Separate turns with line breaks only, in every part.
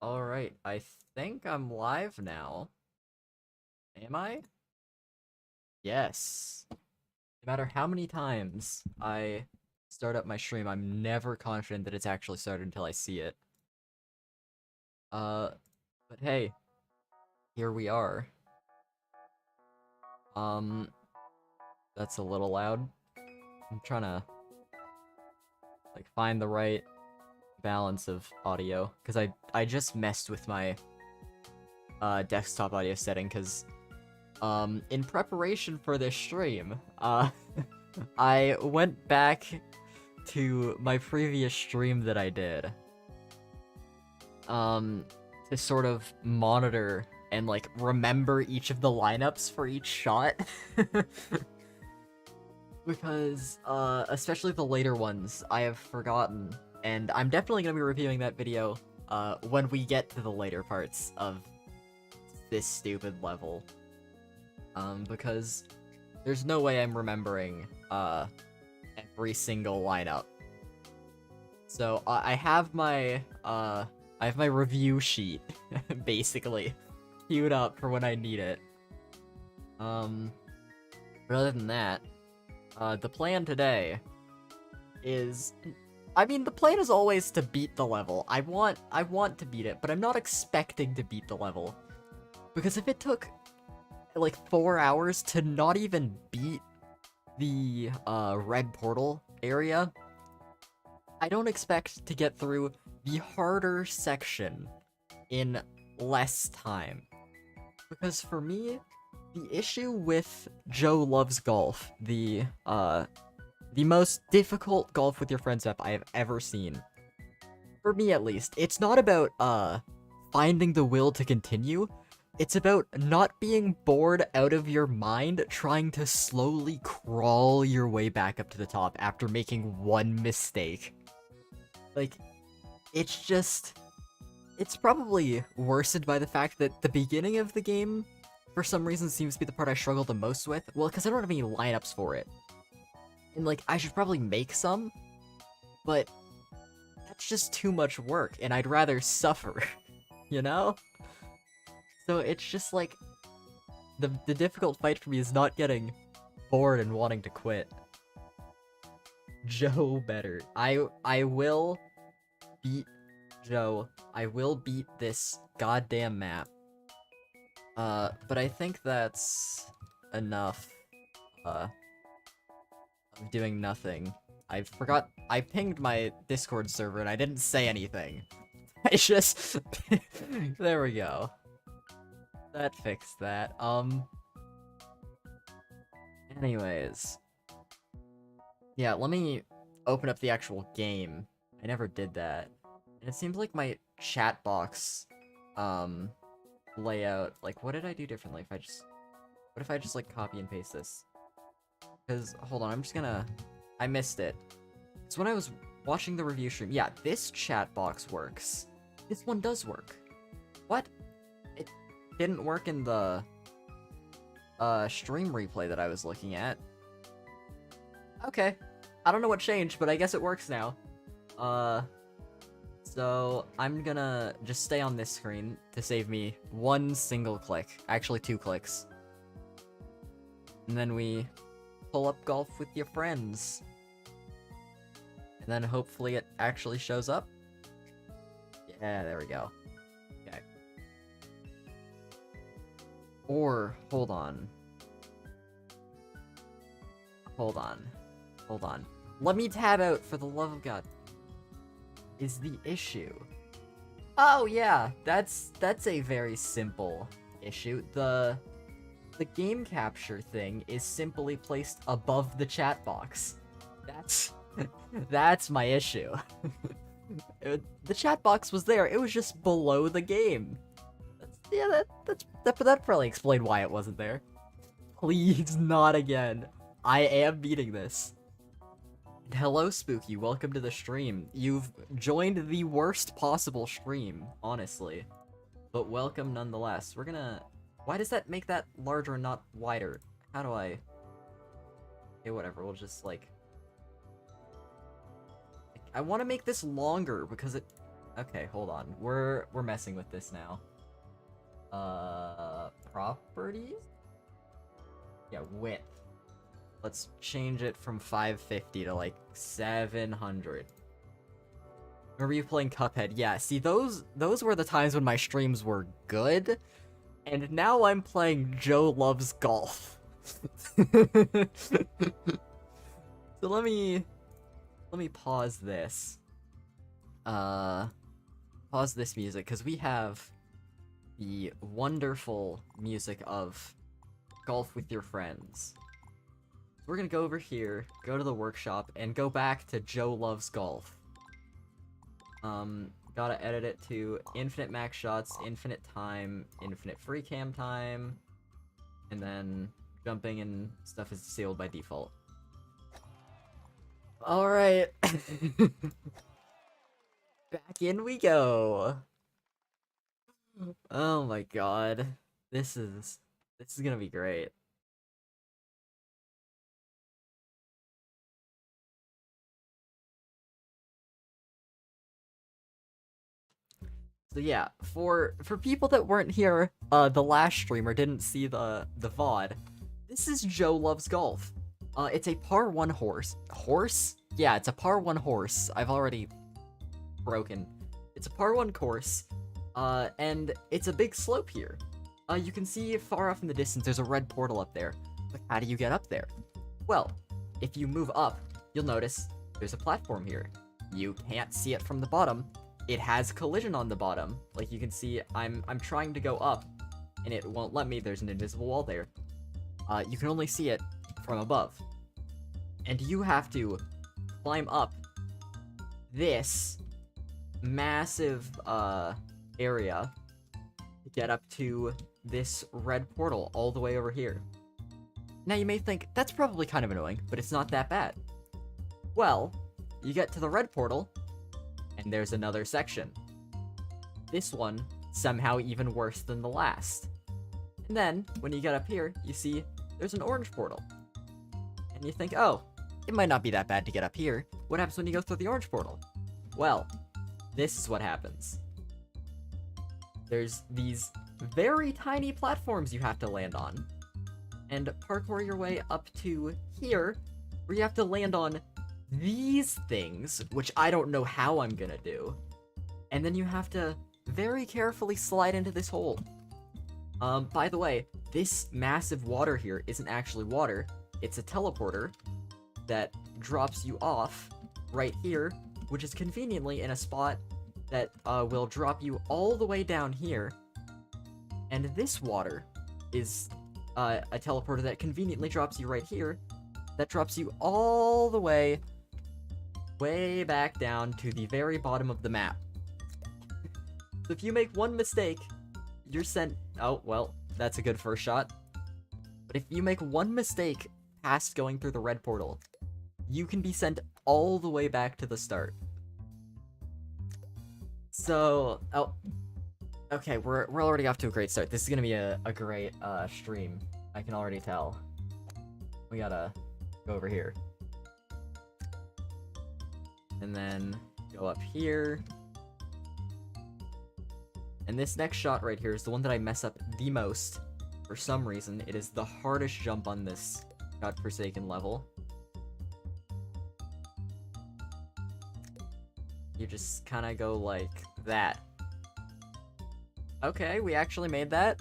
Alright, I think I'm live now. Am I? Yes. No matter how many times I start up my stream, I'm never confident that it's actually started until I see it. Uh, but hey, here we are. Um, that's a little loud. I'm trying to, like, find the right balance of audio, because I just messed with my, desktop audio setting, because in preparation for this stream, I went back to my previous stream that I did, to sort of monitor and, like, remember each of the lineups for each shot. Because, especially the later ones, I have forgotten, and I'm definitely gonna be reviewing that video, when we get to the later parts of this stupid level. Because there's no way I'm remembering, every single lineup. So, I have my review sheet, basically, queued up for when I need it. But other than that, the plan today is... I mean, the plan is always to beat the level. I want to beat it, but I'm not expecting to beat the level. Because if it took, like, 4 hours to not even beat the, red portal area, I don't expect to get through the harder section in less time. Because for me, the issue with Joe Loves Golf, the most difficult Golf with Your Friends map I have ever seen, for me at least, it's not about, finding the will to continue. It's about not being bored out of your mind trying to slowly crawl your way back up to the top after making one mistake. Like, it's just... It's probably worsened by the fact that the beginning of the game, for some reason, seems to be the part I struggle the most with. Well, because I don't have any lineups for it. And, like, I should probably make some, but that's just too much work, and I'd rather suffer, you know? So it's just, like, the difficult fight for me is not getting bored and wanting to quit. Joe better. I will beat Joe. I will beat this goddamn map. But I think that's enough, of doing nothing. I pinged my Discord server and I didn't say anything. I just... There we go. That fixed that. Anyways. Yeah, let me open up the actual game. I never did that. And it seems like my chat box, layout, like, what did I do differently if I just... What if I just, like, copy and paste this? Because, hold on, I'm just gonna... I missed it. So when I was watching the review stream, yeah, this chat box works. This one does work. What? It didn't work in the, stream replay that I was looking at. Okay. I don't know what changed, but I guess it works now. So I'm gonna just stay on this screen to save me one single click. Actually, 2 clicks. And then we pull up Golf with Your Friends. And then hopefully it actually shows up. Yeah, there we go. Okay. Or, hold on. Hold on. Hold on. Let me tab out, for the love of God. Is the issue. Oh yeah, that's a very simple issue. The game capture thing is simply placed above the chat box. That's my issue. The chat box was there, it was just below the game. That probably explained why it wasn't there. Please, not again. I am beating this. And hello, Spooky. Welcome to the stream. You've joined the worst possible stream, honestly. But welcome nonetheless. We're gonna... Why does that make that larger and not wider? How do I... Okay, whatever. We'll just, like... I want to make this longer, because it Okay, hold on. We're messing with this now. Properties? Yeah, width. Let's change it from 550 to like 700. Remember you playing Cuphead? Yeah, see, those were the times when my streams were good, and now I'm playing Joe Loves Golf. So let me pause this. Pause this music, because we have the wonderful music of Golf with Your Friends. So we're gonna go over here, go to the workshop, and go back to Joe Loves Golf. Gotta edit it to infinite max shots, infinite time, infinite free cam time, and then jumping and stuff is disabled by default. Alright. Back in we go. Oh my god. This is gonna be great. So yeah, for people that weren't here the last stream or didn't see the VOD, this is Joe Loves Golf. It's a par 1 horse. Horse? Yeah, it's a par 1 horse. I've already broken. It's a par 1 course. And it's a big slope here. You can see far off in the distance there's a red portal up there. But how do you get up there? Well, if you move up, you'll notice there's a platform here. You can't see it from the bottom. It has collision on the bottom. Like you can see, I'm trying to go up, and it won't let me. There's an invisible wall there. You can only see it from above. And you have to climb up this massive area to get up to this red portal all the way over here. Now you may think, that's probably kind of annoying, but it's not that bad. Well, you get to the red portal, and there's another section. This one, somehow even worse than the last. And then, when you get up here, you see there's an orange portal. And you think, oh, it might not be that bad to get up here. What happens when you go through the orange portal? Well, this is what happens. There's these very tiny platforms you have to land on. And parkour your way up to here, where you have to land on these things, which I don't know how I'm gonna do. And then you have to very carefully slide into this hole. By the way, this massive water here isn't actually water. It's a teleporter that drops you off right here, which is conveniently in a spot that will drop you all the way down here. And this water is a teleporter that conveniently drops you right here, that drops you all the way back down to the very bottom of the map. So if you make one mistake, you're sent... Oh, well, that's a good first shot. But if you make one mistake past going through the red portal, you can be sent all the way back to the start. So... Oh... Okay, we're already off to a great start. This is gonna be a great stream. I can already tell. We gotta go over here. And then go up here. And this next shot right here is the one that I mess up the most. For some reason, it is the hardest jump on this godforsaken level. You just kind of go like that. Okay, we actually made that.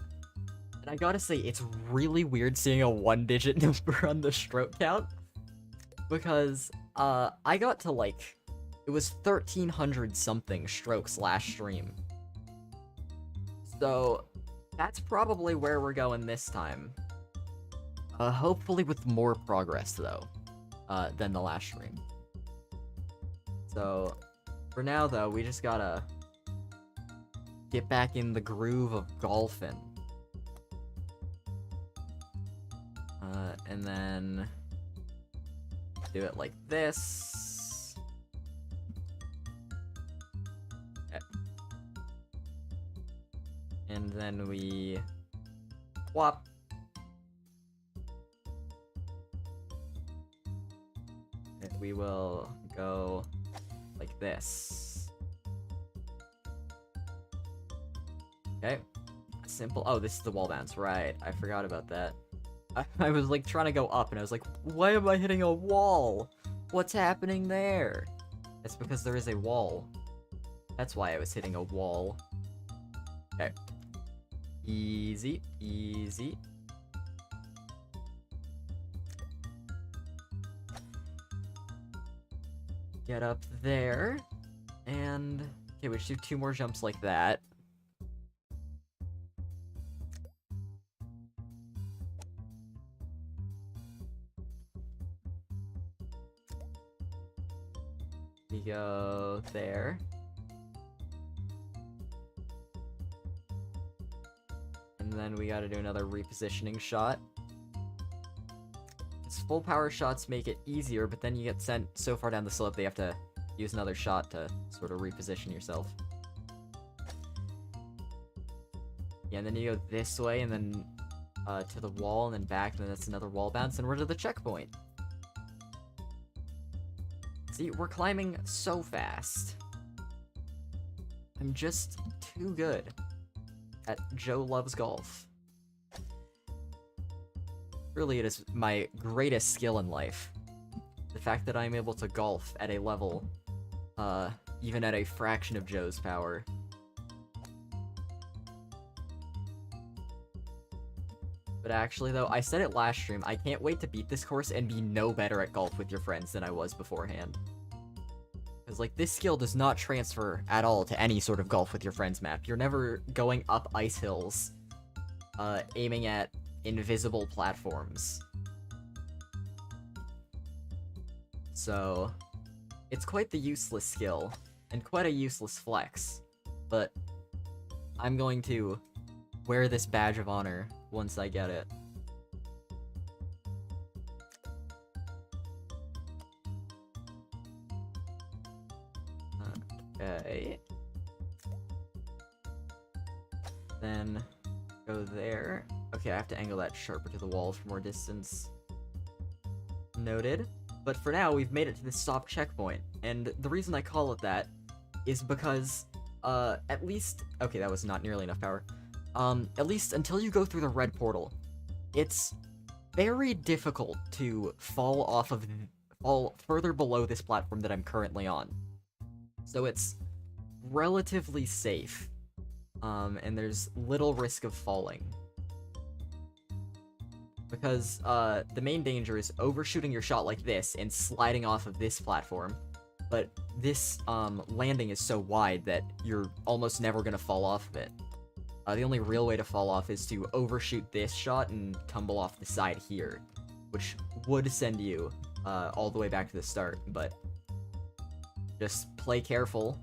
And I gotta say, it's really weird seeing a 1-digit number on the stroke count. Because, I got to like... It was 1,300 something strokes last stream. So, that's probably where we're going this time. Hopefully with more progress, though, than the last stream. So, for now, though, we just gotta get back in the groove of golfing. And then do it like this. Okay. And then we swap. And we will go like this. Okay. Simple. Oh, this is the wall bounce. Right. I forgot about that. I was like trying to go up and I was like, why am I hitting a wall? What's happening there? It's because there is a wall. That's why I was hitting a wall. Okay. Easy. Easy. Get up there. And... okay, we should do 2 more jumps like that. We go there. And then we gotta do another repositioning shot. These full power shots make it easier, but then you get sent so far down the slope they have to use another shot to sort of reposition yourself. Yeah, and then you go this way, and then to the wall, and then back, and then that's another wall bounce, and we're to the checkpoint. See, we're climbing so fast. I'm just too good at Joe Loves Golf. Really, it is my greatest skill in life. The fact that I'm able to golf at a level, even at a fraction of Joe's power. But actually, though, I said it last stream, I can't wait to beat this course and be no better at golf with your friends than I was beforehand. Because, like, this skill does not transfer at all to any sort of golf with your friends map. You're never going up ice hills, aiming at invisible platforms. So, it's quite the useless skill, and quite a useless flex. But, I'm going to wear this badge of honor once I get it. Okay. Then go there. Okay, I have to angle that sharper to the wall for more distance. Noted. But for now, we've made it to this stop checkpoint, and the reason I call it that is because, at least... okay, that was not nearly enough power. At least until you go through the red portal, it's very difficult to fall further below this platform that I'm currently on. So it's relatively safe, and there's little risk of falling. Because, the main danger is overshooting your shot like this and sliding off of this platform. But this, landing is so wide that you're almost never gonna fall off of it. The only real way to fall off is to overshoot this shot and tumble off the side here, which would send you all the way back to the start, but just play careful,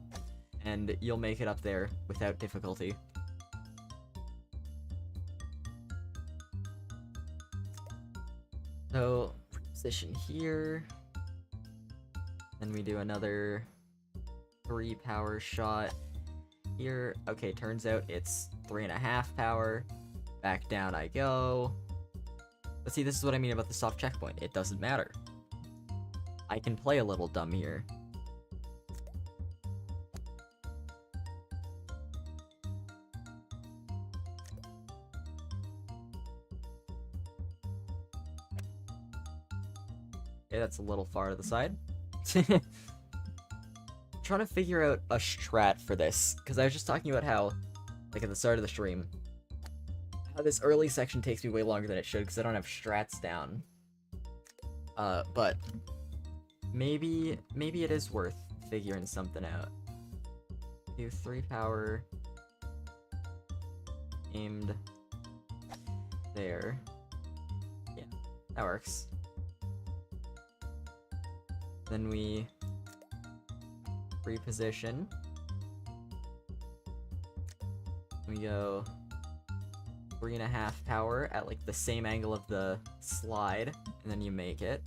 and you'll make it up there without difficulty. So, position here, then we do another 3 power shot here. Okay, turns out it's 3.5 power. Back down I go. But see, this is what I mean about the soft checkpoint. It doesn't matter. I can play a little dumb here. Okay, that's a little far to the side. Trying to figure out a strat for this, because I was just talking about how, like at the start of the stream, how this early section takes me way longer than it should because I don't have strats down. But maybe it is worth figuring something out. Do 3 power aimed there. Yeah, that works. Then we reposition. We go 3.5 power at like the same angle of the slide, and then you make it.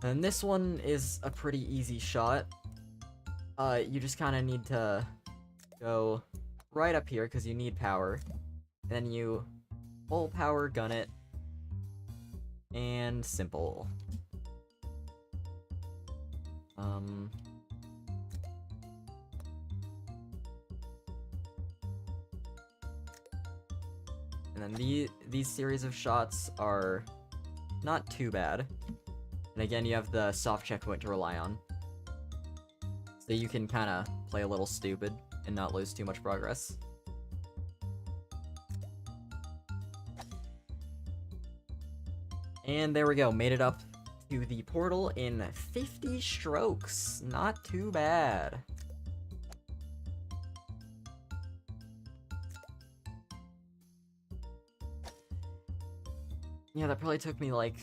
And this one is a pretty easy shot. You just kind of need to go right up here because you need power. Then you full power gun it, and simple. And then these series of shots are not too bad. And again, you have the soft checkpoint to rely on. So you can kind of play a little stupid and not lose too much progress. And there we go, made it up to the portal in 50 strokes. Not too bad. Yeah, that probably took me like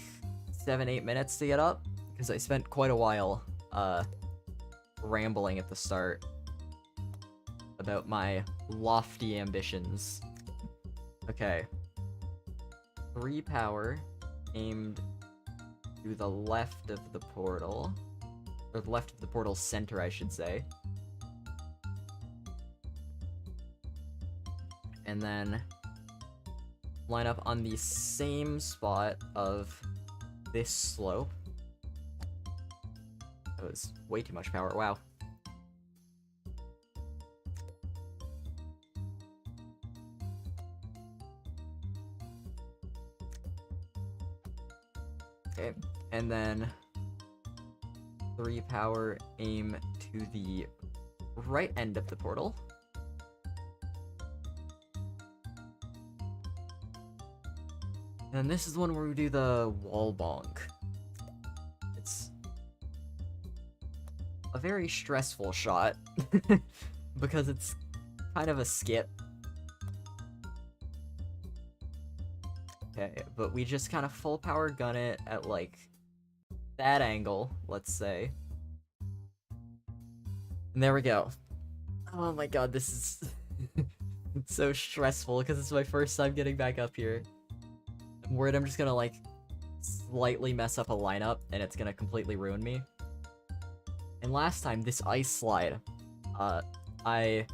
7-8 minutes to get up, because I spent quite a while, rambling at the start about my lofty ambitions. Okay. 3 power, aimed to the left of the portal. Or the left of the portal center, I should say. And then line up on the same spot of this slope. That was way too much power, wow. Okay, and then 3 power, aim to the right end of the portal. And this is the one where we do the wall bonk. It's a very stressful shot, because it's kind of a skip. Okay, but we just kind of full power gun it at, like, that angle, let's say. And there we go. Oh my god, this is it's so stressful, because it's my first time getting back up here. I'm worried I'm just gonna, like, slightly mess up a lineup, and it's gonna completely ruin me. And last time, this ice slide, I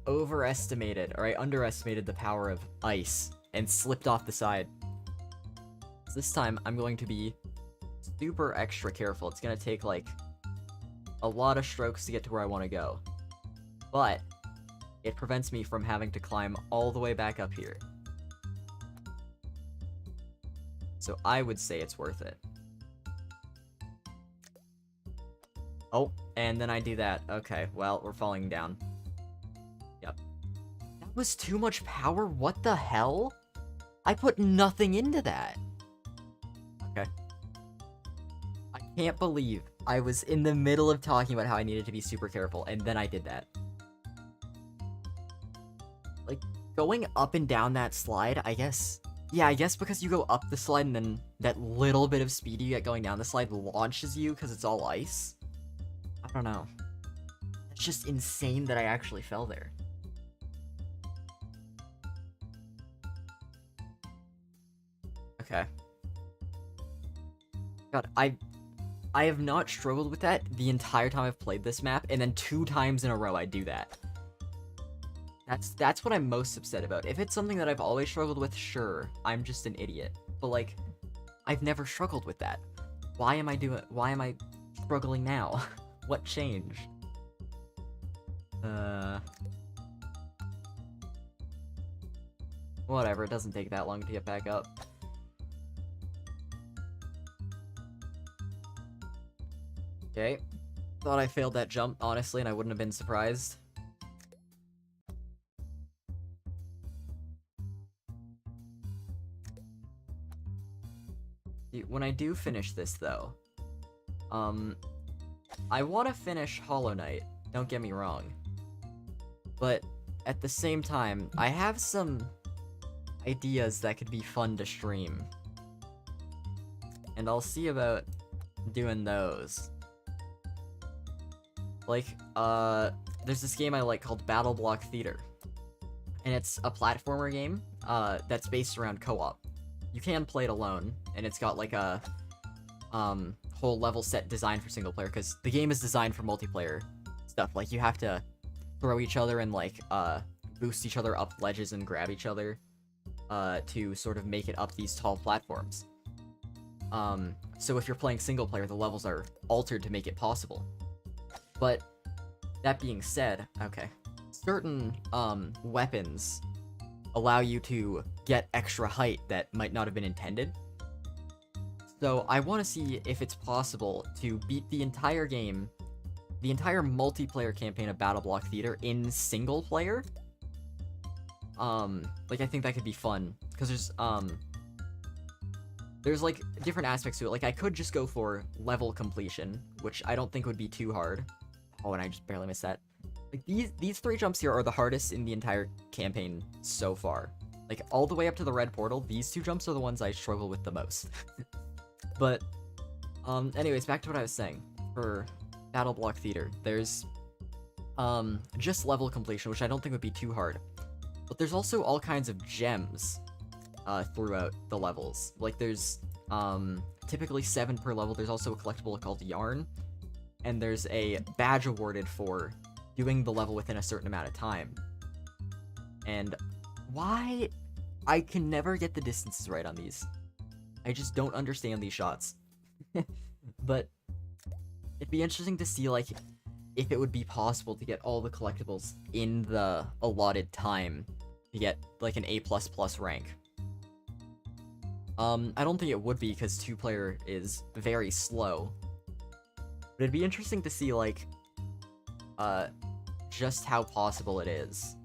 overestimated, or I underestimated the power of ice, and slipped off the side. So this time, I'm going to be super extra careful. It's gonna take, like, a lot of strokes to get to where I want to go. But it prevents me from having to climb all the way back up here. So I would say it's worth it. Oh, and then I do that. Okay, well, we're falling down. Yep. That was too much power? What the hell? I put nothing into that. Okay. I can't believe I was in the middle of talking about how I needed to be super careful, and then I did that. Like, going up and down that slide, I guess... Yeah, I guess because you go up the slide and then that little bit of speed you get going down the slide launches you because it's all ice. I don't know. It's just insane that I actually fell there. Okay. God, I have not struggled with that the entire time I've played this map, and then 2 times in a row I do that. That's what I'm most upset about. If it's something that I've always struggled with, sure, I'm just an idiot. But, like, I've never struggled with that. Why am I struggling now? What changed? Whatever, it doesn't take that long to get back up. Okay. Thought I failed that jump, honestly, and I wouldn't have been surprised. When I do finish this, though, I want to finish Hollow Knight, don't get me wrong. But at the same time, I have some ideas that could be fun to stream. And I'll see about doing those. Like, there's this game I like called Battle Block Theater. And it's a platformer game, that's based around co-op. You can play it alone, and it's got like a whole level set designed for single player, because the game is designed for multiplayer stuff. Like, you have to throw each other and like boost each other up ledges and grab each other to sort of make it up these tall platforms. So if you're playing single player, the levels are altered to make it possible. But that being said, okay, certain weapons allow you to get extra height that might not have been intended. So I want to see if it's possible to beat the entire game, the entire multiplayer campaign of Battle Block Theater in single player. Like, I think that could be fun, because there's, like, different aspects to it. Like, I could just go for level completion, which I don't think would be too hard. Oh, and I just barely missed that. Like, these 3 jumps here are the hardest in the entire campaign so far. Like, all the way up to the red portal, these 2 jumps are the ones I struggle with the most. But, anyways, back to what I was saying. For Battle Block Theater, there's, just level completion, which I don't think would be too hard. But there's also all kinds of gems throughout the levels. Like, there's typically 7 per level. There's also a collectible called Yarn, and there's a badge awarded for doing the level within a certain amount of time. And why I can never get the distances right on these. I just don't understand these shots. But it'd be interesting to see, like, if it would be possible to get all the collectibles in the allotted time to get, like, an A++ rank. I don't think it would be, because 2-player is very slow. But it'd be interesting to see, like, just how possible it is.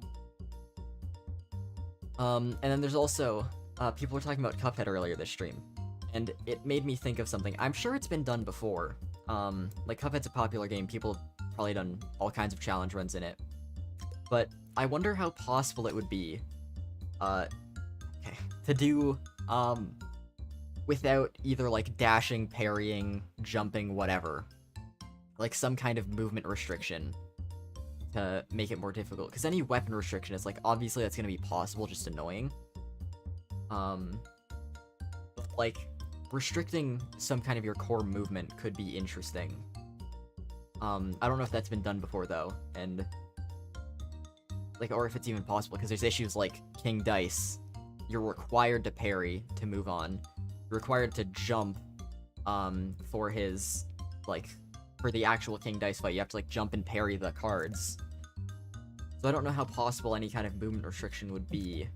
And then there's also, people were talking about Cuphead earlier this stream, and it made me think of something. I'm sure it's been done before. Like, Cuphead's a popular game, people have probably done all kinds of challenge runs in it. But I wonder how possible it would be, to do, without either, like, dashing, parrying, jumping, whatever. Like, some kind of movement restriction to make it more difficult. Because any weapon restriction is, like, obviously that's gonna be possible, just annoying. But, like, restricting some kind of your core movement could be interesting. I don't know if that's been done before, though, and, like, or if it's even possible, because there's issues like King Dice. You're required to parry to move on. You're required to jump, for his, like, for the actual King Dice fight. You have to, like, jump and parry the cards. So I don't know how possible any kind of movement restriction would be.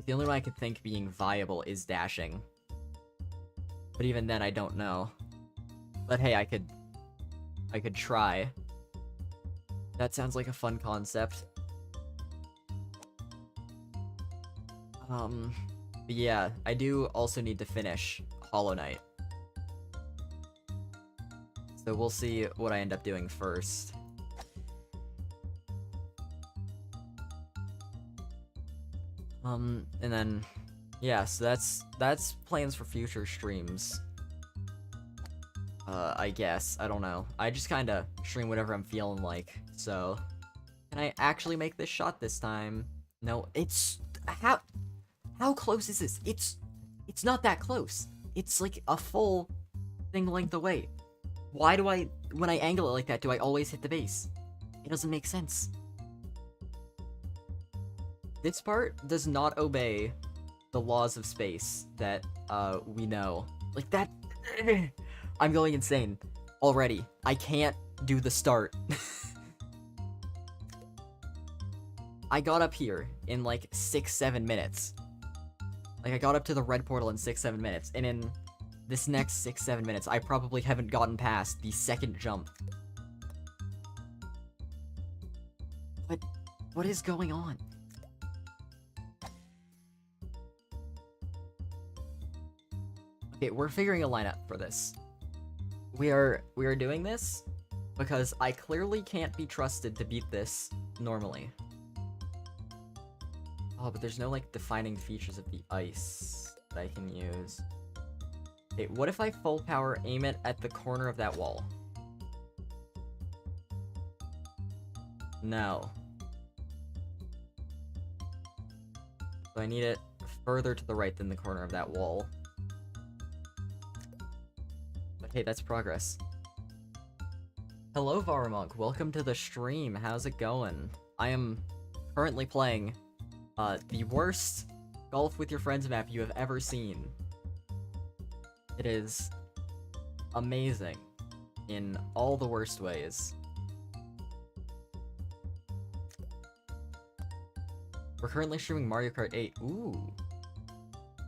The only one I could think being viable is dashing. But even then, I don't know. But hey, I could try. That sounds like a fun concept. But yeah, I do also need to finish Hollow Knight. So we'll see what I end up doing first. And then, yeah, so that's plans for future streams. I guess. I don't know. I just kinda stream whatever I'm feeling like, so... Can I actually make this shot this time? No, it's... How close is this? It's not that close. It's like a full thing length away. Why do when I angle it like that, do I always hit the base? It doesn't make sense. This part does not obey the laws of space that, we know. Like, that... I'm going insane. Already. I can't do the start. I got up here in, like, 6-7 minutes. Like, I got up to the red portal in 6-7 minutes, and in this next 6-7 minutes, I probably haven't gotten past the second jump. What is going on? Okay, we're figuring a lineup for this. We are doing this because I clearly can't be trusted to beat this normally. Oh, but there's no, like, defining features of the ice that I can use. Okay, what if I full power aim it at the corner of that wall? No. So I need it further to the right than the corner of that wall. But hey, that's progress. Hello, Varmonk. Welcome to the stream. How's it going? I am currently playing the worst Golf with Your Friends map you have ever seen. It is amazing in all the worst ways. We're currently streaming Mario Kart 8. Ooh.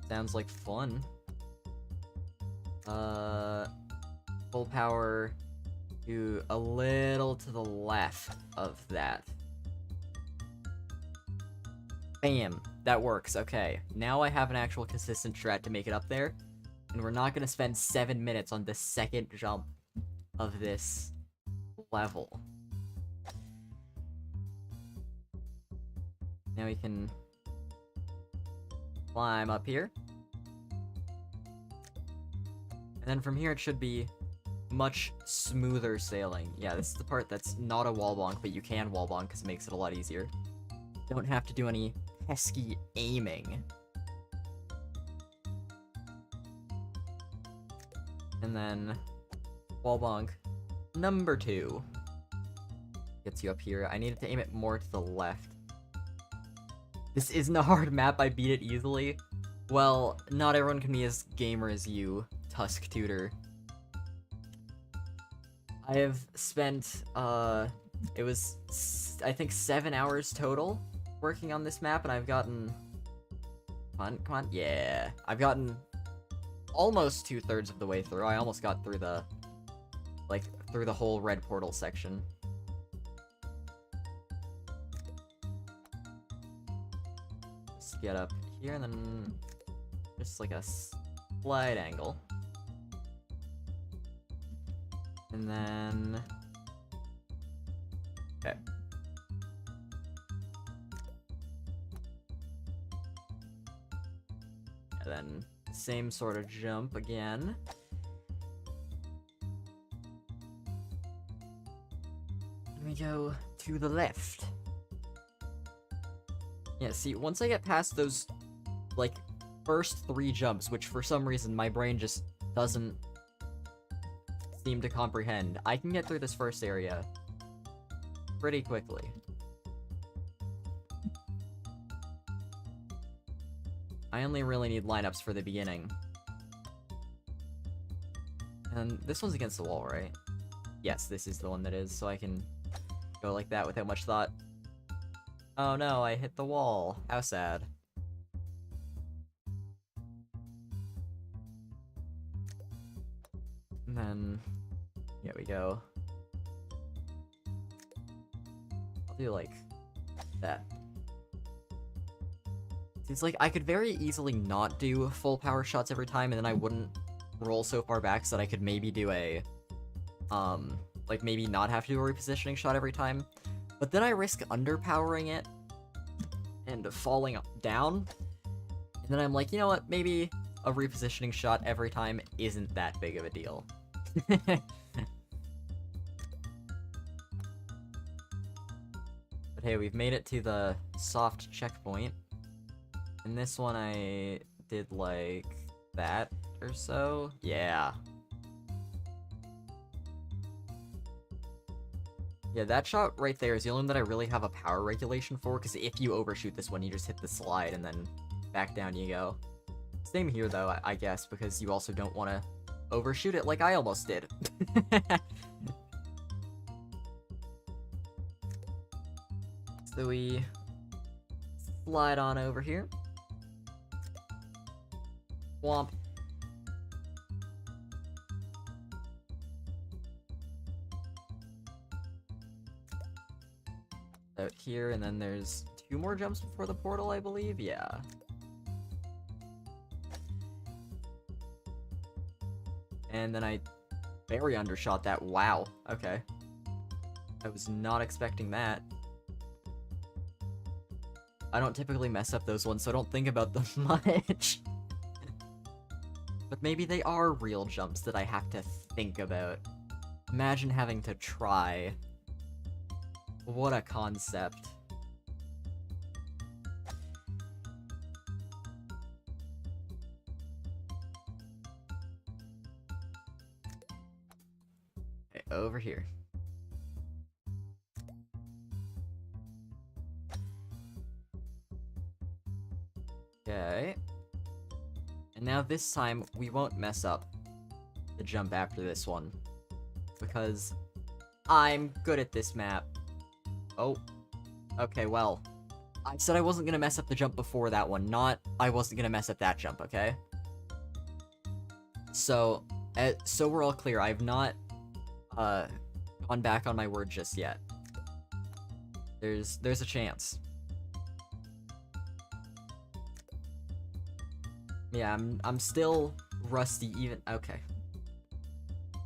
Sounds like fun. Full power to a little to the left of that. Bam. That works. Okay. Now I have an actual consistent strat to make it up there. And we're not going to spend 7 minutes on the second jump of this level. Now we can climb up here. And then from here it should be much smoother sailing. Yeah, this is the part that's not a wall bonk, but you can wall bonk because it makes it a lot easier. Don't have to do any pesky aiming. And then wall bonk number 2 gets you up here. I needed to aim it more to the left. This isn't a hard map, I beat it easily. Well, not everyone can be as gamer as you, Tusk Tutor. I have spent, it was, I think 7 hours total working on this map, and I've gotten, come on, yeah. I've gotten almost 2/3 of the way through. I almost got through the, like, through the whole red portal section. Just get up here, and then just like a slight angle. And then... okay. And then same sort of jump again. And we go to the left. Yeah, see, once I get past those, like, first 3 jumps, which for some reason my brain just doesn't seem to comprehend, I can get through this first area pretty quickly. I only really need lineups for the beginning. And this one's against the wall, right? Yes, this is the one that is, so I can go like that without much thought. Oh no, I hit the wall. How sad. And then, here we go. I'll do like that. It's like, I could very easily not do full power shots every time, and then I wouldn't roll so far back so that I could maybe do a, like maybe not have to do a repositioning shot every time. But then I risk underpowering it and falling down. And then I'm like, you know what, maybe a repositioning shot every time isn't that big of a deal. But hey, we've made it to the soft checkpoint. And this one I did like that or so. Yeah. Yeah, that shot right there is the only one that I really have a power regulation for, because if you overshoot this one, you just hit the slide and then back down you go. Same here though, I guess, because you also don't want to overshoot it like I almost did. So we slide on over here. Womp. Out here, and then there's 2 more jumps before the portal, I believe? Yeah. And then I very undershot that. Wow. Okay. I was not expecting that. I don't typically mess up those ones, so I don't think about them much. But maybe they are real jumps that I have to think about. Imagine having to try. What a concept. Okay, over here. Okay. And now this time, we won't mess up the jump after this one. Because I'm good at this map. Oh. Okay, well. I said I wasn't gonna mess up the jump before that one, not I wasn't gonna mess up that jump, okay? So, so we're all clear, I've not, gone back on my word just yet. There's a chance. Yeah, I'm still rusty even- okay.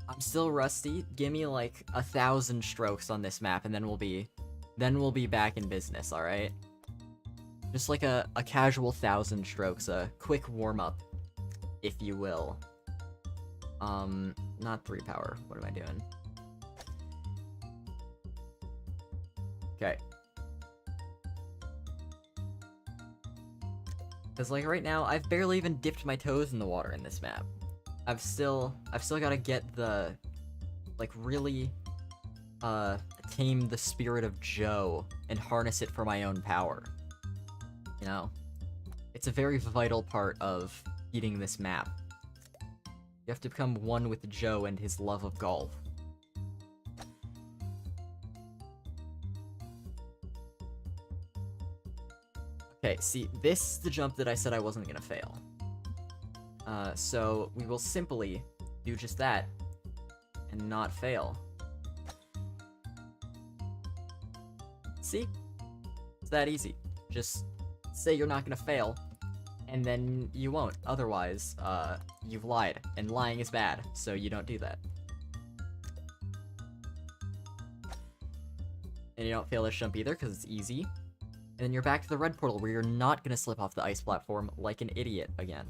I'm still rusty, give me like 1,000 strokes on this map and then we'll be back in business, alright? Just like a casual 1,000 strokes, a quick warm-up, if you will. Not 3 power, what am I doing? Okay. Because, like, right now, I've barely even dipped my toes in the water in this map. I've still gotta get the, like, really, tame the spirit of Joe and harness it for my own power. You know? It's a very vital part of beating this map. You have to become one with Joe and his love of golf. Okay, see, this is the jump that I said I wasn't gonna fail. So we will simply do just that and not fail. See? It's that easy. Just say you're not gonna fail, and then you won't. Otherwise, you've lied, and lying is bad, so you don't do that. And you don't fail this jump either, because it's easy. And then you're back to the red portal, where you're not gonna slip off the ice platform like an idiot again.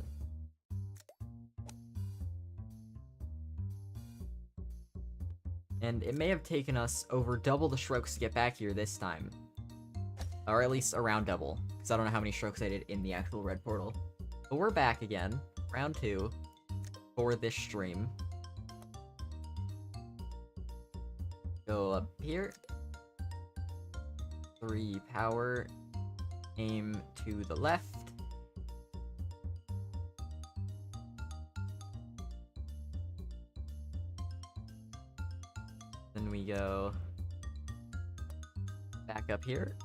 And it may have taken us over double the strokes to get back here this time. Or at least around double, because I don't know how many strokes I did in the actual red portal. But we're back again, round 2, for this stream. Go up here. 3 power. Aim to the left. Then we go back up here.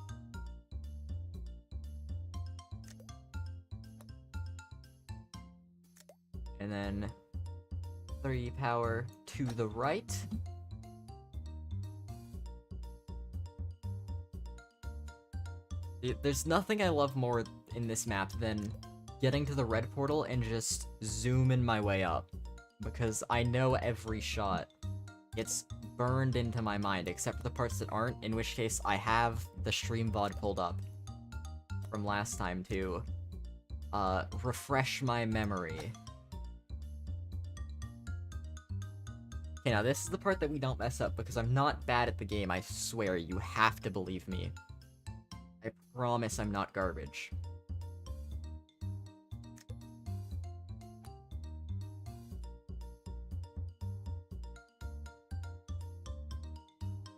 And then 3 power to the right. There's nothing I love more in this map than getting to the red portal and just zooming my way up. Because I know every shot. It's burned into my mind, except for the parts that aren't, in which case I have the stream VOD pulled up from last time to refresh my memory. Okay, now this is the part that we don't mess up, because I'm not bad at the game, I swear, you have to believe me. I promise I'm not garbage.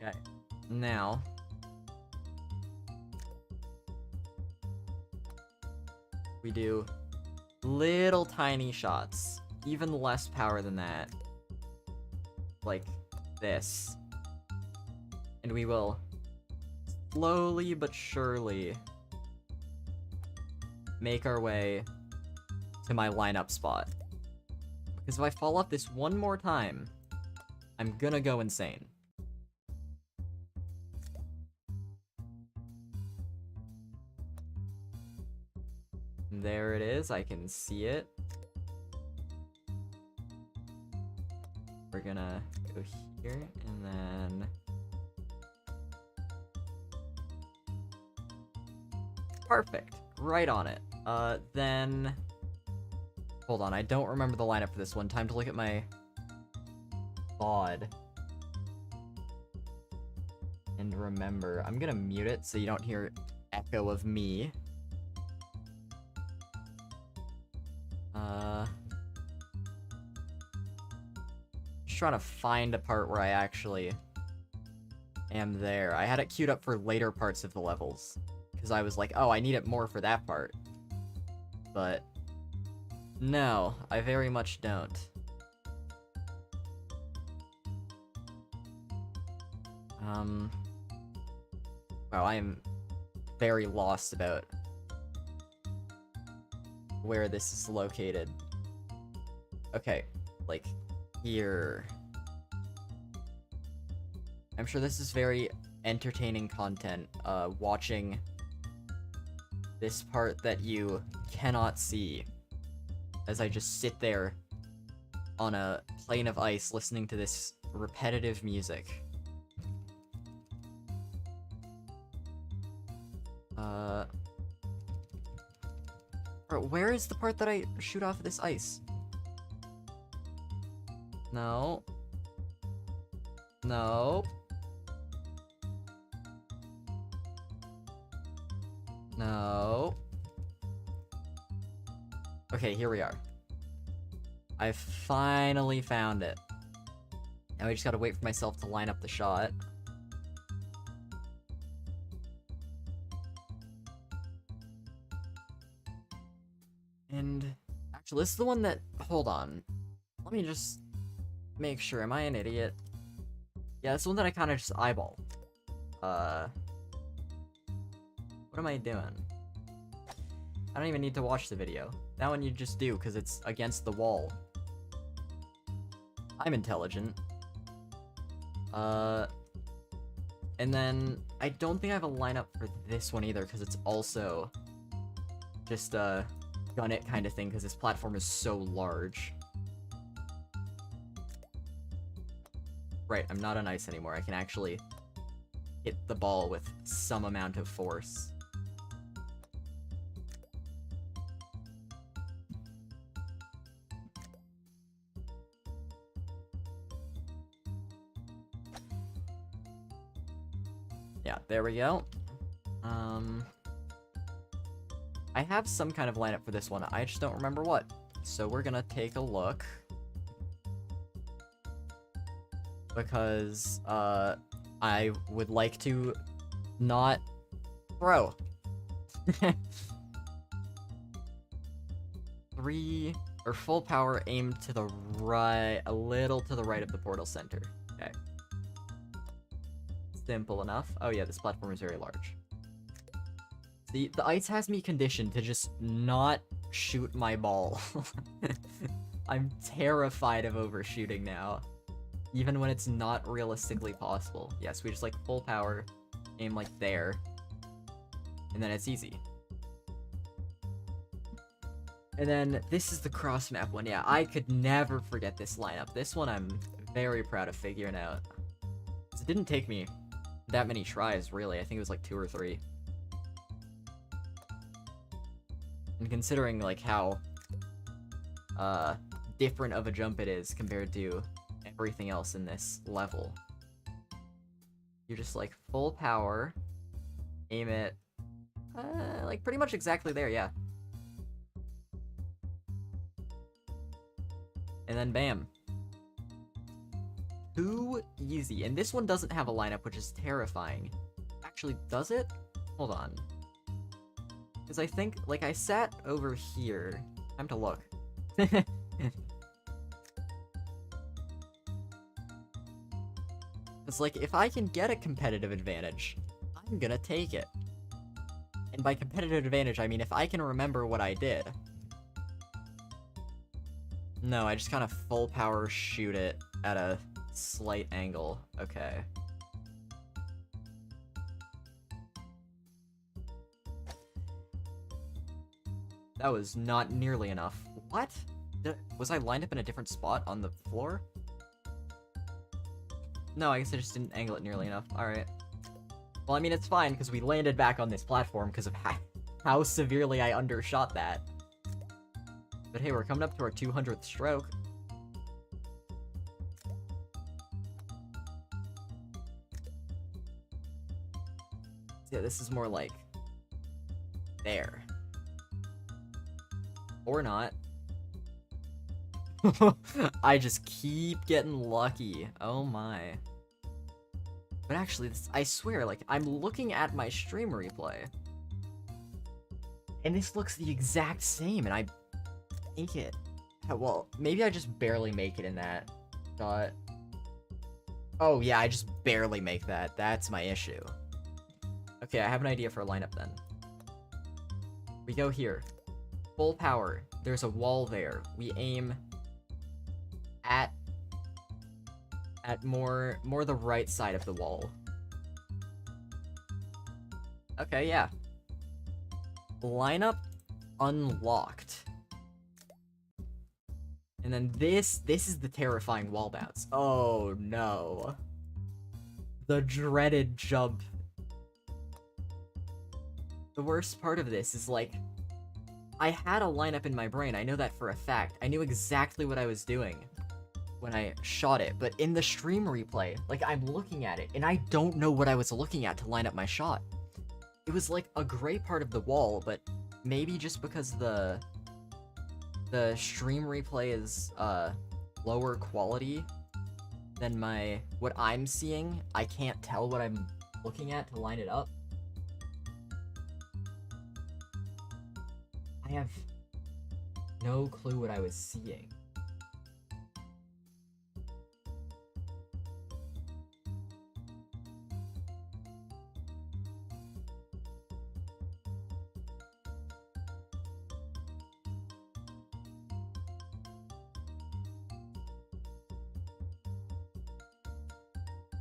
Okay, now... we do little tiny shots, even less power than that. Like this. And we will slowly but surely make our way to my lineup spot. Because if I fall off this one more time, I'm gonna go insane. There it is, I can see it. We're gonna go here, and then... perfect! Right on it. Then... hold on, I don't remember the lineup for this one. Time to look at my... VOD. And remember. I'm gonna mute it so you don't hear echo of me. Just trying to find a part where I actually am there. I had it queued up for later parts of the levels, because I was like, oh, I need it more for that part. But no, I very much don't. Wow, I am very lost about where this is located. Okay, like here. I'm sure this is very entertaining content, watching this part that you cannot see as I just sit there on a plane of ice listening to this repetitive music. Bro, where is the part that I shoot off of this ice? No. No. No. Okay, here we are. I finally found it. Now I just gotta wait for myself to line up the shot. And actually, this is the one that... Hold on. Let me just make sure. Am I an idiot? Yeah, it's the one that I kind of just eyeballed. What am I doing? I don't even need to watch the video. That one you just do, because it's against the wall. I'm intelligent. And then, I don't think I have a lineup for this one either, because it's also just a gun it kind of thing, because this platform is so large. Right, I'm not on ice anymore. I can actually hit the ball with some amount of force. Yeah, there we go. I have some kind of lineup for this one, I just don't remember what. So we're gonna take a look. Because, I would like to not... Bro! 3... or full power, aim to the right... a little to the right of the portal center. Okay. Simple enough. Oh yeah, this platform is very large. The ice has me conditioned to just not shoot my ball. I'm terrified of overshooting now. Even when it's not realistically possible. Yes, we just like full power, aim like there, and then it's easy. And then this is the cross map one. Yeah, I could never forget this lineup. This one I'm very proud of figuring out. It didn't take me that many tries, really. I think it was like 2 or 3. And considering like how different of a jump it is compared to everything else in this level, you're just like full power, aim it like pretty much exactly there, yeah. And then bam. Too easy. And this one doesn't have a lineup, which is terrifying. Actually, does it? Hold on. Because I think, like, I sat over here. Time to look. It's like, if I can get a competitive advantage, I'm gonna take it. And by competitive advantage, I mean if I can remember what I did. No, I just kind of full power shoot it at a slight angle. Okay. That was not nearly enough. What? Was I lined up in a different spot on the floor? No, I guess I just didn't angle it nearly enough. Alright. Well, I mean, it's fine, because we landed back on this platform because of how severely I undershot that. But hey, we're coming up to our 200th stroke. Yeah, this is more like... there. Or not. I just keep getting lucky. Oh my. But actually, this, I swear, like, I'm looking at my stream replay. And this looks the exact same, and I think it. Well, maybe I just barely make it in that shot. Oh yeah, I just barely make that. That's my issue. Okay, I have an idea for a lineup then. We go here. Full power. There's a wall there. We aim at more the right side of the wall. Okay, yeah. Lineup unlocked. And then this is the terrifying wall bounce. Oh no. The dreaded jump. The worst part of this is, like, I had a lineup in my brain, I know that for a fact. I knew exactly what I was doing when I shot it, but in the stream replay, like, I'm looking at it, and I don't know what I was looking at to line up my shot. It was, like, a gray part of the wall, but maybe just because the stream replay is, lower quality than what I'm seeing, I can't tell what I'm looking at to line it up. I have no clue what I was seeing.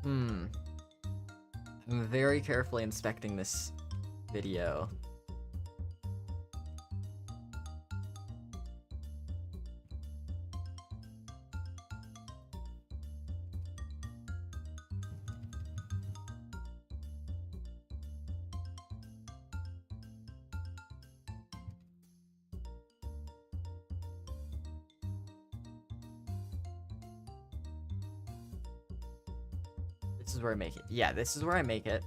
I'm very carefully inspecting this video. This is where I make it. Yeah, this is where I make it.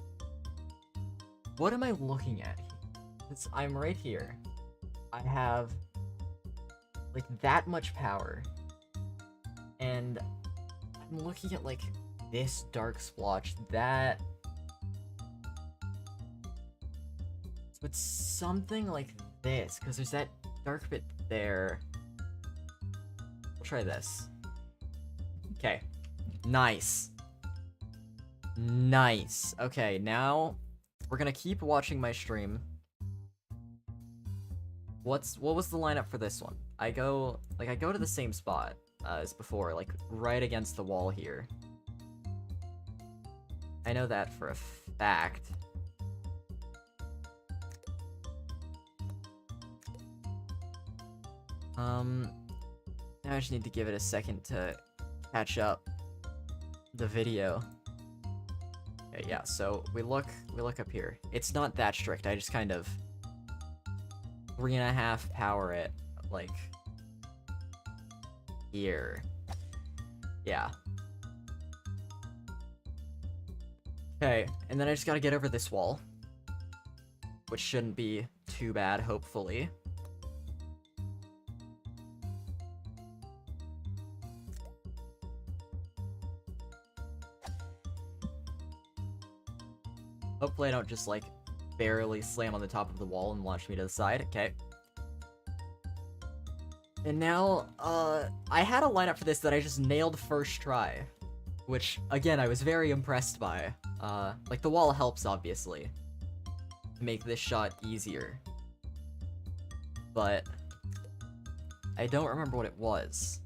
What am I looking at here? Because I'm right here. I have, like, that much power. And I'm looking at, like, this dark splotch, that... So it's something like this, because there's that dark bit there. We'll try this. Okay. Nice. Nice. Okay, now we're gonna keep watching my stream. What was the lineup for this one? I go to the same spot as before, like right against the wall here. I know that for a fact. Now I just need to give it a second to catch up the video. Okay, yeah, so we look up here. It's not that strict, I just kind of 3.5 power it, like, here. Yeah. Okay, and then I just gotta get over this wall, which shouldn't be too bad, hopefully. Hopefully I don't just, like, barely slam on the top of the wall and launch me to the side. Okay. And now, I had a lineup for this that I just nailed first try. Which, again, I was very impressed by. Like, the wall helps, obviously, to make this shot easier. But I don't remember what it was.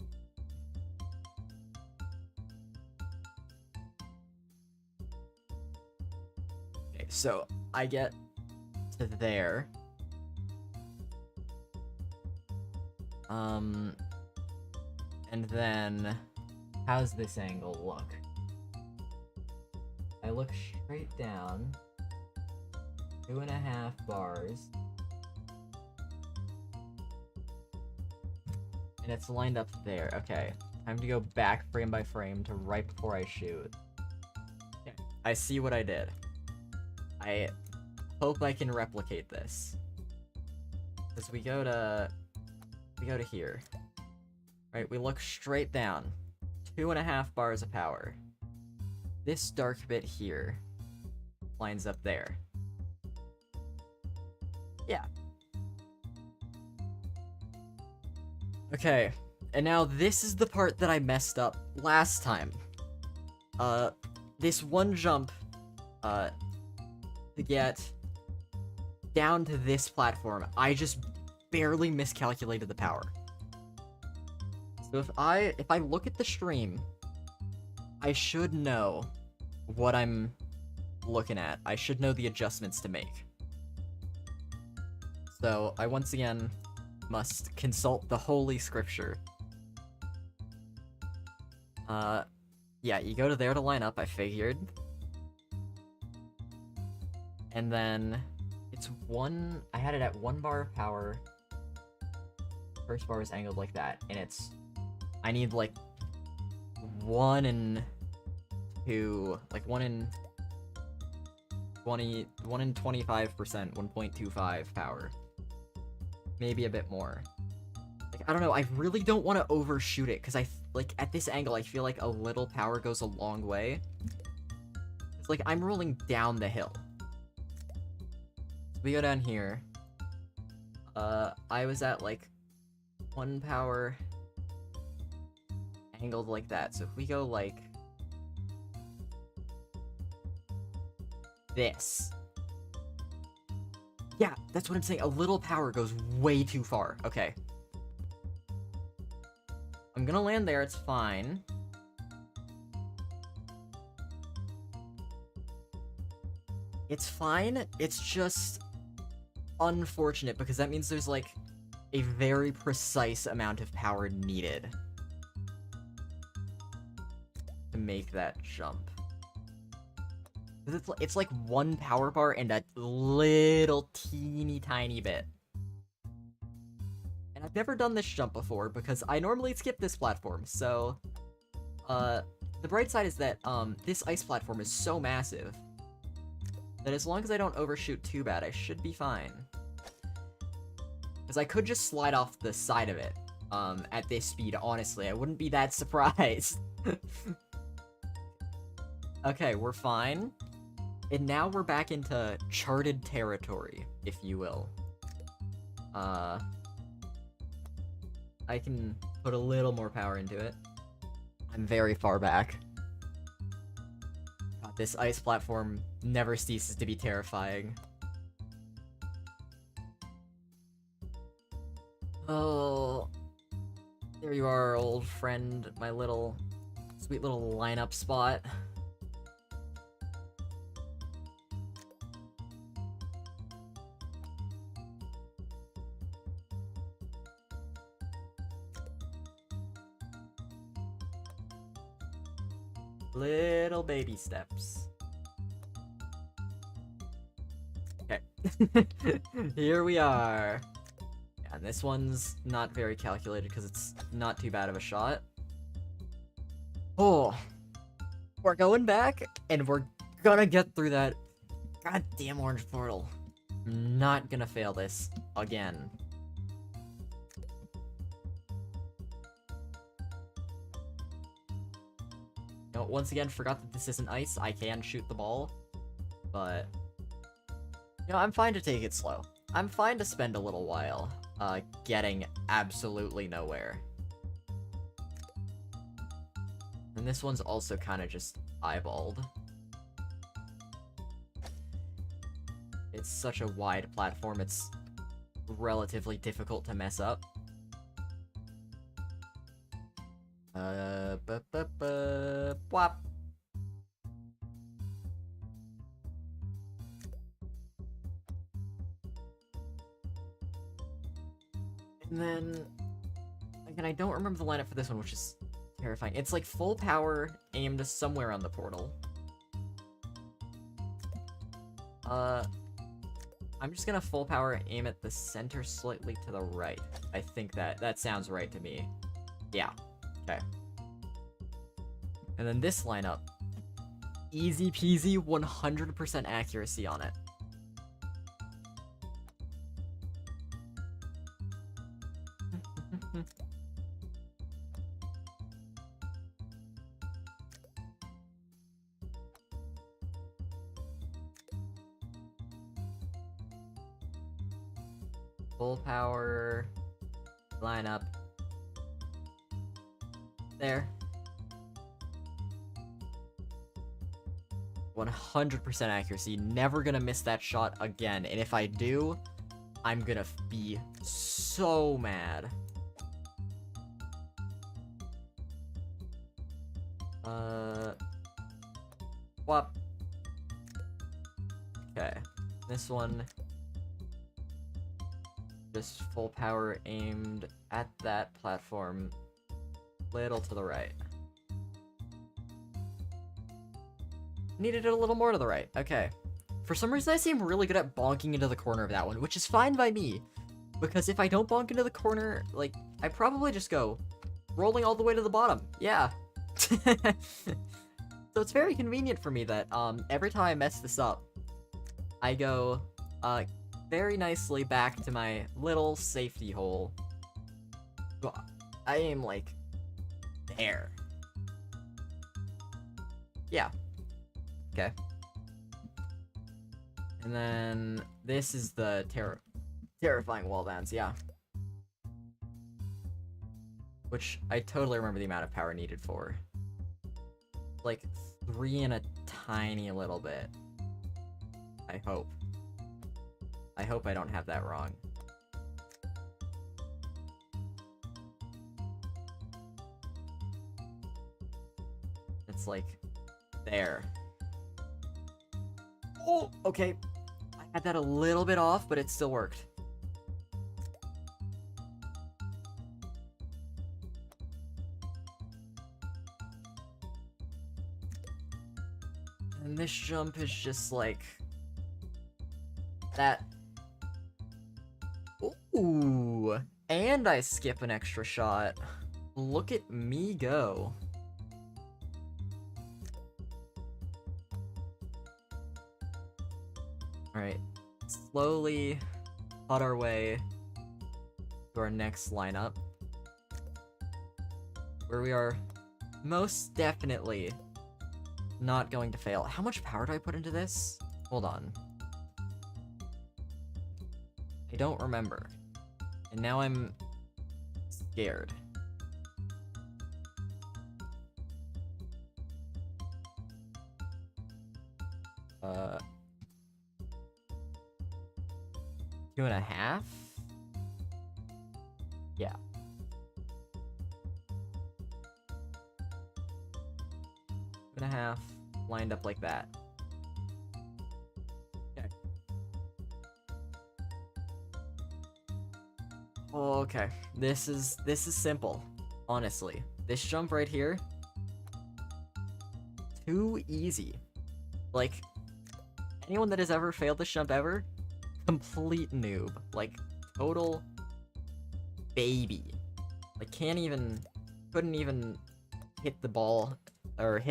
Okay, so I get to there. And then, how's this angle look? I look straight down, 2.5 bars, and it's lined up there. Okay, time to go back frame by frame to right before I shoot. Okay, I see what I did. I hope I can replicate this. Because we go to here. Right, we look straight down. 2.5 bars of power. This dark bit here lines up there. Yeah. Okay, and now this is the part that I messed up last time. This one jump, to get down to this platform, I just barely miscalculated the power. So if I look at the stream, I should know what I'm looking at. I should know the adjustments to make. So I once again must consult the Holy Scripture. Yeah, you go to there to line up, I figured. And then it's one, I had it at 1 bar of power. First bar is angled like that, and it's, I need like 1 and 2, like 1 and 20, 1 and 25%, 1.25 power. Maybe a bit more. Like, I don't know, I really don't want to overshoot it, because like, at this angle, I feel like a little power goes a long way. It's like, I'm rolling down the hill. So we go down here. I was at, like, 1 power angled like that. So if we go, like, this. Yeah, that's what I'm saying. A little power goes way too far. Okay. I'm gonna land there, it's fine. It's fine, it's just unfortunate because that means there's like a very precise amount of power needed to make that jump. It's like 1 power bar and a little teeny tiny bit. And I've never done this jump before because I normally skip this platform, so the bright side is that this ice platform is so massive that as long as I don't overshoot too bad, I should be fine. Because I could just slide off the side of it at this speed, honestly. I wouldn't be that surprised. Okay, we're fine. And now we're back into charted territory, if you will. I can put a little more power into it. I'm very far back. God, this ice platform never ceases to be terrifying. Oh, there you are, old friend, my little, sweet little lineup spot. Little baby steps. Okay. Here we are. Yeah, and this one's not very calculated because it's not too bad of a shot. Oh. We're going back, and we're gonna get through that goddamn orange portal. I'm not gonna fail this again. No, once again, forgot that this isn't ice. I can shoot the ball, but you know, I'm fine to take it slow. I'm fine to spend a little while, getting absolutely nowhere. And this one's also kind of just eyeballed. It's such a wide platform, it's relatively difficult to mess up. Whop. And then, again, I don't remember the lineup for this one, which is terrifying. It's like full power aimed somewhere on the portal. I'm just gonna full power aim at the center slightly to the right. I think that sounds right to me. Yeah. Okay. And then this lineup. Easy peasy, 100% accuracy on it. Full power, line up. There. 100% accuracy. Never gonna miss that shot again. And if I do, I'm gonna be so mad. Whop. Okay. This one. Just full power aimed at that platform. Little to the right. Needed it a little more to the right. Okay. For some reason, I seem really good at bonking into the corner of that one, which is fine by me. Because if I don't bonk into the corner, like, I probably just go rolling all the way to the bottom. Yeah. So it's very convenient for me that, every time I mess this up, I go, very nicely back to my little safety hole. I aim, like, there. Yeah. Okay. And then this is the terrifying wall bounce, yeah. Which I totally remember the amount of power needed for. Like 3 and a tiny little bit. I hope. I hope I don't have that wrong. It's like there. Oh, okay. I had that a little bit off, but it still worked. And this jump is just like that. Ooh, and I skip an extra shot. Look at me go. Alright, slowly putt our way to our next lineup, where we are most definitely not going to fail. How much power do I put into this? Hold on. I don't remember. And now I'm scared. Two and a half? Yeah. Two and a half, lined up like that. Okay. Okay. This is simple, honestly. This jump right here, too easy. Like, anyone that has ever failed this jump ever, complete noob. Like, total baby. Like, couldn't even hit the ball, or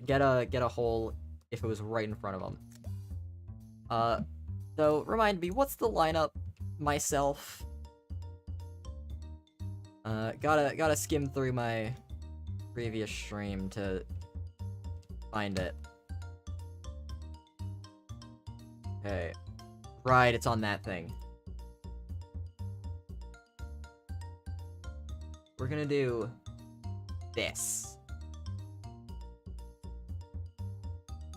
get a hole if it was right in front of him. So, remind me, what's the lineup? Myself. Gotta skim through my previous stream to find it. Okay. Right, it's on that thing. We're gonna do this.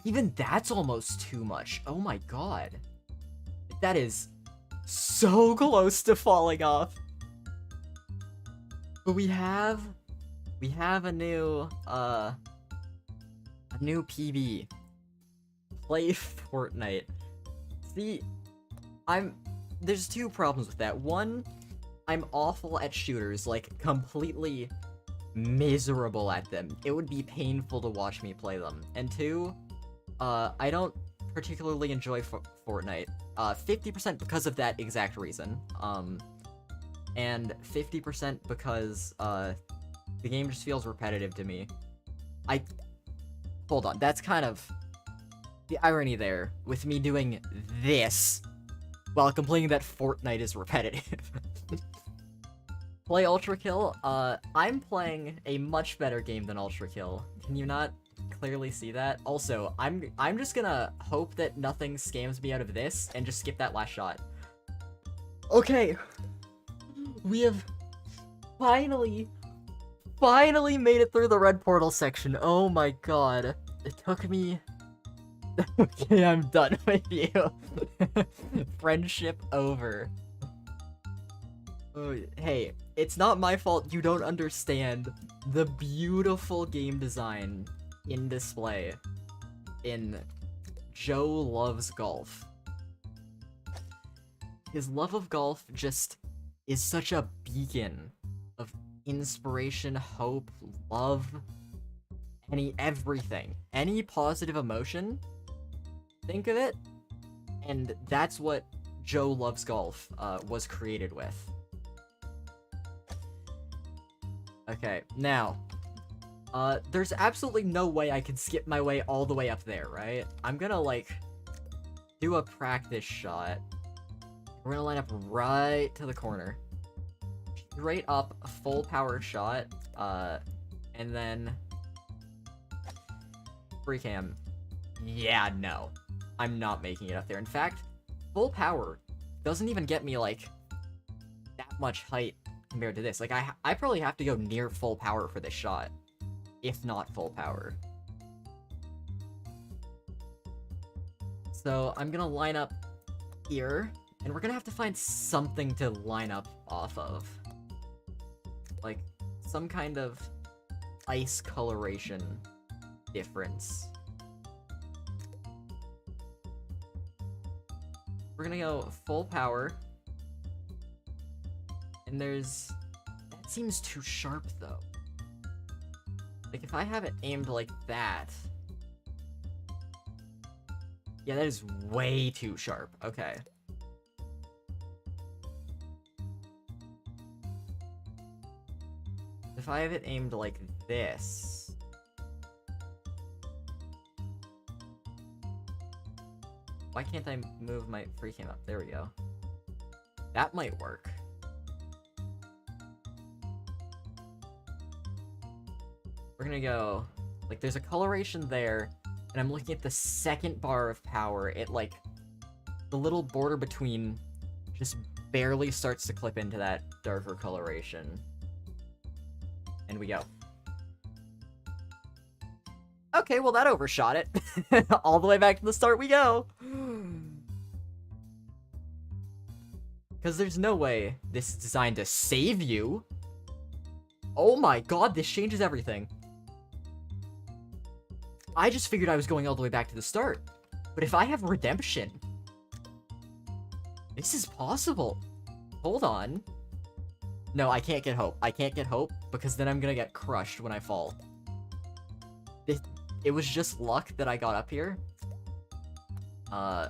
Even that's almost too much. Oh my god. That is so close to falling off. But we have a new PB. Play Fortnite. See, there's two problems with that. One, I'm awful at shooters, like, completely miserable at them. It would be painful to watch me play them. And two, I don't particularly enjoy Fortnite. 50% because of that exact reason. And 50% because, the game just feels repetitive to me. Hold on, that's kind of the irony there, with me doing this while complaining that Fortnite is repetitive. Play Ultra Kill? I'm playing a much better game than Ultra Kill. Can you not clearly see that? Also, I'm just gonna hope that nothing scams me out of this and just skip that last shot. Okay. We have finally made it through the red portal section. Oh my god. It took me Okay, I'm done with you. Friendship over. Oh, hey, it's not my fault you don't understand the beautiful game design in display in Joe Loves Golf. His love of golf just is such a beacon of inspiration, hope, love, everything. Any positive emotion, think of it, and that's what Joe Loves Golf was created with. Okay, now, there's absolutely no way I can skip my way all the way up there, right? I'm gonna, like, do a practice shot. We're gonna line up right to the corner. Straight up, a full power shot, and then... free cam. Yeah, no. I'm not making it up there. In fact, full power doesn't even get me, like, that much height compared to this. Like, I probably have to go near full power for this shot, if not full power. So I'm gonna line up here, and we're gonna have to find something to line up off of. Like, some kind of ice coloration difference. We're gonna go full power. And there's... that seems too sharp, though. Like, if I have it aimed like that... yeah, that is way too sharp. Okay. If I have it aimed like this... why can't I move my free cam up? There we go. That might work. We're gonna go... like, there's a coloration there, and I'm looking at the second bar of power. It, like... the little border between just barely starts to clip into that darker coloration. And we go. Okay, well that overshot it. All the way back to the start we go! Because there's no way this is designed to save you. Oh my god, this changes everything. I just figured I was going all the way back to the start. But if I have redemption... this is possible. Hold on. No, I can't get hope. I can't get hope, because then I'm gonna get crushed when I fall. It was just luck that I got up here. I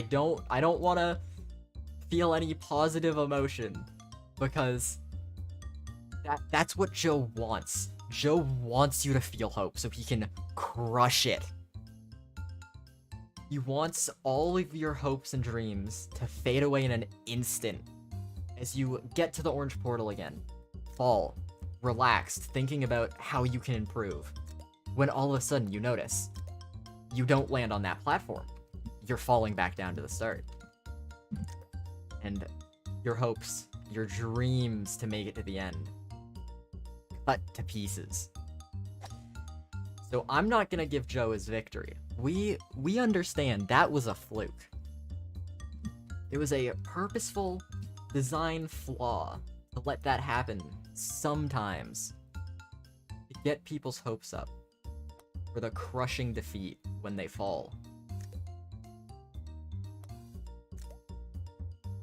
don't want to feel any positive emotion, because that's what Joe wants. Joe wants you to feel hope so he can crush it. He wants all of your hopes and dreams to fade away in an instant as you get to the orange portal again. Fall, relaxed, thinking about how you can improve. When all of a sudden you notice you don't land on that platform. You're falling back down to the start. And your hopes, your dreams to make it to the end, cut to pieces. So I'm not gonna give Joe his victory. We understand that was a fluke. It was a purposeful design flaw to let that happen sometimes. To get people's hopes up for the crushing defeat when they fall.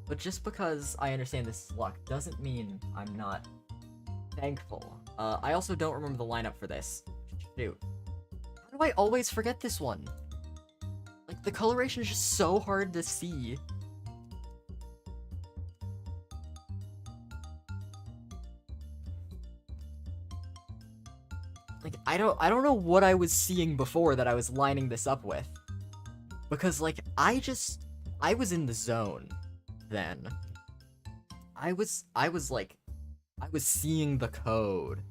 But just because I understand this is luck doesn't mean I'm not thankful. I also don't remember the lineup for this. Shoot. How do I always forget this one? Like, the coloration is just so hard to see. Like, I don't know what I was seeing before that I was lining this up with. Because, like, I was in the zone then. I was seeing the code.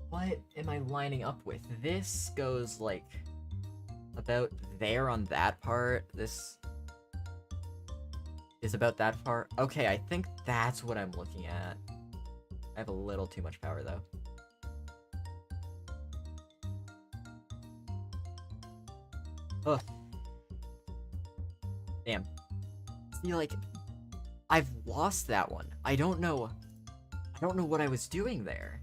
What am I lining up with? This goes, like, about there on that part. This is about that part. Okay, I think that's what I'm looking at. I have a little too much power, though. Ugh. Damn. See, like, I've lost that one. I don't know what I was doing there.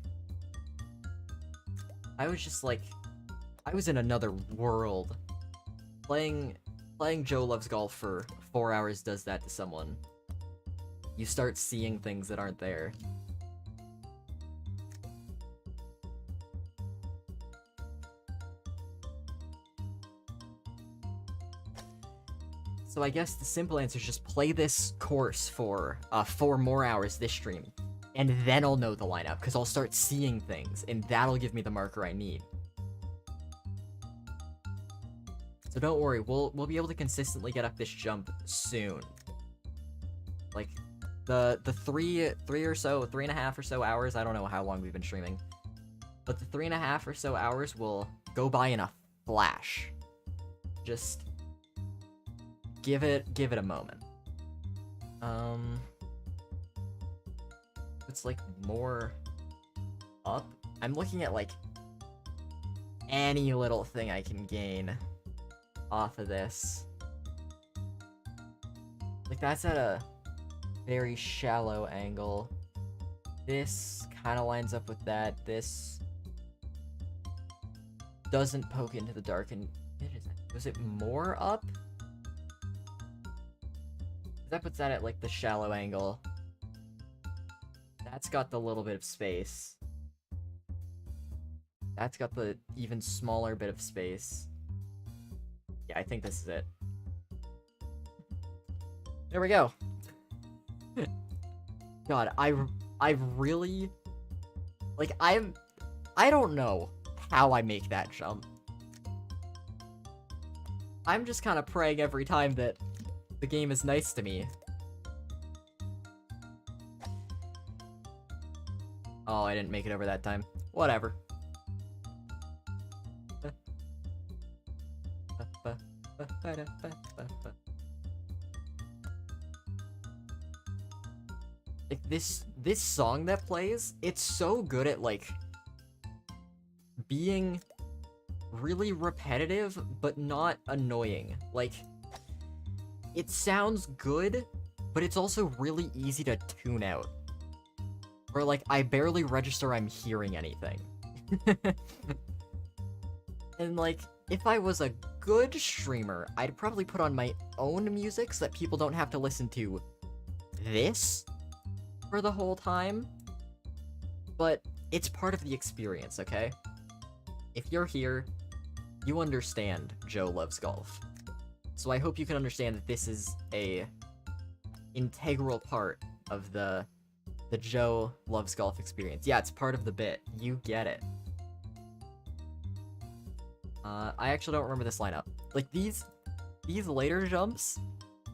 I was just, like, I was in another world. Playing Joe Loves Golf for 4 hours does that to someone. You start seeing things that aren't there. So I guess the simple answer is just play this course for 4 more hours this stream, and then I'll know the lineup, because I'll start seeing things, and that'll give me the marker I need. So don't worry, we'll be able to consistently get up this jump soon. Like, the 3.5 or so hours, I don't know how long we've been streaming, but the 3.5 or so hours will go by in a flash. Just give it a moment. It's like more up. I'm looking at like any little thing I can gain off of this. Like, that's at a very shallow angle. This kind of lines up with that. This doesn't poke into the dark, and was it more up? That puts that at, like, the shallow angle. That's got the little bit of space. That's got the even smaller bit of space. Yeah, I think this is it. There we go. God, I really... Like, I don't know how I make that jump. I'm just kind of praying every time that the game is nice to me. Oh, I didn't make it over that time. Whatever. Like, this song that plays, it's so good at, like, being really repetitive, but not annoying. Like, it sounds good, but it's also really easy to tune out. Or, like, I barely register I'm hearing anything. And, like, if I was a good streamer, I'd probably put on my own music so that people don't have to listen to this for the whole time. But it's part of the experience, okay? If you're here, you understand Joe Loves Golf. So I hope you can understand that this is a integral part of the Joe Loves Golf experience. Yeah, it's part of the bit. You get it. I actually don't remember this lineup. Like, these later jumps,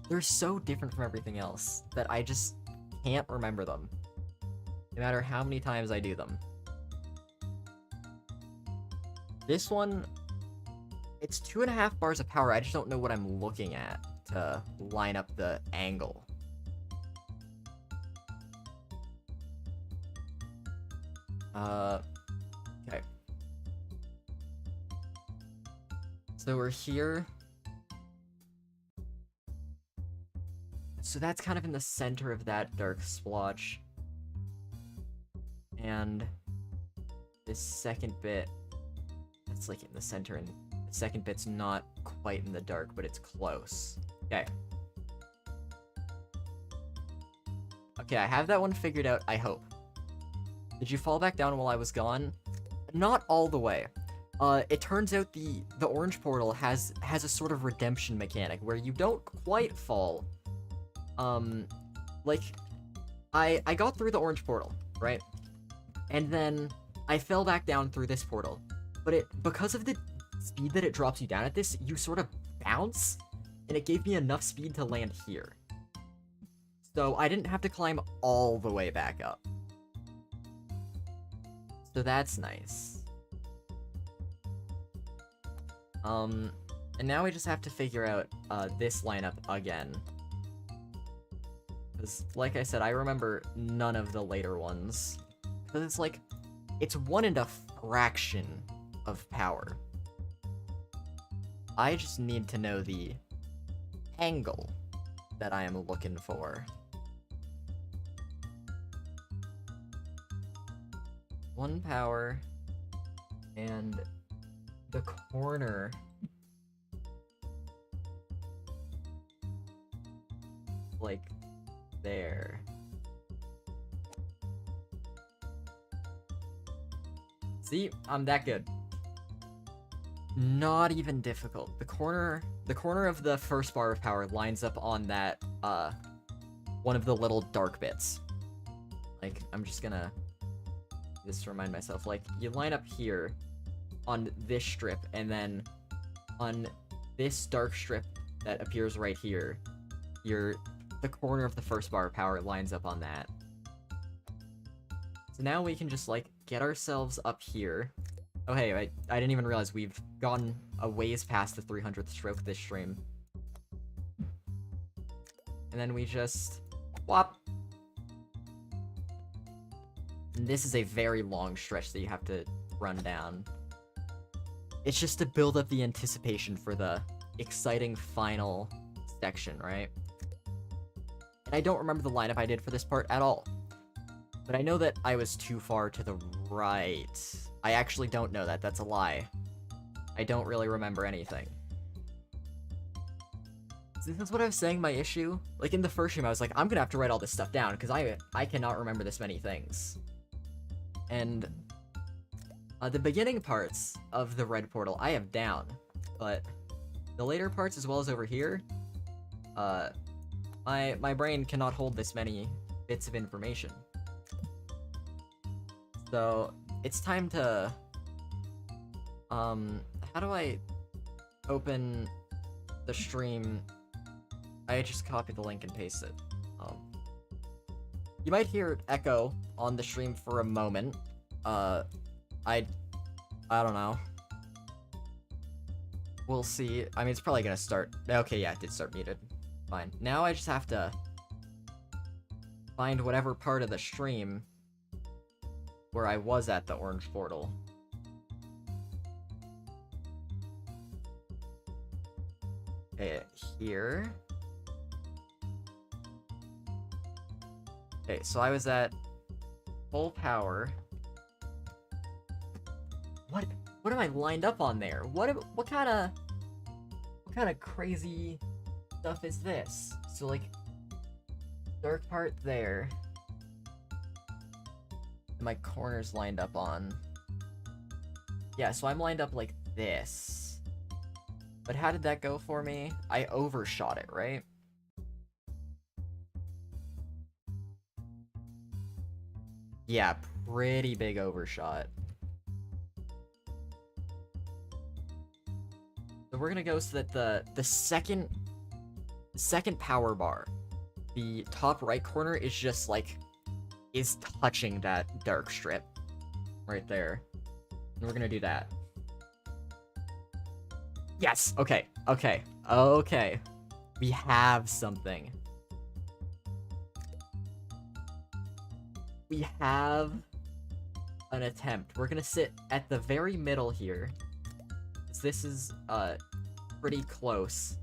they're so different from everything else that I just can't remember them, no matter how many times I do them. This one, it's 2.5 bars of power. I just don't know what I'm looking at to line up the angle. Okay. So we're here. So that's kind of in the center of that dark splotch. And this second bit, that's like in the center, and the second bit's not quite in the dark, but it's close. Okay. Okay, I have that one figured out, I hope. Did you fall back down while I was gone? Not all the way. It turns out the orange portal has a sort of redemption mechanic where you don't quite fall. Like, I got through the orange portal, right? And then I fell back down through this portal. But because of the speed that it drops you down at this, you sort of bounce, and it gave me enough speed to land here. So I didn't have to climb all the way back up. So that's nice. And now we just have to figure out, this lineup again. Because, like I said, I remember none of the later ones. Because it's like, it's 1 and a fraction of power. I just need to know the angle that I am looking for. 1 power, and the corner like there. See, I'm that good. Not even difficult. The corner of the first bar of power lines up on that, one of the little dark bits. Like, I'm just gonna just remind myself, like, you line up here on this strip, and then on this dark strip that appears right here, the corner of the first bar of power lines up on that. So now we can just, like, get ourselves up here. Oh, hey, I didn't even realize we've gone a ways past the 300th stroke this stream. And then we just... whop! And this is a very long stretch that you have to run down. It's just to build up the anticipation for the exciting final section, right? And I don't remember the lineup I did for this part at all. But I know that I was too far to the right. I actually don't know that. That's a lie. I don't really remember anything. This is what I was saying, my issue. Like, in the first stream, I was like, I'm gonna have to write all this stuff down, because I cannot remember this many things. And the beginning parts of the red portal, I have down. But the later parts, as well as over here, my brain cannot hold this many bits of information. So, it's time to, how do I open the stream? I just copied the link and paste it. You might hear echo on the stream for a moment. I don't know. We'll see. I mean, it's probably gonna start. Okay, yeah, it did start muted. Fine. Now I just have to find whatever part of the stream where I was at the orange portal. Okay, here. Okay, so I was at full power. What am I lined up on there? What kind of crazy stuff is this? So, like, dark part there. And my corner's lined up on. Yeah, so I'm lined up like this. But how did that go for me? I overshot it, right? Yeah, pretty big overshot. So we're gonna go so that the second power bar, the top right corner is just like, is touching that dark strip right there. And we're gonna do that. Yes! Okay, okay, okay. We have something. We have an attempt. We're gonna sit at the very middle here. This is, pretty close.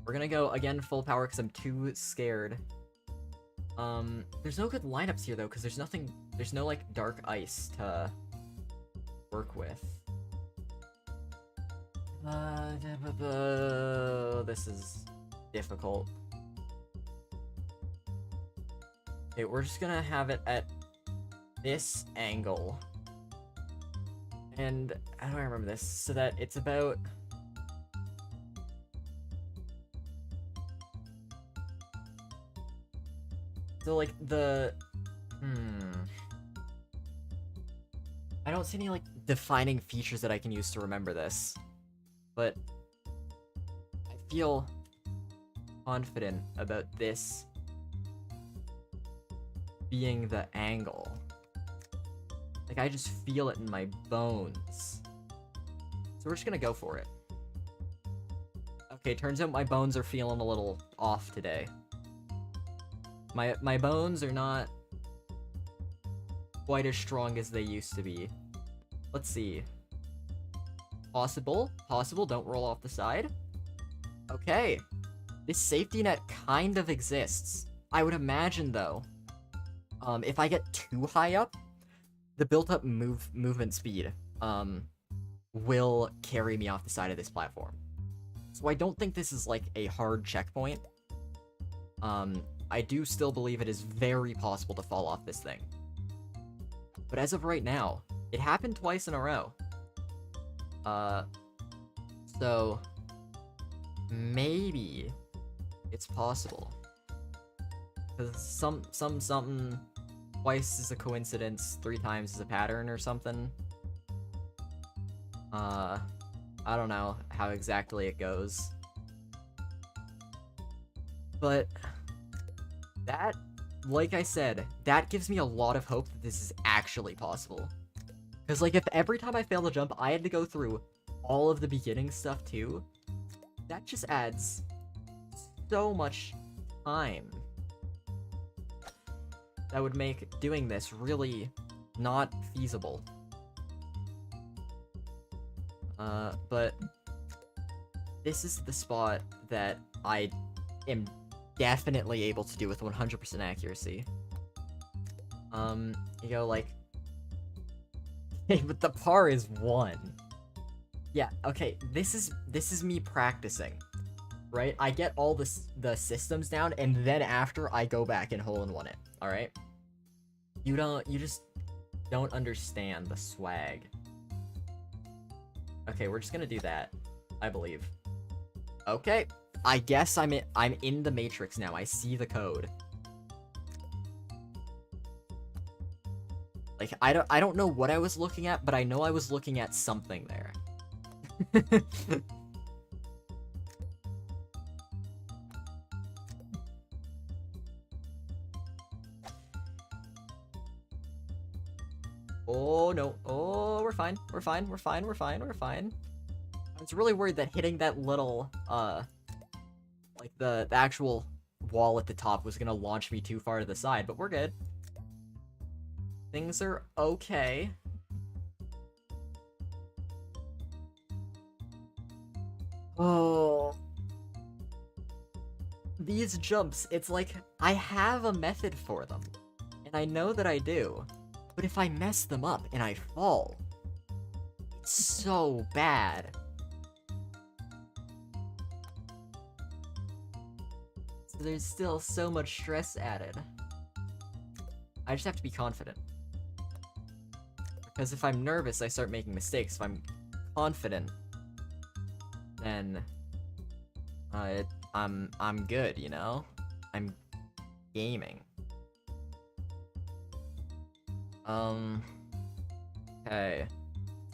We're gonna go, again, full power because I'm too scared. There's no good lineups here, though, because there's no, like, dark ice to work with. This is difficult. Okay, we're just gonna have it at this angle. And how do I remember this? So that it's about... So, like, the... I don't see any, like, defining features that I can use to remember this. But I feel confident about this being the angle. Like, I just feel it in my bones. So we're just gonna go for it. Okay, turns out my bones are feeling a little off today. My bones are not quite as strong as they used to be. Let's see. Possible, don't roll off the side. Okay. This safety net kind of exists. I would imagine, though, if I get too high up, the built-up movement speed, will carry me off the side of this platform. So I don't think this is, like, a hard checkpoint. I do still believe it is very possible to fall off this thing. But as of right now, it happened twice in a row. So maybe it's possible. Because something twice is a coincidence, 3 times is a pattern or something. I don't know how exactly it goes. But that, like I said, that gives me a lot of hope that this is actually possible. Because, like, if every time I fail to jump, I had to go through all of the beginning stuff too, that just adds so much time. That would make doing this really not feasible. But this is the spot that I am definitely able to do with 100% accuracy. You go like... Hey, but the par is 1. Yeah, okay, this is me practicing, right? I get all the systems down, and then after, I go back and hole-in-one it, alright? You just don't understand the swag. Okay, we're just gonna do that, I believe. Okay, I guess I'm in the Matrix now. I see the code. Like, I don't know what I was looking at, but I know I was looking at something there. Oh, no. Oh, we're fine. We're fine. We're fine. We're fine. We're fine. I was really worried that hitting that little, like the actual wall at the top was gonna launch me too far to the side, but we're good. Things are okay. Oh. These jumps, it's like, I have a method for them. And I know that I do. But if I mess them up and I fall, it's so bad. So there's still so much stress added. I just have to be confident. Because if I'm nervous, I start making mistakes. If I'm confident, then I'm good, you know? I'm gaming. Okay.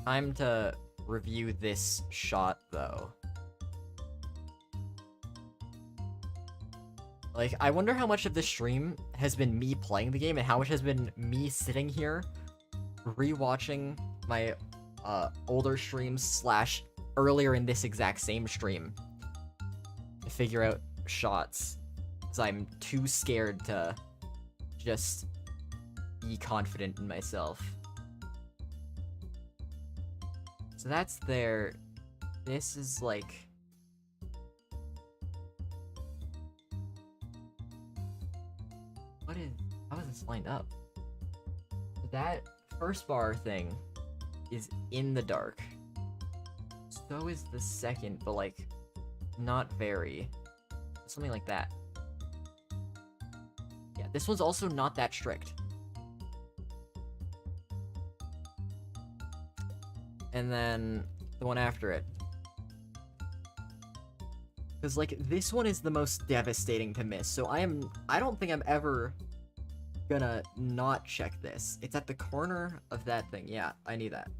Time to review this shot, though. Like, I wonder how much of this stream has been me playing the game and how much has been me sitting here rewatching my older streams slash earlier in this exact same stream to figure out shots, because I'm too scared to just be confident in myself. So that's there. This is like... How is this lined up? That first bar thing is in the dark. So is the second, but like, not very. Something like that. Yeah, this one's also not that strict. And then the one after it. Because, like, this one is the most devastating to miss, so I don't think I'm ever gonna not check this. It's at the corner of that thing. Yeah, I knew that.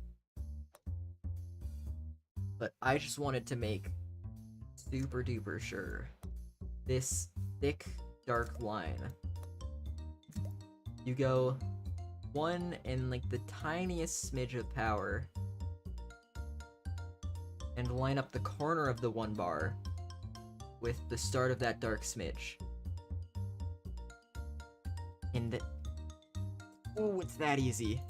But I just wanted to make super duper sure. This thick, dark line. You go 1 and, like, the tiniest smidge of power, and line up the corner of the 1 bar with the start of that dark smidge. And Oh, it's that easy.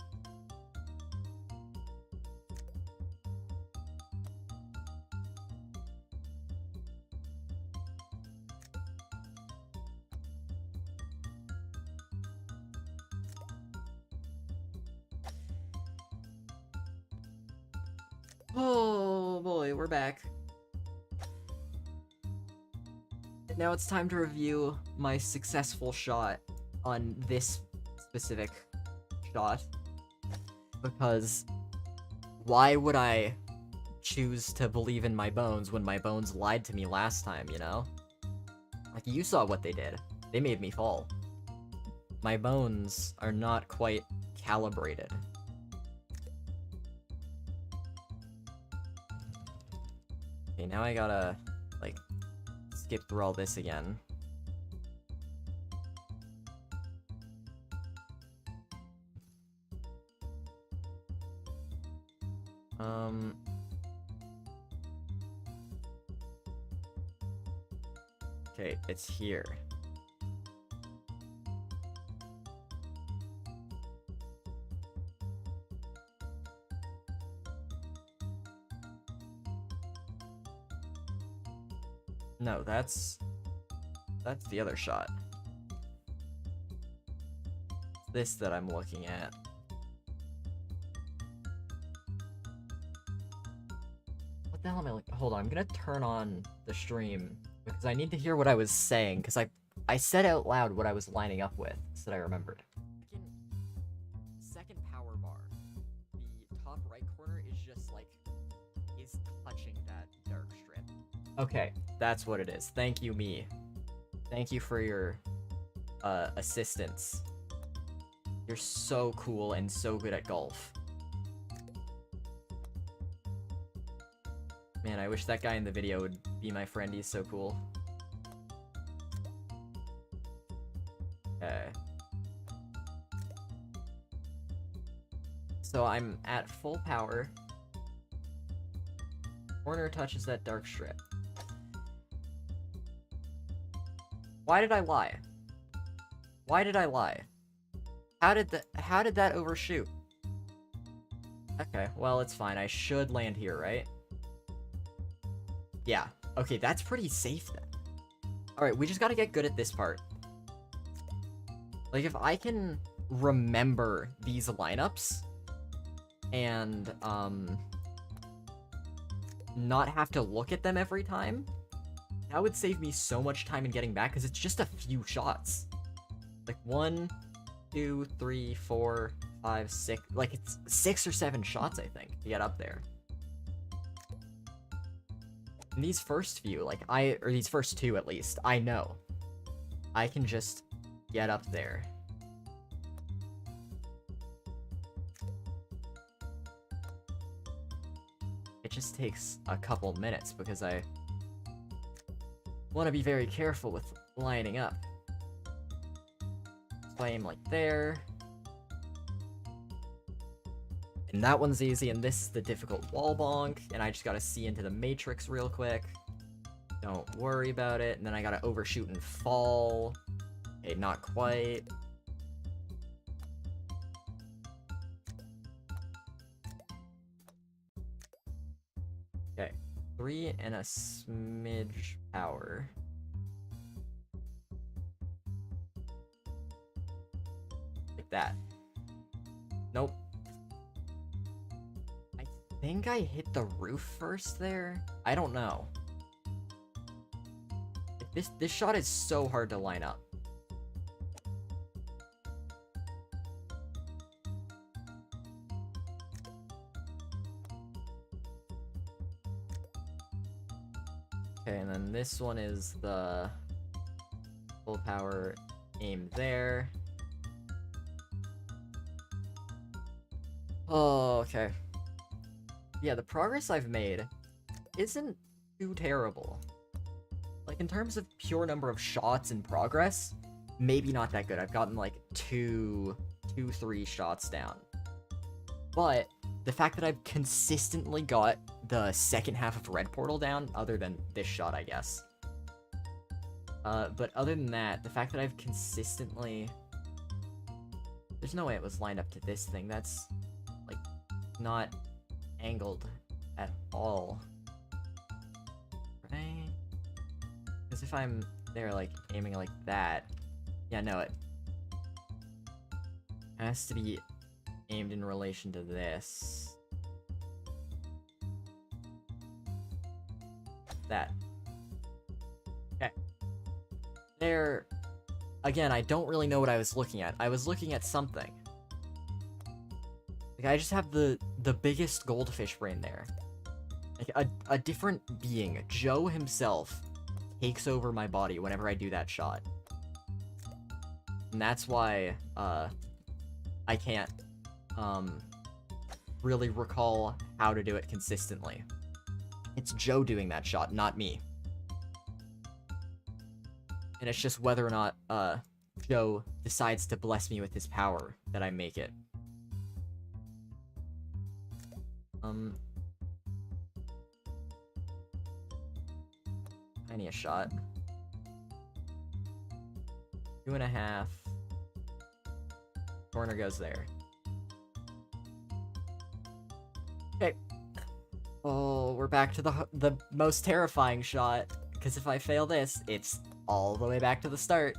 Oh boy, we're back. And now it's time to review my successful shot on this specific shot. Because why would I choose to believe in my bones when my bones lied to me last time, you know? Like, you saw what they did. They made me fall. My bones are not quite calibrated. Okay, now I gotta, like, skip through all this again. Okay, it's here. No, that's the other shot. It's this that I'm looking at. What the hell am I looking? Hold on, I'm gonna turn on the stream because I need to hear what I was saying, because I said out loud what I was lining up with, so that I remembered. Second power bar. The top right corner is just like is touching that dark strip. Okay, that's what it is. Thank you, me. Thank you for your assistance. You're so cool and so good at golf. Man, I wish that guy in the video would be my friend. He's so cool. Okay. So I'm at full power. Corner touches that dark strip. Why did I lie? Why did I lie? How did that overshoot? Okay, well, it's fine. I should land here, right? Yeah. Okay, that's pretty safe then. Alright, we just gotta get good at this part. Like, if I can remember these lineups and, not have to look at them every time, that would save me so much time in getting back, because it's just a few shots. Like, 1, 2, 3, 4, 5, 6, like, it's 6 or 7 shots, I think, to get up there. And these first few, like, or these first 2 at least, I know. I can just get up there. It just takes a couple minutes because I want to be very careful with lining up. So I aim like there. And that one's easy, and this is the difficult wall bonk, and I just gotta see into the matrix real quick. Don't worry about it, and then I gotta overshoot and fall. Okay, not quite. Okay, 3 and a smidge power. Like that. Nope. I think I hit the roof first there? I don't know. This shot is so hard to line up. Okay, and then this one is the full power aim there. Oh, okay. Yeah, the progress I've made isn't too terrible. Like, in terms of pure number of shots in progress, maybe not that good. I've gotten, like, 3 shots down. But the fact that I've consistently got the second half of Red Portal down, other than this shot, I guess. But other than that, the fact that I've consistently There's no way it was lined up to this thing. That's, like, not angled at all. Right? Because if I'm there, like, aiming like that... Yeah, no, it has to be aimed in relation to this. That. Okay. There... Again, I don't really know what I was looking at. I was looking at something. Like, I just have the biggest goldfish brain there. Like, a different being, Joe himself, takes over my body whenever I do that shot. And that's why, I can't, really recall how to do it consistently. It's Joe doing that shot, not me. And it's just whether or not, Joe decides to bless me with his power that I make it. Tiny a shot. 2.5. Corner goes there. Okay. Oh, we're back to the most terrifying shot. Because if I fail this, it's all the way back to the start.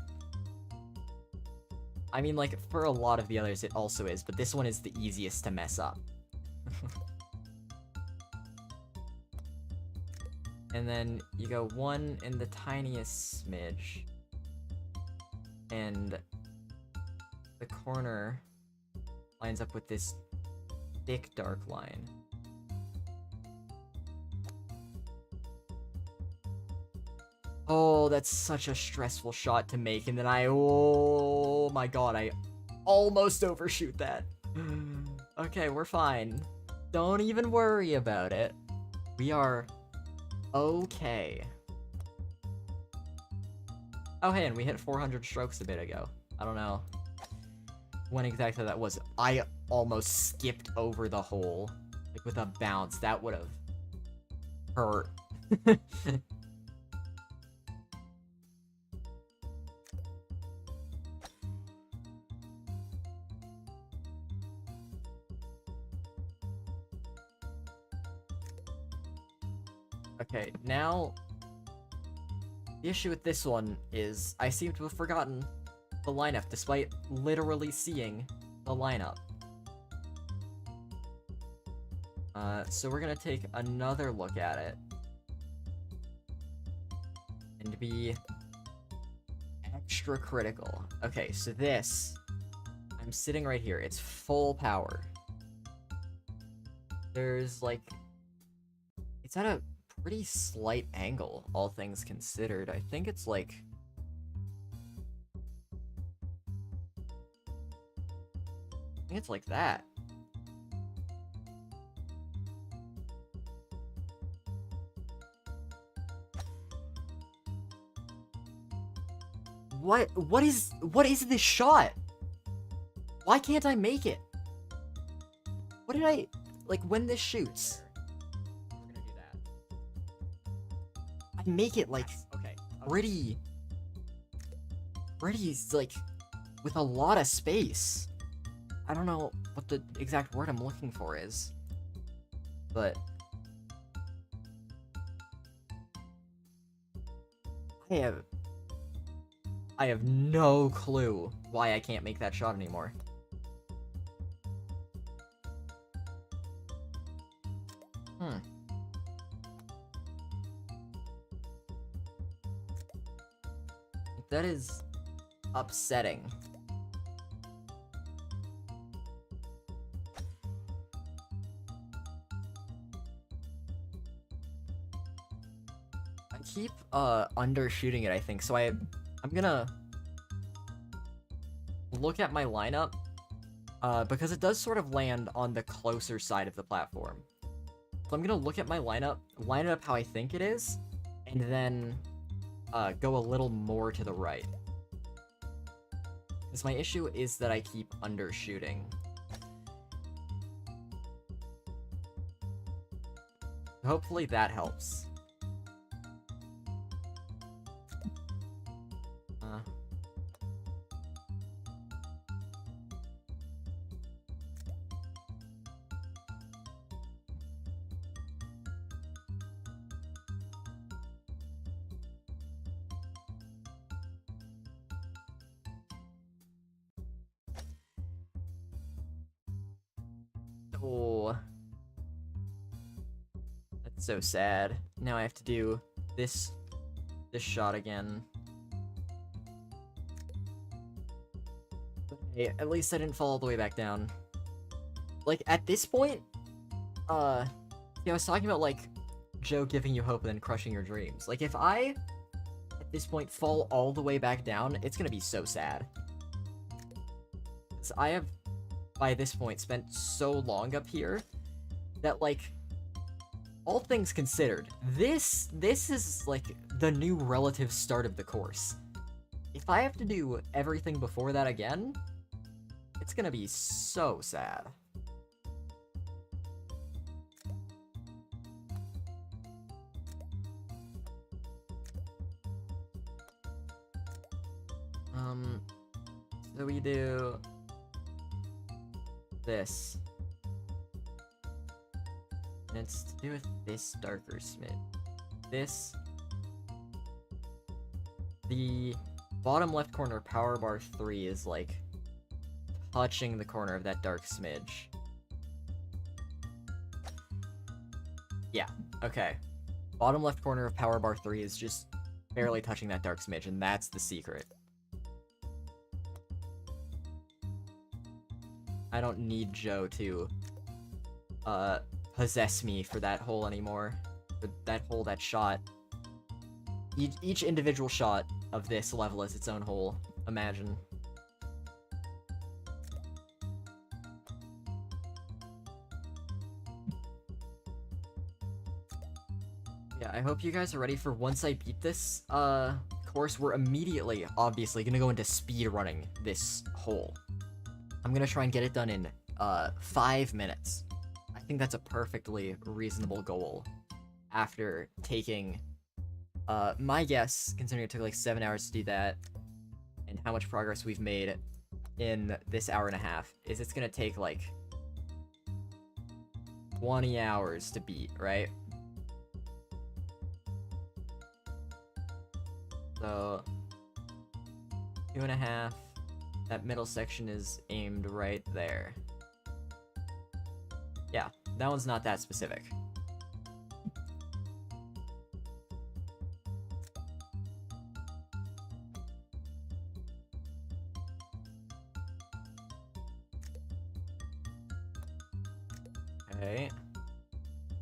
I mean, like, for a lot of the others it also is, but this one is the easiest to mess up. And then you go one in the tiniest smidge. And the corner lines up with this thick dark line. Oh, that's such a stressful shot to make, and then oh my god, I almost overshoot that. Okay, we're fine. Don't even worry about it. We are okay. Oh hey, and we hit 400 strokes a bit ago. I don't know when exactly that was. I almost skipped over the hole, like with a bounce. That would have hurt. Okay, now, the issue with this one is I seem to have forgotten the lineup, despite literally seeing the lineup. So we're gonna take another look at it. And be extra critical. Okay, so this, I'm sitting right here, it's full power. There's like, it's at a pretty slight angle, all things considered. I think it's like... I think it's like that. What is this shot? Why can't I make it? What did I... Like, when this shoots... I make it, like, pretty, like, with a lot of space. I don't know what the exact word I'm looking for is, but I have no clue why I can't make that shot anymore. That is upsetting. I keep undershooting it, I think, so I'm gonna look at my lineup because it does sort of land on the closer side of the platform. So I'm gonna look at my lineup, line it up how I think it is, and then go a little more to the right. Because my issue is that I keep undershooting. Hopefully that helps. Oh. That's so sad. Now I have to do this shot again. Hey, at least I didn't fall all the way back down. Like, at this point, I was talking about, like, Joe giving you hope and then crushing your dreams. Like, if I, at this point, fall all the way back down, it's gonna be so sad. Because I have, by this point, spent so long up here that, like, all things considered, this is, like, the new relative start of the course. If I have to do everything before that again, it's gonna be so sad. So we do this. And it's to do with this darker smidge. This. The bottom left corner power bar 3 is like touching the corner of that dark smidge. Yeah, okay. Bottom left corner of power bar 3 is just barely touching that dark smidge, and that's the secret. I don't need Joe to possess me for that hole anymore. For that hole, that shot. Each individual shot of this level is its own hole. Imagine. Yeah, I hope you guys are ready for once I beat this course, we're immediately, obviously, gonna go into speed running this hole. I'm gonna try and get it done in 5 minutes. I think that's a perfectly reasonable goal after taking my guess, considering it took like 7 hours to do that, and how much progress we've made in this hour and a half, is it's gonna take like 20 hours to beat, right? So 2.5. That middle section is aimed right there. Yeah, that one's not that specific. Okay.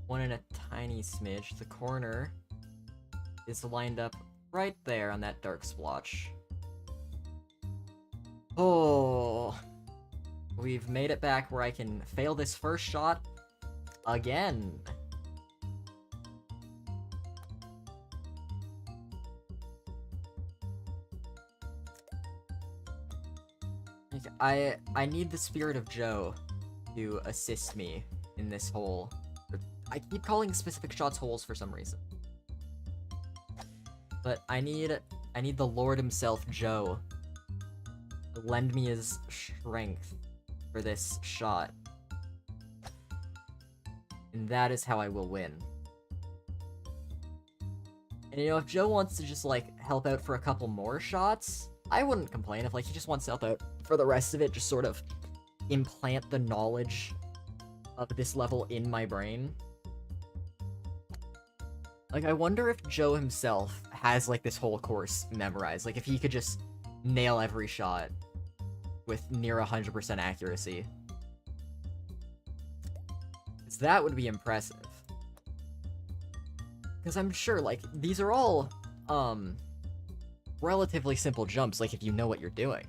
One and a tiny smidge. The corner is lined up right there on that dark splotch. Oh, we've made it back where I can fail this first shot again. Like, I need the spirit of Joe to assist me in this hole. I keep calling specific shots holes for some reason. But I need the Lord himself, Joe, to lend me his strength for this shot. And that is how I will win. And you know, if Joe wants to just, like, help out for a couple more shots, I wouldn't complain. If, like, he just wants to help out for the rest of it, just sort of implant the knowledge of this level in my brain. Like, I wonder if Joe himself has, like, this whole course memorized. Like, if he could just nail every shot with near 100% accuracy. Because that would be impressive. Because I'm sure, like, these are all, relatively simple jumps, like, if you know what you're doing.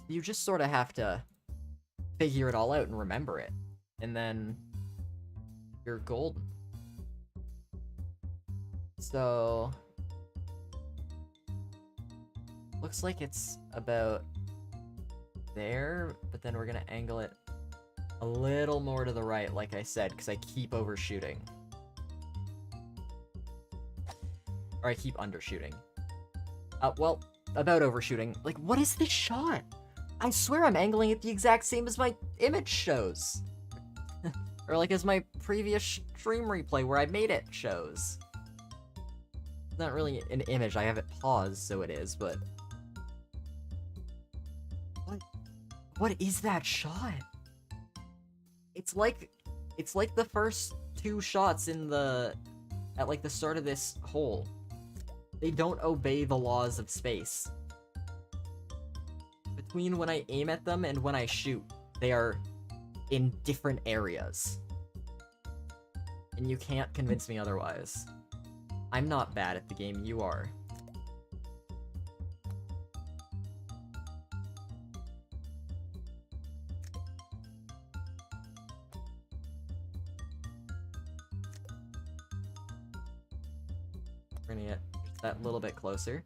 You just sort of have to figure it all out and remember it. And then you're golden. So looks like it's about there, but then we're gonna angle it a little more to the right, like I said, because I keep overshooting. Or I keep undershooting. Well, about overshooting. Like, what is this shot? I swear I'm angling it the exact same as my image shows. Or like as my previous stream replay where I made it shows. It's not really an image, I have it paused, so it is, but... What is that shot? It's like the first two shots at like the start of this hole. They don't obey the laws of space. Between when I aim at them and when I shoot, they are in different areas. And you can't convince me otherwise. I'm not bad at the game, you are. Bringing it that little bit closer.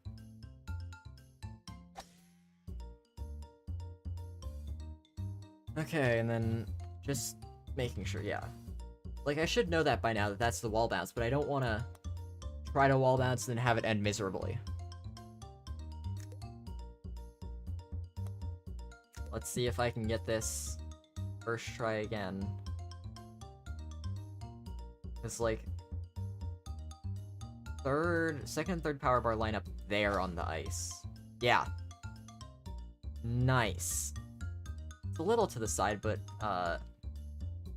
Okay, and then just making sure, yeah. Like, I should know that by now, that that's the wall bounce, but I don't want to try to wall bounce and then have it end miserably. Let's see if I can get this first try again. It's like second and third power bar line up there on the ice. Yeah. Nice. It's a little to the side, but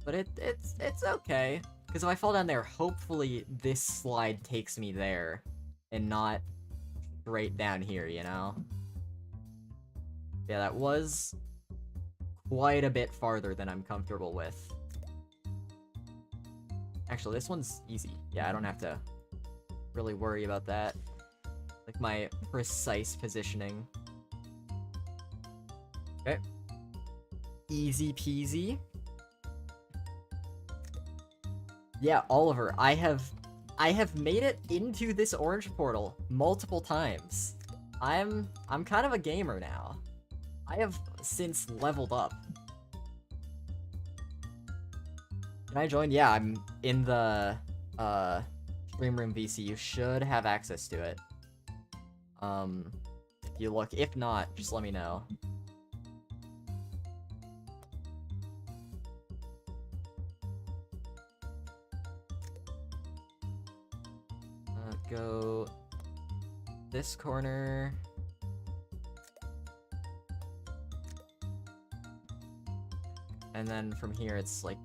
it's okay. Because if I fall down there, hopefully this slide takes me there and not straight down here, you know? Yeah, that was quite a bit farther than I'm comfortable with. Actually, this one's easy. Yeah, I don't have to really worry about that. Like my precise positioning. Okay. Easy peasy. Yeah, Oliver, I have made it into this orange portal multiple times. I'm kind of a gamer now. I have since leveled up. Can I join? Yeah, I'm in the Stream Room VC. You should have access to it. If you look. If not, just let me know. Go this corner. And then from here, it's like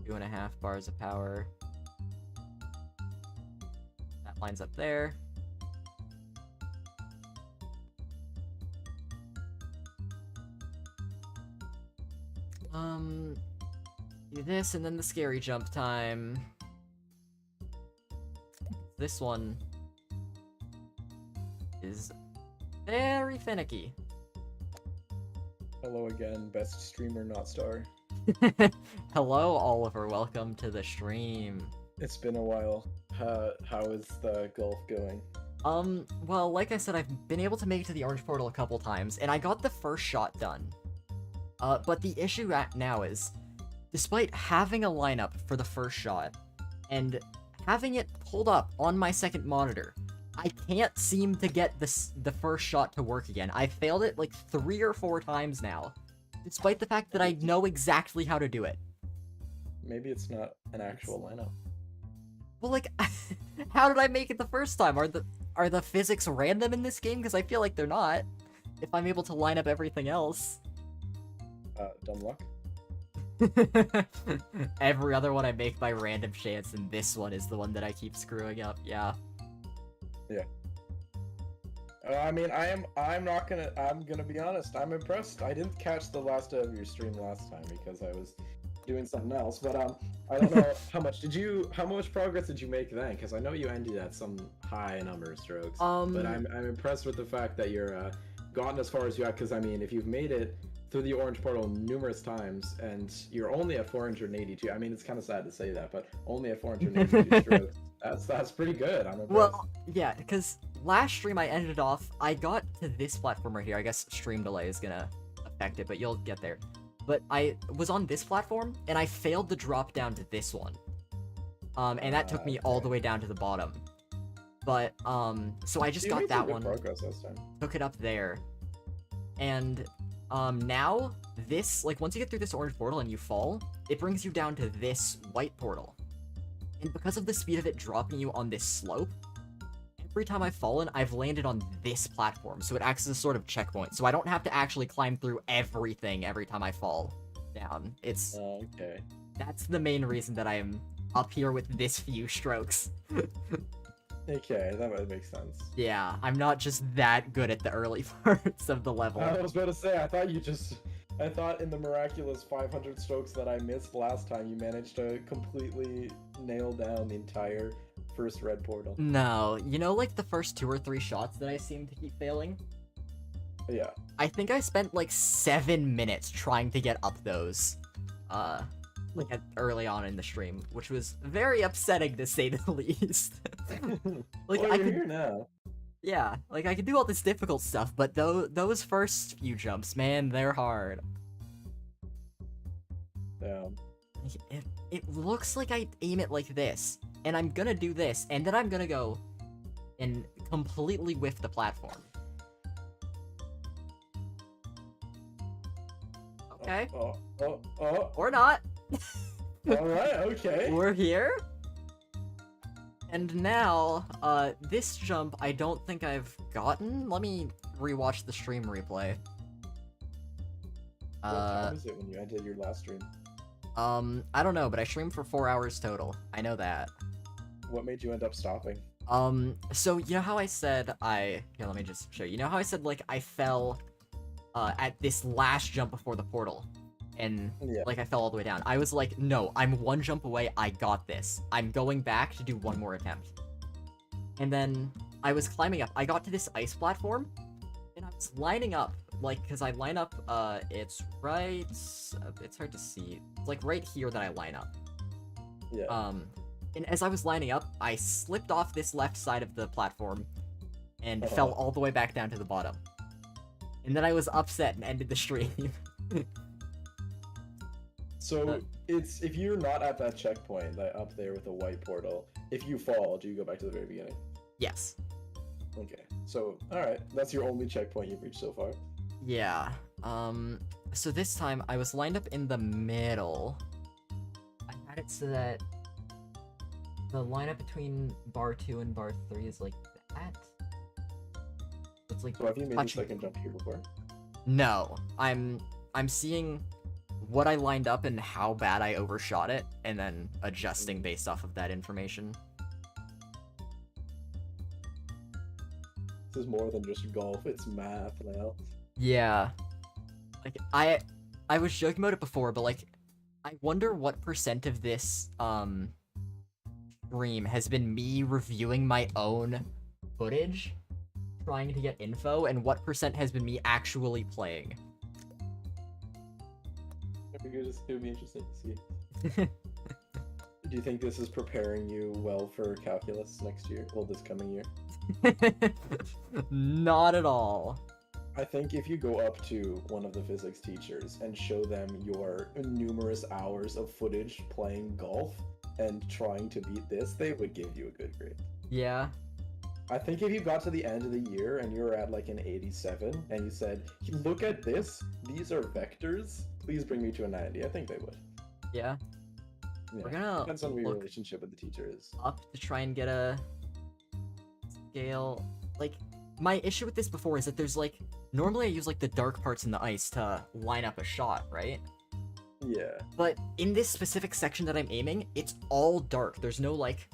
2.5 bars of power. That lines up there. Do this, and then the scary jump time. This one is very finicky.
Hello again, best streamer not star.
Hello, Oliver. Welcome to the stream.
It's been a while. How is the golf going?
Well, like I said, I've been able to make it to the orange portal a couple times, and I got the first shot done. But the issue now is, despite having a lineup for the first shot, and having it pulled up on my second monitor, I can't seem to get the first shot to work again. I failed it like 3 or 4 times now, despite the fact that I know exactly how to do it.
Maybe it's not an actual lineup.
Well, like, how did I make it the first time? Are the physics random in this game? Because I feel like they're not. If I'm able to line up everything else.
Dumb luck?
Every other one I make by random chance, and this one is the one that I keep screwing up, yeah.
Yeah. I mean, I'm gonna be honest, I'm impressed. I didn't catch the last of your stream last time because I was doing something else, but I don't know how much progress did you make then? Because I know you ended at some high number of strokes. But I'm impressed with the fact that you're gotten as far as you have, because I mean, if you've made it through the orange portal numerous times and you're only at 482, I mean, it's kind of sad to say that, but only at 482 strokes, that's pretty good. I'm impressed. Well,
yeah, because last stream I ended off, I got to this platform right here. I guess stream delay is gonna affect it, but you'll get there. But I was on this platform, and I failed to drop down to this one. And that took me all the way down to the bottom. But, so I just got that one,
progress last time.
Took it up there. And, now, this, like, once you get through this orange portal and you fall, it brings you down to this white portal. And because of the speed of it dropping you on this slope, every time I've fallen, I've landed on this platform, so it acts as a sort of checkpoint, so I don't have to actually climb through everything every time I fall down. It's...
okay.
That's the main reason that I am up here with this few strokes.
Okay, that might make sense.
Yeah, I'm not just that good at the early parts of the level.
I was about to say, I thought in the miraculous 500 strokes that I missed last time, you managed to completely nail down the entire first red portal.
No, you know, like the first 2 or 3 shots that I seem to keep failing?
Yeah.
I think I spent like 7 minutes trying to get up those, early on in the stream, which was very upsetting to say the least. Like,
well,
I
you're
could,
here now.
yeah, like I could do all this difficult stuff, but those first few jumps, man, they're hard.
Yeah.
It looks like I aim it like this, and I'm gonna do this, and then I'm gonna go and completely whiff the platform. Okay.
Oh.
Or not.
Alright, okay.
We're here. And now, this jump I don't think I've gotten. Let me rewatch the stream replay.
What time is it when you ended your last stream?
I don't know, but I streamed for 4 hours total. I know that.
What made you end up stopping?
So you know how I said here, let me just show you. You know how I said, like, I fell, at this last jump before the portal? And,
Yeah.
like, I fell all the way down. I was like, no, I'm 1 jump away, I got this. I'm going back to do 1 more attempt. And then, I was climbing up. I got to this ice platform, and I was lining up, like, because I line up, it's right, it's hard to see. It's, like, right here that I line up.
Yeah.
And as I was lining up, I slipped off this left side of the platform, and fell all the way back down to the bottom. And then I was upset and ended the stream.
So it's if you're not at that checkpoint, that up there with the white portal, if you fall, do you go back to the very beginning?
Yes.
Okay. So alright, that's your only checkpoint you've reached so far.
Yeah. So this time I was lined up in the middle. I had it so that the lineup between bar 2 and bar 3 is like that. It's like
So have you made the
touching.
second jump here before?
No. I'm seeing what I lined up and how bad I overshot it, and then adjusting based off of that information.
This is more than just golf, it's math now.
Yeah. Like, I was joking about it before, but, like, I wonder what percent of this, stream has been me reviewing my own footage, trying to get info, and what percent has been me actually playing.
It would be interesting to see. Do you think this is preparing you well for calculus next year? Well, this coming year?
Not at all.
I think if you go up to one of the physics teachers and show them your numerous hours of footage playing golf and trying to beat this, they would give you a good grade.
Yeah.
I think if you got to the end of the year and you were at like an 87 and you said, look at this, these are vectors, please bring me to a 90, I think they would.
Yeah.
Yeah.
We're gonna
Depends on what your
look
relationship with the teacher is.
up to try and get a scale. Like, my issue with this before is that there's, like, normally I use, like, the dark parts in the ice to line up a shot, right?
Yeah.
But in this specific section that I'm aiming, it's all dark. There's no, like,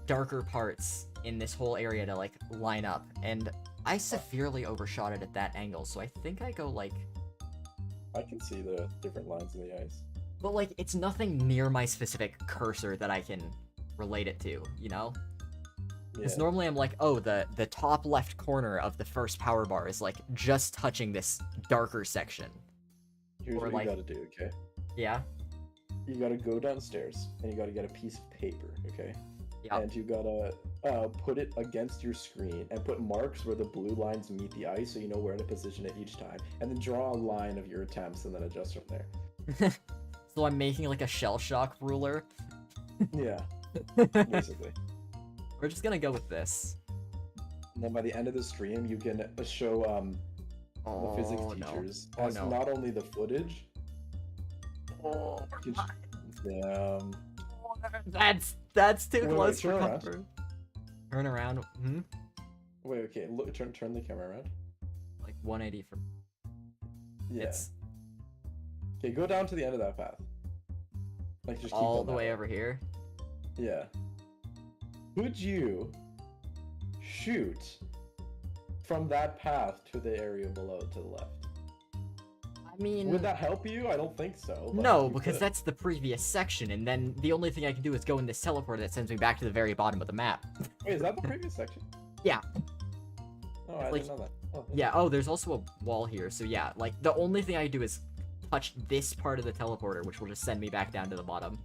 darker parts in this whole area to, like, line up. And I severely overshot it at that angle, so I think I go, like...
I can see the different lines in the ice.
But, like, it's nothing near my specific cursor that I can relate it to, you know? Because normally I'm like, oh, the top left corner of the first power bar is, like, just touching this darker section.
Here's
or
what
like-
you gotta do, okay?
Yeah?
You gotta go downstairs and you gotta get a piece of paper, okay?
Yeah.
And you gotta put it against your screen and put marks where the blue lines meet the ice so you know where to position it each time. And then draw a line of your attempts and then adjust from there.
So I'm making, like, a shell shock ruler.
Yeah, basically.
We're just gonna go with this.
And then by the end of the stream, you can show the physics
no.
teachers
Oh,
as
no.
not only the footage.
Oh,
you can-
that's too
Wait,
close
turn
for
around.
comfort. Turn around. Hmm?
Wait, okay, look, turn the camera around.
Like 180 for...
Yeah.
It's...
Okay, go down to the end of that path. Like, just keep
all
on
the
that
way
one.
over here.
Yeah. Could you shoot from that path to the area below to the left?
I mean,
Would that help you? I don't think so. But
no,
you
because
could.
that's the previous section, and then the only thing I can do is go in this teleporter that sends me back to the very bottom of the map.
Wait, is that the previous section?
Yeah.
Oh, I
Like,
didn't know that. Oh,
Yeah, oh, there's also a wall here, so yeah, like, the only thing I do is touch this part of the teleporter, which will just send me back down to the bottom.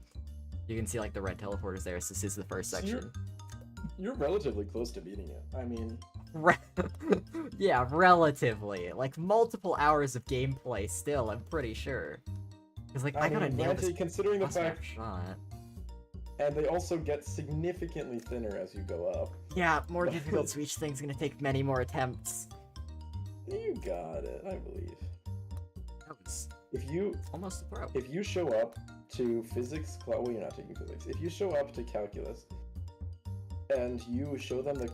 You can see, like, the red teleporters there, so this is the first
So
section.
you're relatively close to beating it. I mean,
Yeah, relatively. Like, multiple hours of gameplay still, I'm pretty sure. Because, like, I gotta
mean,
nail this
granted, considering the
cross map
fact,
shot.
and they also get significantly thinner as you go up.
Yeah, more difficult, so each thing's gonna take many more attempts.
You got it, I believe.
That was
If you
almost a throw.
if you show up to physics class, well, you're not taking physics. If you show up to calculus, and you show them the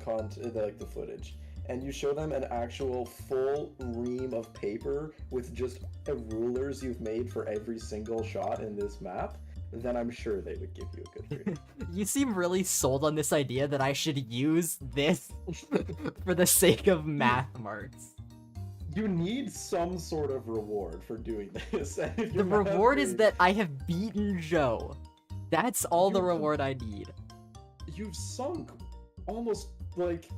footage, and you show them an actual full ream of paper with just rulers you've made for every single shot in this map, then I'm sure they would give you a good grade.
You seem really sold on this idea that I should use this for the sake of math marks.
You need some sort of reward for doing this. And if
The
your math
reward is
grade-
that I have beaten Joe. That's all the
You-
reward I need.
you've sunk almost like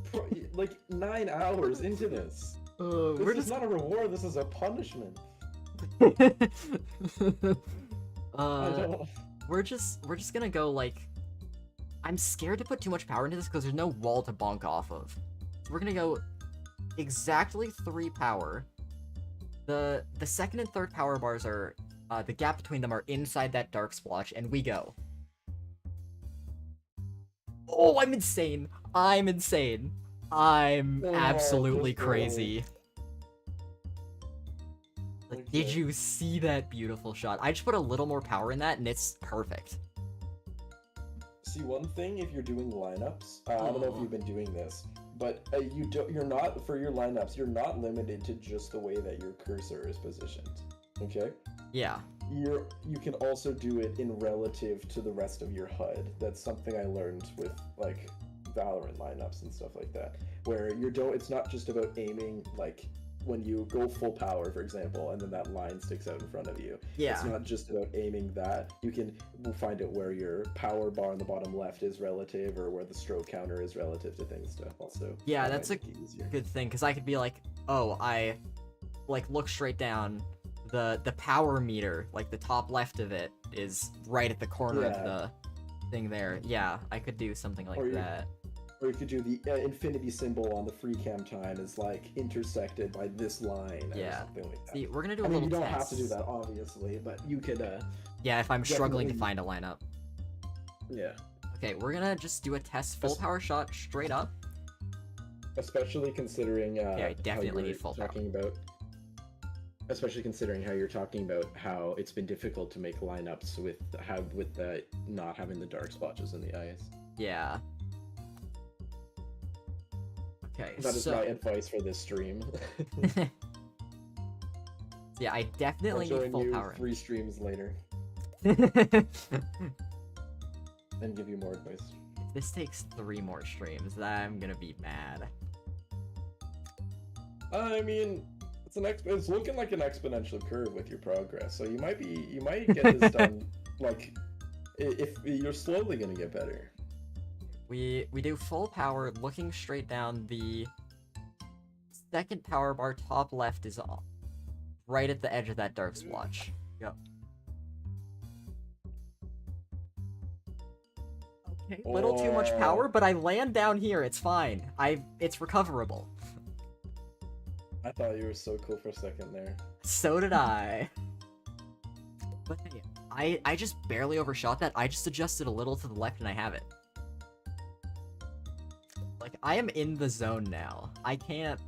9 hours into this. This
We're
is
just
not a reward. This is a punishment. I don't.
we're just gonna go like. I'm scared to put too much power into this because there's no wall to bonk off of. So we're gonna go exactly 3 power. The second and third power bars are the gap between them are inside that dark splotch, and we go. Oh, I'm insane! I'm insane! I'm
Oh,
absolutely
just go.
crazy. Like, did
Okay.
you see that beautiful shot? I just put a little more power in that, and it's perfect.
See, one thing, if you're doing lineups, I don't know if you've been doing this, but you're not, for your lineups, you're not limited to just the way that your cursor is positioned. Okay?
Yeah.
You can also do it in relative to the rest of your HUD. That's something I learned with like Valorant lineups and stuff like that, where it's not just about aiming like when you go full power, for example, and then that line sticks out in front of you.
Yeah.
It's not just about aiming that. You can find it where your power bar on the bottom left is relative, or where the stroke counter is relative to things to also.
Yeah, that's a
make it easier.
good thing, because I could be like, oh, I like look straight down. The power meter, like the top left of it, is right at the corner of
Yeah.
the thing there. Yeah, I could do something like
Or you-
that.
Or you could do the infinity symbol on the free cam time is like intersected by this line,
Yeah.
or something like that.
See, we're gonna do a
I mean,
little
you don't
test.
have to do that, obviously, but you could,
Yeah, if I'm struggling to
Definitely.
find a lineup.
yeah.
Okay, we're gonna just do a test full power shot straight up.
Especially considering,
Yeah, I definitely
how you
need
were
full power.
talking about. Especially considering how you're talking about how it's been difficult to make lineups with the not having the dark splotches in the eyes.
Yeah. Okay,
That is
so
my advice for this stream.
yeah, I definitely
I'll
need
join
full
you
power.
3 streams later
If
and give you more advice.
this takes 3 more streams, I'm gonna be mad.
I mean, it's looking like an exponential curve with your progress. So you might get this done. Like, if you're slowly gonna get better.
We do full power, looking straight down. The second power bar top left is on, right at the edge of that dark splotch. Yep. Okay, little too much power, but I land down here. It's fine. It's recoverable.
I thought you were so cool for a second there.
So did I. But hey, I just barely overshot that. I just adjusted a little to the left and I have it. Like, I am in the zone now. I can't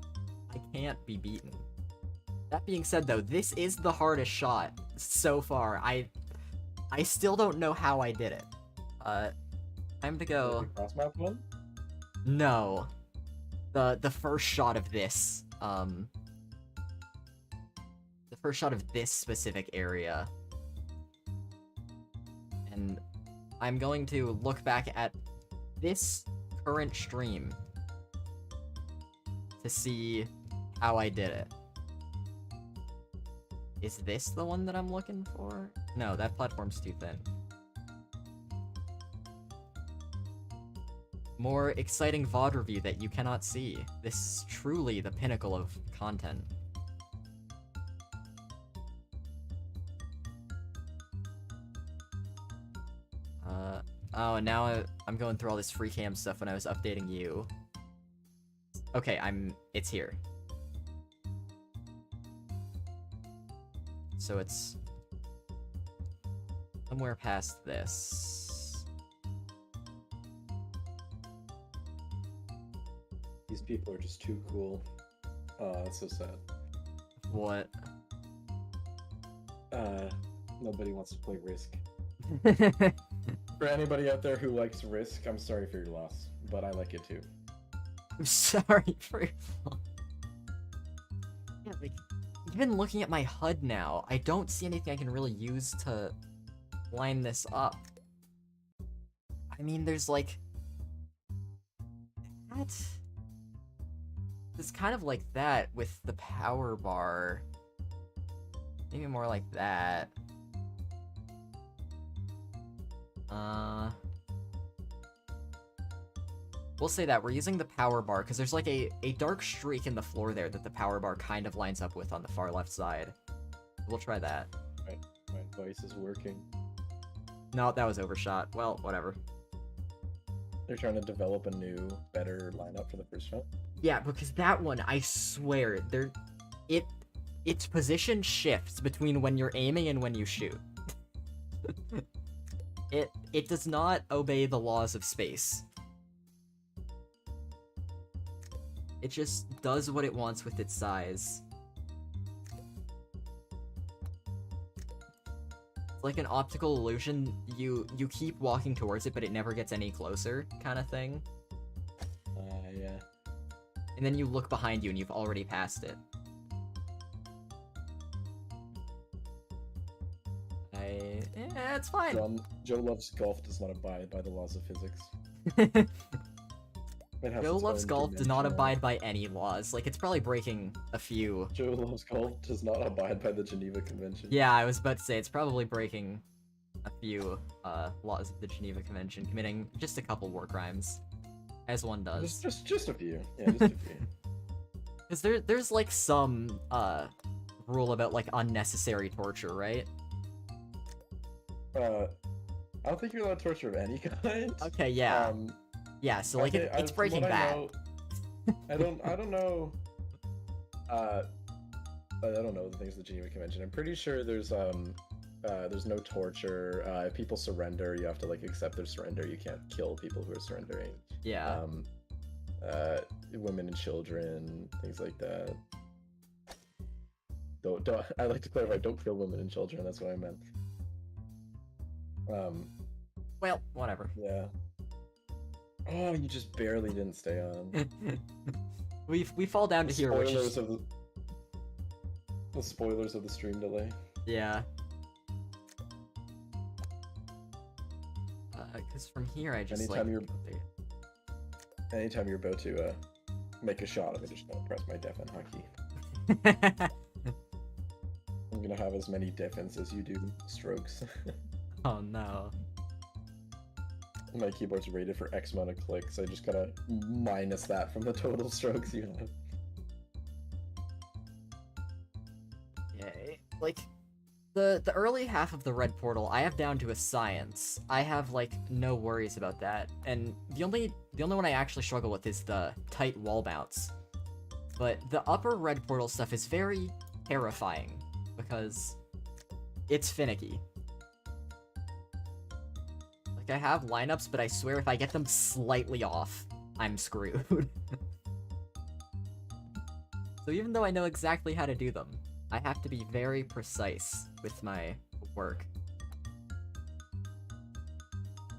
be beaten. That being said, though, this is the hardest shot so far. I still don't know how I did it. Time to go.
The cross map one?
No. The first shot of this, the first shot of this specific area. and I'm going to look back at this current stream to see how I did it. Is this the one that I'm looking for? No, that platform's too thin. More exciting VOD review that you cannot see. This is truly the pinnacle of content. Oh, and now I'm going through all this free cam stuff when I was updating you. Okay, it's here. So it's somewhere past this.
These people are just too cool. Oh, that's so sad.
What?
Nobody wants to play Risk. For anybody out there who likes Risk, I'm sorry for your loss, but I like it too.
I'm sorry for your loss. Yeah, like, even looking at my HUD now, I don't see anything I can really use to line this up. I mean, there's like... That? It's kind of like that with the power bar. Maybe more like that. We'll say that we're using the power bar because there's like a dark streak in the floor there that the power bar kind of lines up with on the far left side. We'll try that.
Right, my advice is working.
No, that was overshot. Well, whatever.
They're trying to develop a new, better lineup for the first shot.
Yeah, because that one, I swear, its position shifts between when you're aiming and when you shoot. It does not obey the laws of space. It just does what it wants with its size. It's like an optical illusion. You keep walking towards it, but it never gets any closer, kind of thing.
Yeah.
And then you look behind you and you've already passed it. Yeah, it's fine.
Joe Loves Golf does not abide by the laws of physics.
Joe Loves Golf does not abide by any laws. Like, it's probably breaking a few.
Joe Loves Golf does not abide by the Geneva Convention.
Yeah, I was about to say, it's probably breaking a few laws of the Geneva Convention, committing just a couple war crimes. As one does.
Just a few. Yeah, just a few.
Because there's like some rule about like unnecessary torture, right?
I don't think you're allowed to torture of any kind.
Okay, yeah. Yeah, so like it's Breaking Bad.
I don't know. I don't know the things of the Geneva Convention. I'm pretty sure there's no torture. If people surrender, you have to like accept their surrender. You can't kill people who are surrendering.
Yeah.
Women and children, things like that. Don't. I like to clarify. Don't kill women and children. That's what I meant.
Well, whatever.
Yeah. Oh, you just barely didn't stay on.
we fall down to here, which is
the spoilers of the stream delay.
Yeah. Because from here I just
anytime you're about to make a shot, I'm just gonna press my def and hotkey. I'm gonna have as many defense as you do strokes.
Oh no.
My keyboard's rated for X amount of clicks. I just gotta minus that from the total strokes you have.
Yay. Like, the early half of the red portal, I have down to a science. I have, like, no worries about that. And the only one I actually struggle with is the tight wall bounce. But the upper red portal stuff is very terrifying, because it's finicky. Like, I have lineups, but I swear if I get them slightly off, I'm screwed. So even though I know exactly how to do them, I have to be very precise with my work.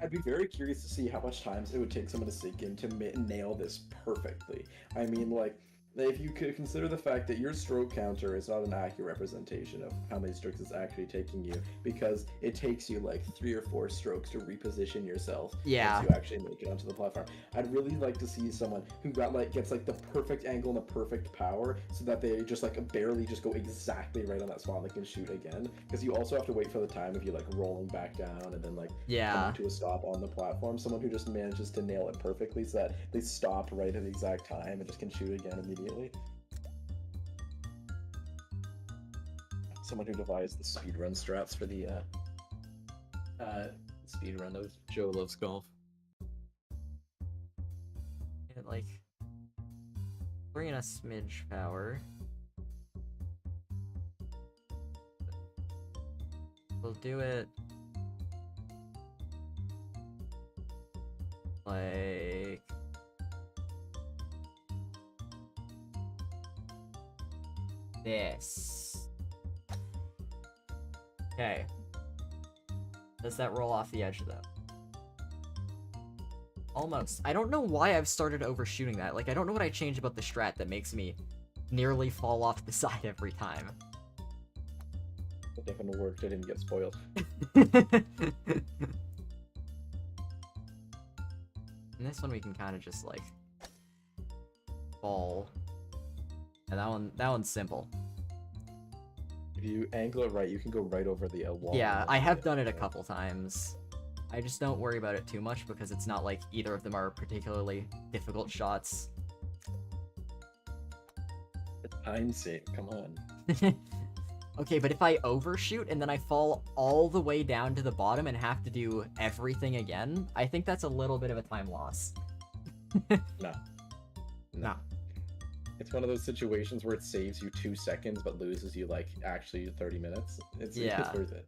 I'd be very curious to see how much time it would take someone to sink in to nail this perfectly. I mean, like, If you could consider the fact that your stroke counter is not an accurate representation of how many strokes it's actually taking you, because it takes you like 3 or 4 strokes to reposition yourself
Yeah.
once you actually make it onto the platform. I'd really like to see someone who gets like the perfect angle and the perfect power, so that they just like barely just go exactly right on that spot and they can shoot again. Because you also have to wait for the time of you like rolling back down and then like coming to a stop on the platform. Someone who just manages to nail it perfectly so that they stop right at the exact time and just can shoot again immediately. Someone who devised the speedrun strats for the speedrun of Joe Loves Golf.
And like bring in a smidge power. We'll do it like this. Okay. Does that roll off the edge though? Almost. I don't know why I've started overshooting that. Like, I don't know what I changed about the strat that makes me nearly fall off the side every time.
It definitely worked. I didn't get spoiled.
And this one we can kind of just like fall. And that one's simple.
If you angle it right, you can go right over the wall.
Yeah, I have done it a couple times. I just don't worry about it too much because it's not like either of them are particularly difficult shots.
Hindsight, come on.
Okay, but if I overshoot and then I fall all the way down to the bottom and have to do everything again, I think that's a little bit of a time loss.
No. It's one of those situations where it saves you 2 seconds but loses you like actually 30 minutes. It's worth it.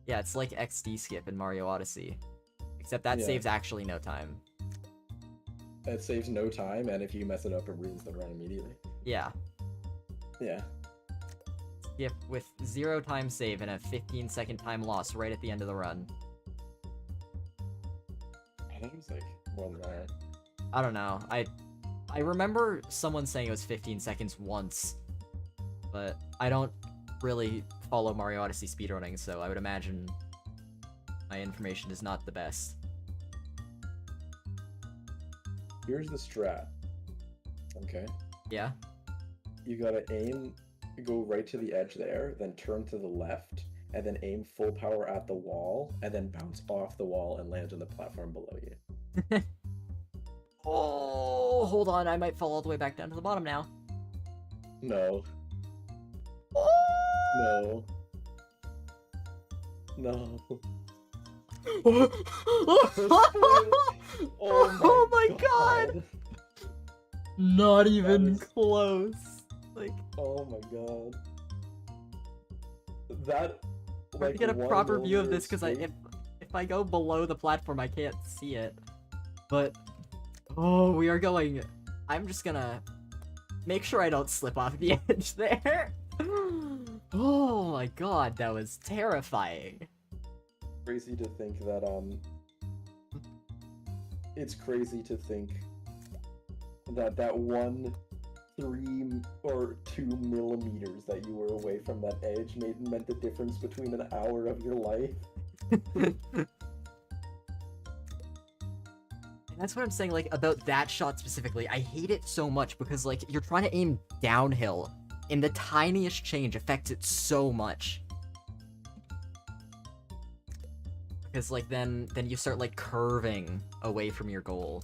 Yeah, it's like XD skip in Mario Odyssey. Except that saves actually no time.
It saves no time, and if you mess it up, it ruins the run immediately.
Yeah.
Yeah.
Skip with 0 time save and a 15-second time loss right at the end of the run.
I thought it was like more than that.
I don't know. I remember someone saying it was 15 seconds once, but I don't really follow Mario Odyssey speedrunning, so I would imagine my information is not the best.
Here's the strat. Okay?
Yeah?
You gotta aim, go right to the edge there, then turn to the left, and then aim full power at the wall, and then bounce off the wall and land on the platform below you.
Oh, hold on, I might fall all the way back down to the bottom now.
No.
Oh!
No.
Oh my god! Not even close. Like,
oh my god. That.
I'm trying to get a proper view of this because if I go below the platform, I can't see it. But we are going. I'm just gonna make sure I don't slip off the edge there. Oh my god, that was terrifying.
Crazy to think that it's crazy to think that that 1, 3 or 2 millimeters that you were away from that edge meant the difference between an hour of your life.
That's what I'm saying, like, about that shot specifically. I hate it so much because, like, you're trying to aim downhill, and the tiniest change affects it so much. Because, like, then you start, like, curving away from your goal.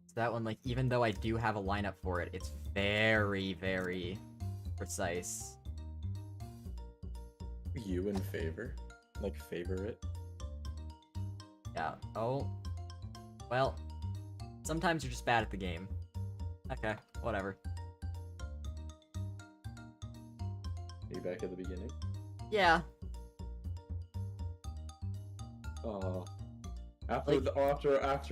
So that one, like, even though I do have a lineup for it, it's very, very precise.
You in favor? Like, favorite?
Yeah. Oh. Well, sometimes you're just bad at the game. Okay, whatever.
Are you back at the beginning?
Yeah.
After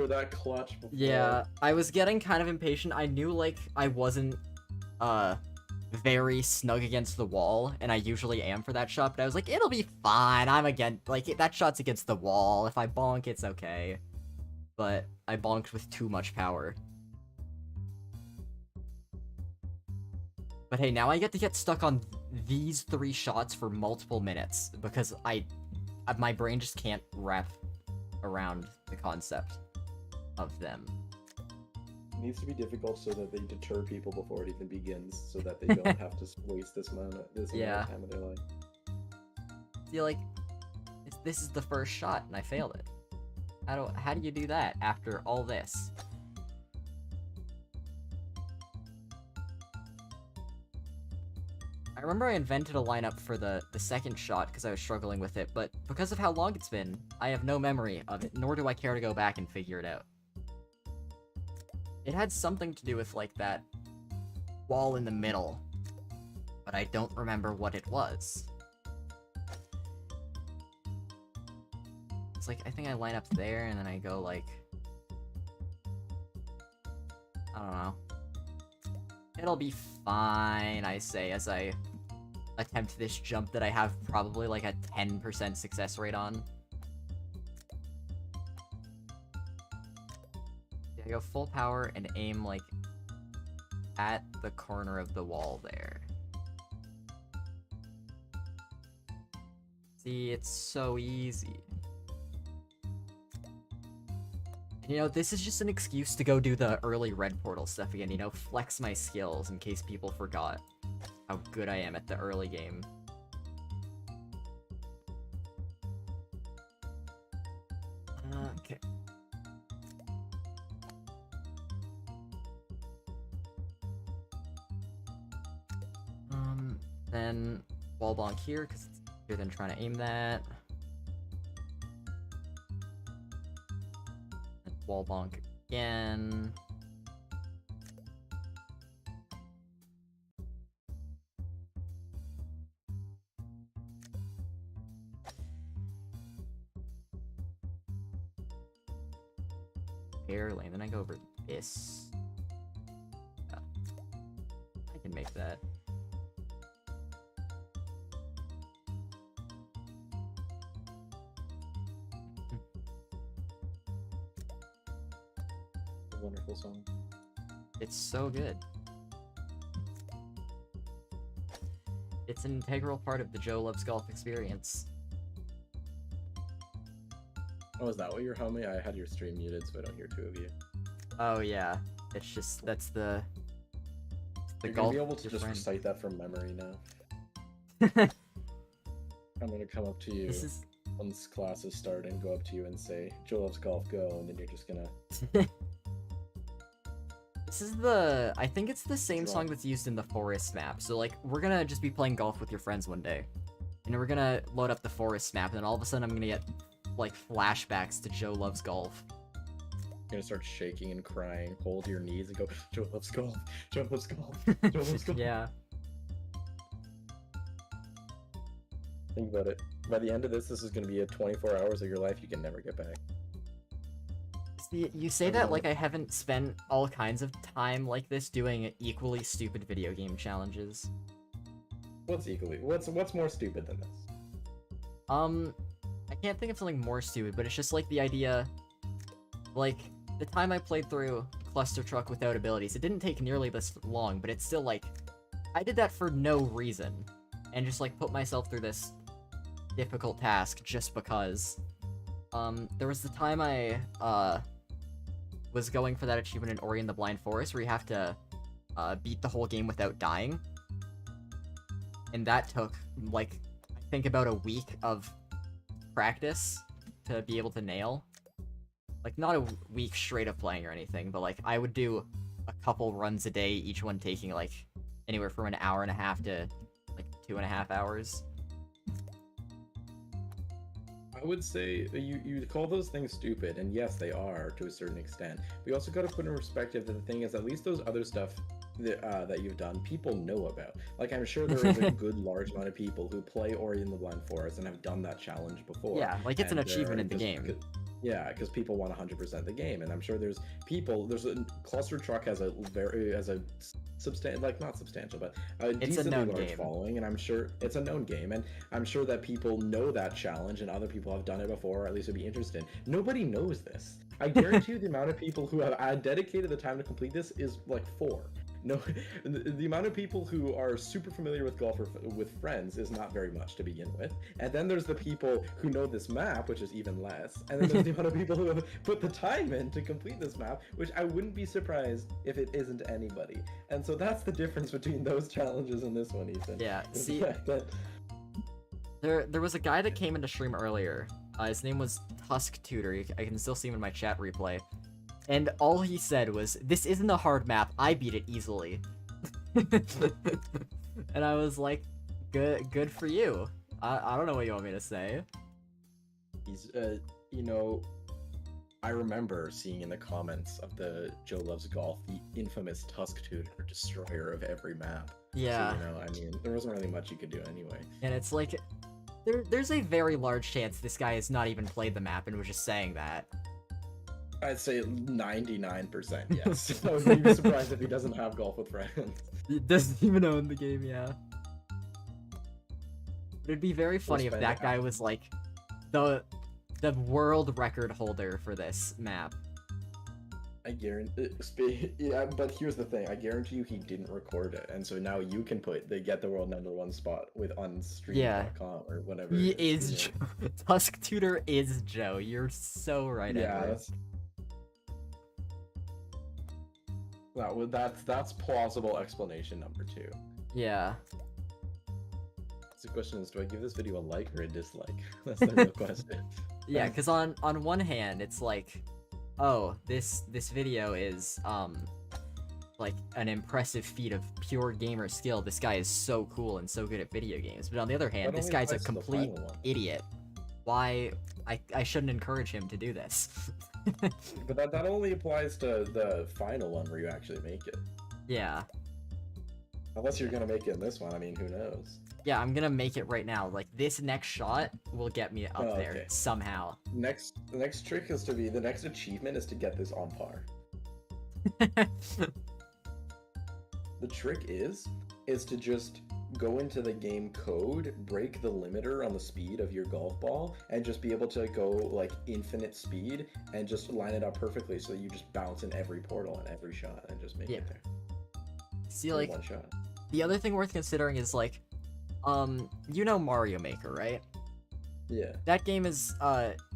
that clutch before...
Yeah, I was getting kind of impatient. I knew, like, I wasn't, very snug against the wall, and I usually am for that shot, but I was like, it'll be fine. I'm again, like, that shot's against the wall. If I bonk, it's okay. but I bonked with too much power. But hey, now I get to get stuck on these 3 shots for multiple minutes, because my brain just can't wrap around the concept of them.
It needs to be difficult so that they deter people before it even begins, so that they don't have to waste this amount of time of their life.
See, like, this is the first shot, and I failed it. How do you do that after all this? I remember I invented a lineup for the second shot because I was struggling with it, but because of how long it's been, I have no memory of it, nor do I care to go back and figure it out. It had something to do with, like, that wall in the middle, but I don't remember what it was. It's like, I think I line up there, and then I go, like... I don't know. It'll be fine, I say, as I attempt this jump that I have probably, like, a 10% success rate on. I go full power and aim, like, at the corner of the wall there. See, it's so easy. You know, this is just an excuse to go do the early red portal stuff again, you know, flex my skills in case people forgot how good I am at the early game. Okay. Then wall bonk here, because it's easier than trying to aim that. Wall bonk again. Barely, and then I go over this. Yeah. I can make that.
Wonderful song.
It's so good. It's an integral part of the Joe Loves Golf experience.
Oh, is that what you're humming? I had your stream muted, so I don't hear 2 of you.
Oh yeah, it's just that's the
You're
golf.
gonna be able to just recite that from memory now. I'm gonna come up to you once classes start and go up to you and say, "Joe Loves Golf, go," and then you're just gonna.
This is I think it's the same song that's used in the forest map. So, like, we're gonna just be playing golf with your friends one day. And we're gonna load up the forest map, and then all of a sudden I'm gonna get, like, flashbacks to Joe Loves Golf.
You're gonna start shaking and crying, hold your knees, and go, "Joe loves golf, Joe loves golf, Joe loves golf."
Yeah.
Think about it. By the end of this is gonna be a 24 hours of your life you can never get back.
See, you say that like I haven't spent all kinds of time like this doing equally stupid video game challenges.
What's more stupid than this?
I can't think of something more stupid, but it's just like the idea, like, the time I played through Cluster Truck without abilities, it didn't take nearly this long, but it's still like, I did that for no reason, and just like put myself through this difficult task just because. There was the time I, was going for that achievement in Ori and the Blind Forest, where you have to, beat the whole game without dying. And that took, like, I think about a week of practice to be able to nail. Like, not a week straight of playing or anything, but, like, I would do a couple runs a day, each one taking, like, anywhere from an hour and a half to, like, 2.5 hours.
I would say you call those things stupid, and yes, they are to a certain extent. We also got to put in perspective that the thing is, at least those other stuff that you've done, people know about. Like, I'm sure there is a good large amount of people who play Ori and the Blind Forest and have done that challenge before.
Yeah, like it's an
And
achievement in the game.
Yeah, because people want 100% the game, and I'm sure there's Cluster Truck has a substantial, like not substantial, but a
It's a
decently
known
large
game.
following, and I'm sure it's a known game, and I'm sure that people know that challenge, and other people have done it before, or at least would be interested. Nobody knows this. I guarantee you the amount of people who have dedicated the time to complete this is like 4. No, the amount of people who are super familiar with golf with friends is not very much to begin with. And then there's the people who know this map, which is even less. And then there's the amount of people who have put the time in to complete this map, which I wouldn't be surprised if it isn't anybody. And so that's the difference between those challenges and this one, Ethan.
Yeah, see, there was a guy that came into stream earlier. His name was Tusk Tutor. I can still see him in my chat replay. And all he said was, "This isn't a hard map. I beat it easily." And I was like, good for you. I don't know what you want me to say.
He's, I remember seeing in the comments of the Joe Loves Golf, the infamous Tusk Tutor, destroyer of every map.
Yeah.
So, I mean, there wasn't really much you could do anyway.
And it's like, there's a very large chance this guy has not even played the map and was just saying that.
I'd say 99% yes. I would be surprised if he doesn't have Golf with Friends.
He doesn't even own the game, yeah. It'd be very funny if that guy was like the world record holder for this map.
I guarantee. Yeah, but here's the thing. I guarantee you he didn't record it, and so now you can get the world #1 spot on stream.com or whatever.
He is Joe. Tusk Tutor is Joe. You're so right.
Yeah, that's plausible explanation number 2.
Yeah.
So the question is, do I give this video a like or a dislike? That's the real question.
Yeah, because on one hand, it's like, oh, this video is like an impressive feat of pure gamer skill. This guy is so cool and so good at video games. But on the other hand, this guy's a complete idiot. Why I shouldn't encourage him to do this.
But that only applies to the final one where you actually make it.
Yeah.
Unless you're gonna make it in this one, I mean, who knows?
Yeah, I'm gonna make it right now. Like, this next shot will get me up there somehow.
The next trick is the next achievement is to get this on par. The trick is to just go into the game code, break the limiter on the speed of your golf ball, and just be able to go like infinite speed and just line it up perfectly so that you just bounce in every portal and every shot and just make it there.
See, like,
one shot.
The other thing worth considering is like, you know Mario Maker, right?
Yeah.
That game is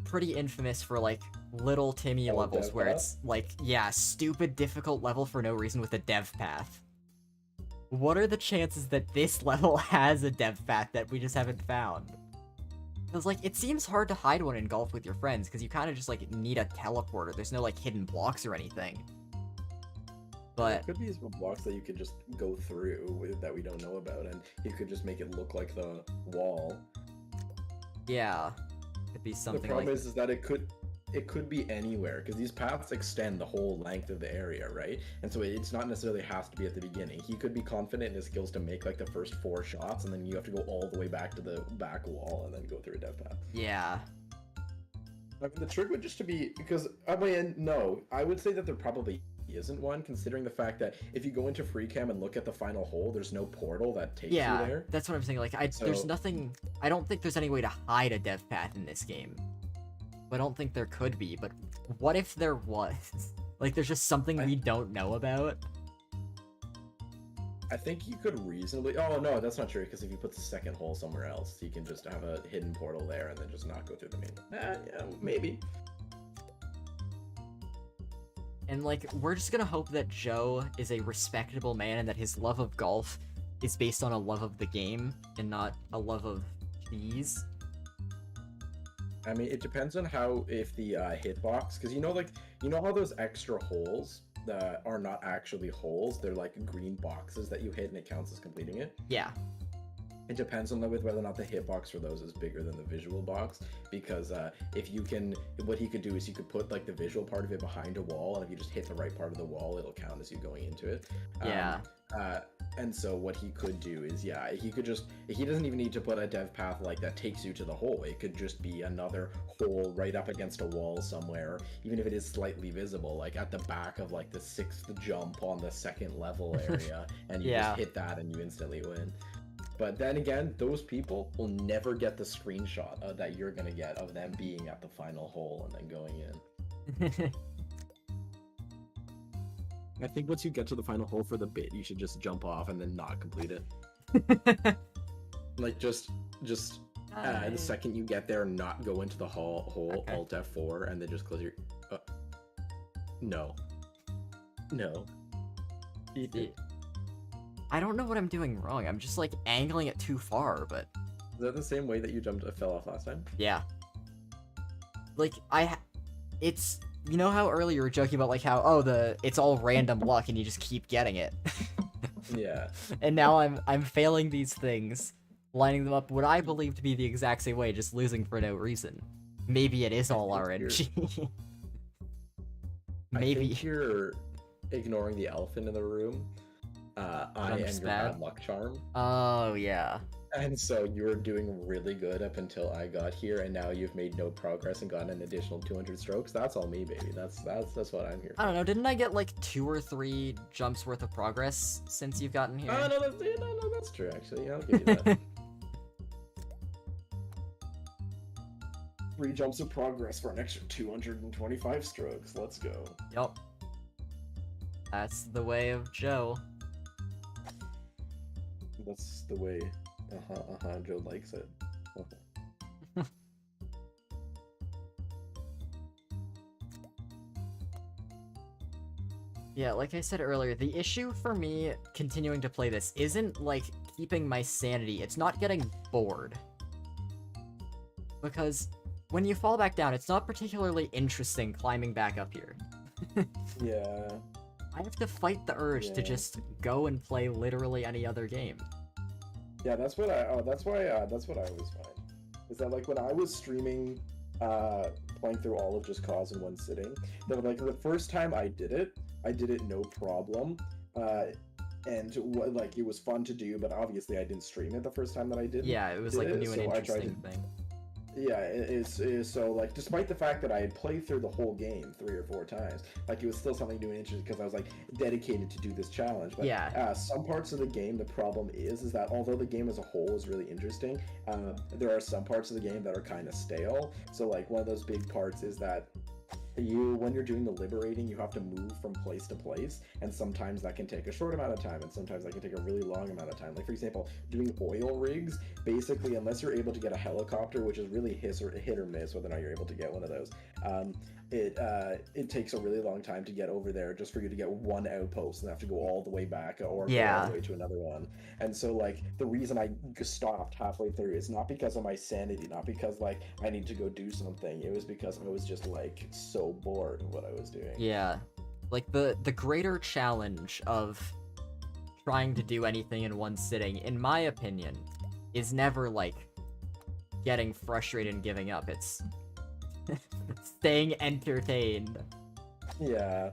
pretty infamous for like little Timmy levels where it's like, yeah, stupid difficult level for no reason with a dev path. What are the chances that this level has a dev path that we just haven't found? Because, like, it seems hard to hide one in golf with your friends, because you kind of just, like, need a teleporter. There's no, like, hidden blocks or anything. But...
There could be some blocks that you could just go through that we don't know about, and you could just make it look like the wall.
Yeah. Could be something like...
The problem is that it could be anywhere, because these paths extend the whole length of the area, right? And so it's not necessarily has to be at the beginning. He could be confident in his skills to make like the first 4 shots, and then you have to go all the way back to the back wall and then go through a dev path.
Yeah.
I mean, the trick would just to be, because, I mean, no, I would say that there probably isn't one, considering the fact that if you go into free cam and look at the final hole, there's no portal that takes you there.
Yeah, that's what I'm saying. Like, there's nothing... I don't think there's any way to hide a dev path in this game. I don't think there could be, but what if there was? Like, there's just something we don't know about?
I think you could reasonably... Oh, no, that's not true, because if you put the second hole somewhere else, you can just have a hidden portal there and then just not go through the main... yeah, maybe.
And, like, we're just gonna hope that Joe is a respectable man and that his love of golf is based on a love of the game and not a love of cheese.
I mean, it depends on if the hitbox, because you know how those extra holes that are not actually holes, they're like green boxes that you hit and it counts as completing it?
Yeah.
It depends on with whether or not the hitbox for those is bigger than the visual box, because if you can, what he could do is you could put like the visual part of it behind a wall, and if you just hit the right part of the wall, it'll count as you going into it.
Yeah.
And so what he could do is, yeah, he doesn't even need to put a dev path like that takes you to the hole. It could just be another hole right up against a wall somewhere, even if it is slightly visible, like at the back of like the 6th jump on the 2nd level area, and you just hit that and you instantly win. But then again, those people will never get the screenshot that you're gonna get of them being at the final hole and then going in. I think once you get to the final hole for the bit, you should just jump off and then not complete it. Like just the second you get there, not go into the hole,
Okay.
Alt F4, and then just close your. No. Ethan.
I don't know what I'm doing wrong. I'm just like angling it too far, but
Is that the same way that you fell off last time?
yeah. Like it's, you know how earlier you were joking about like how it's all random luck and you just keep getting it.
Yeah.
And now I'm failing these things, lining them up what I believe to be the exact same way, just losing for no reason. Maybe it is all RNG. Maybe.
I think you're ignoring the elephant in the room. And your bad luck charm.
Oh yeah.
And so you were doing really good up until I got here, and now you've made no progress and gotten an additional 200 strokes. That's all me, baby. That's what I'm here for.
I don't know. Didn't I get like 2 or 3 jumps worth of progress since you've gotten here?
Oh no, that's true actually. Yeah, I'll give you that. 3 jumps of progress for an extra 225 strokes. Let's go.
Yup. That's the way of Joe.
That's the way. Joe likes it.
Yeah, like I said earlier, the issue for me continuing to play this isn't like keeping my sanity, it's not getting bored. Because when you fall back down, it's not particularly interesting climbing back up here.
Yeah.
I have to fight the urge to just go and play literally any other game.
Yeah, that's what I always find. Is that like when I was streaming, playing through all of Just Cause in one sitting, that like the first time I did it no problem. And like it was fun to do, but obviously I didn't stream it the first time that I did.
Yeah, it was like a new and interesting thing.
Yeah, it is so like despite the fact that I had played through the whole game 3 or 4 times, like it was still something new and interesting because I was like dedicated to do this challenge. But
yeah,
some parts of the game, the problem is that although the game as a whole is really interesting, there are some parts of the game that are kind of stale. So like one of those big parts is that when you're doing the liberating, you have to move from place to place, and sometimes that can take a short amount of time, and sometimes that can take a really long amount of time. Like for example, doing oil rigs, basically, unless you're able to get a helicopter, which is really hit or miss whether or not you're able to get one of those, it takes a really long time to get over there just for you to get one outpost and have to go all the way back or go all the way to another one. And so like the reason I stopped halfway through is not because of my sanity, not because like I need to go do something. It was because I was just like so bored of what I was doing.
Yeah, like the greater challenge of trying to do anything in one sitting, in my opinion, is never like getting frustrated and giving up. It's staying entertained.
Yeah.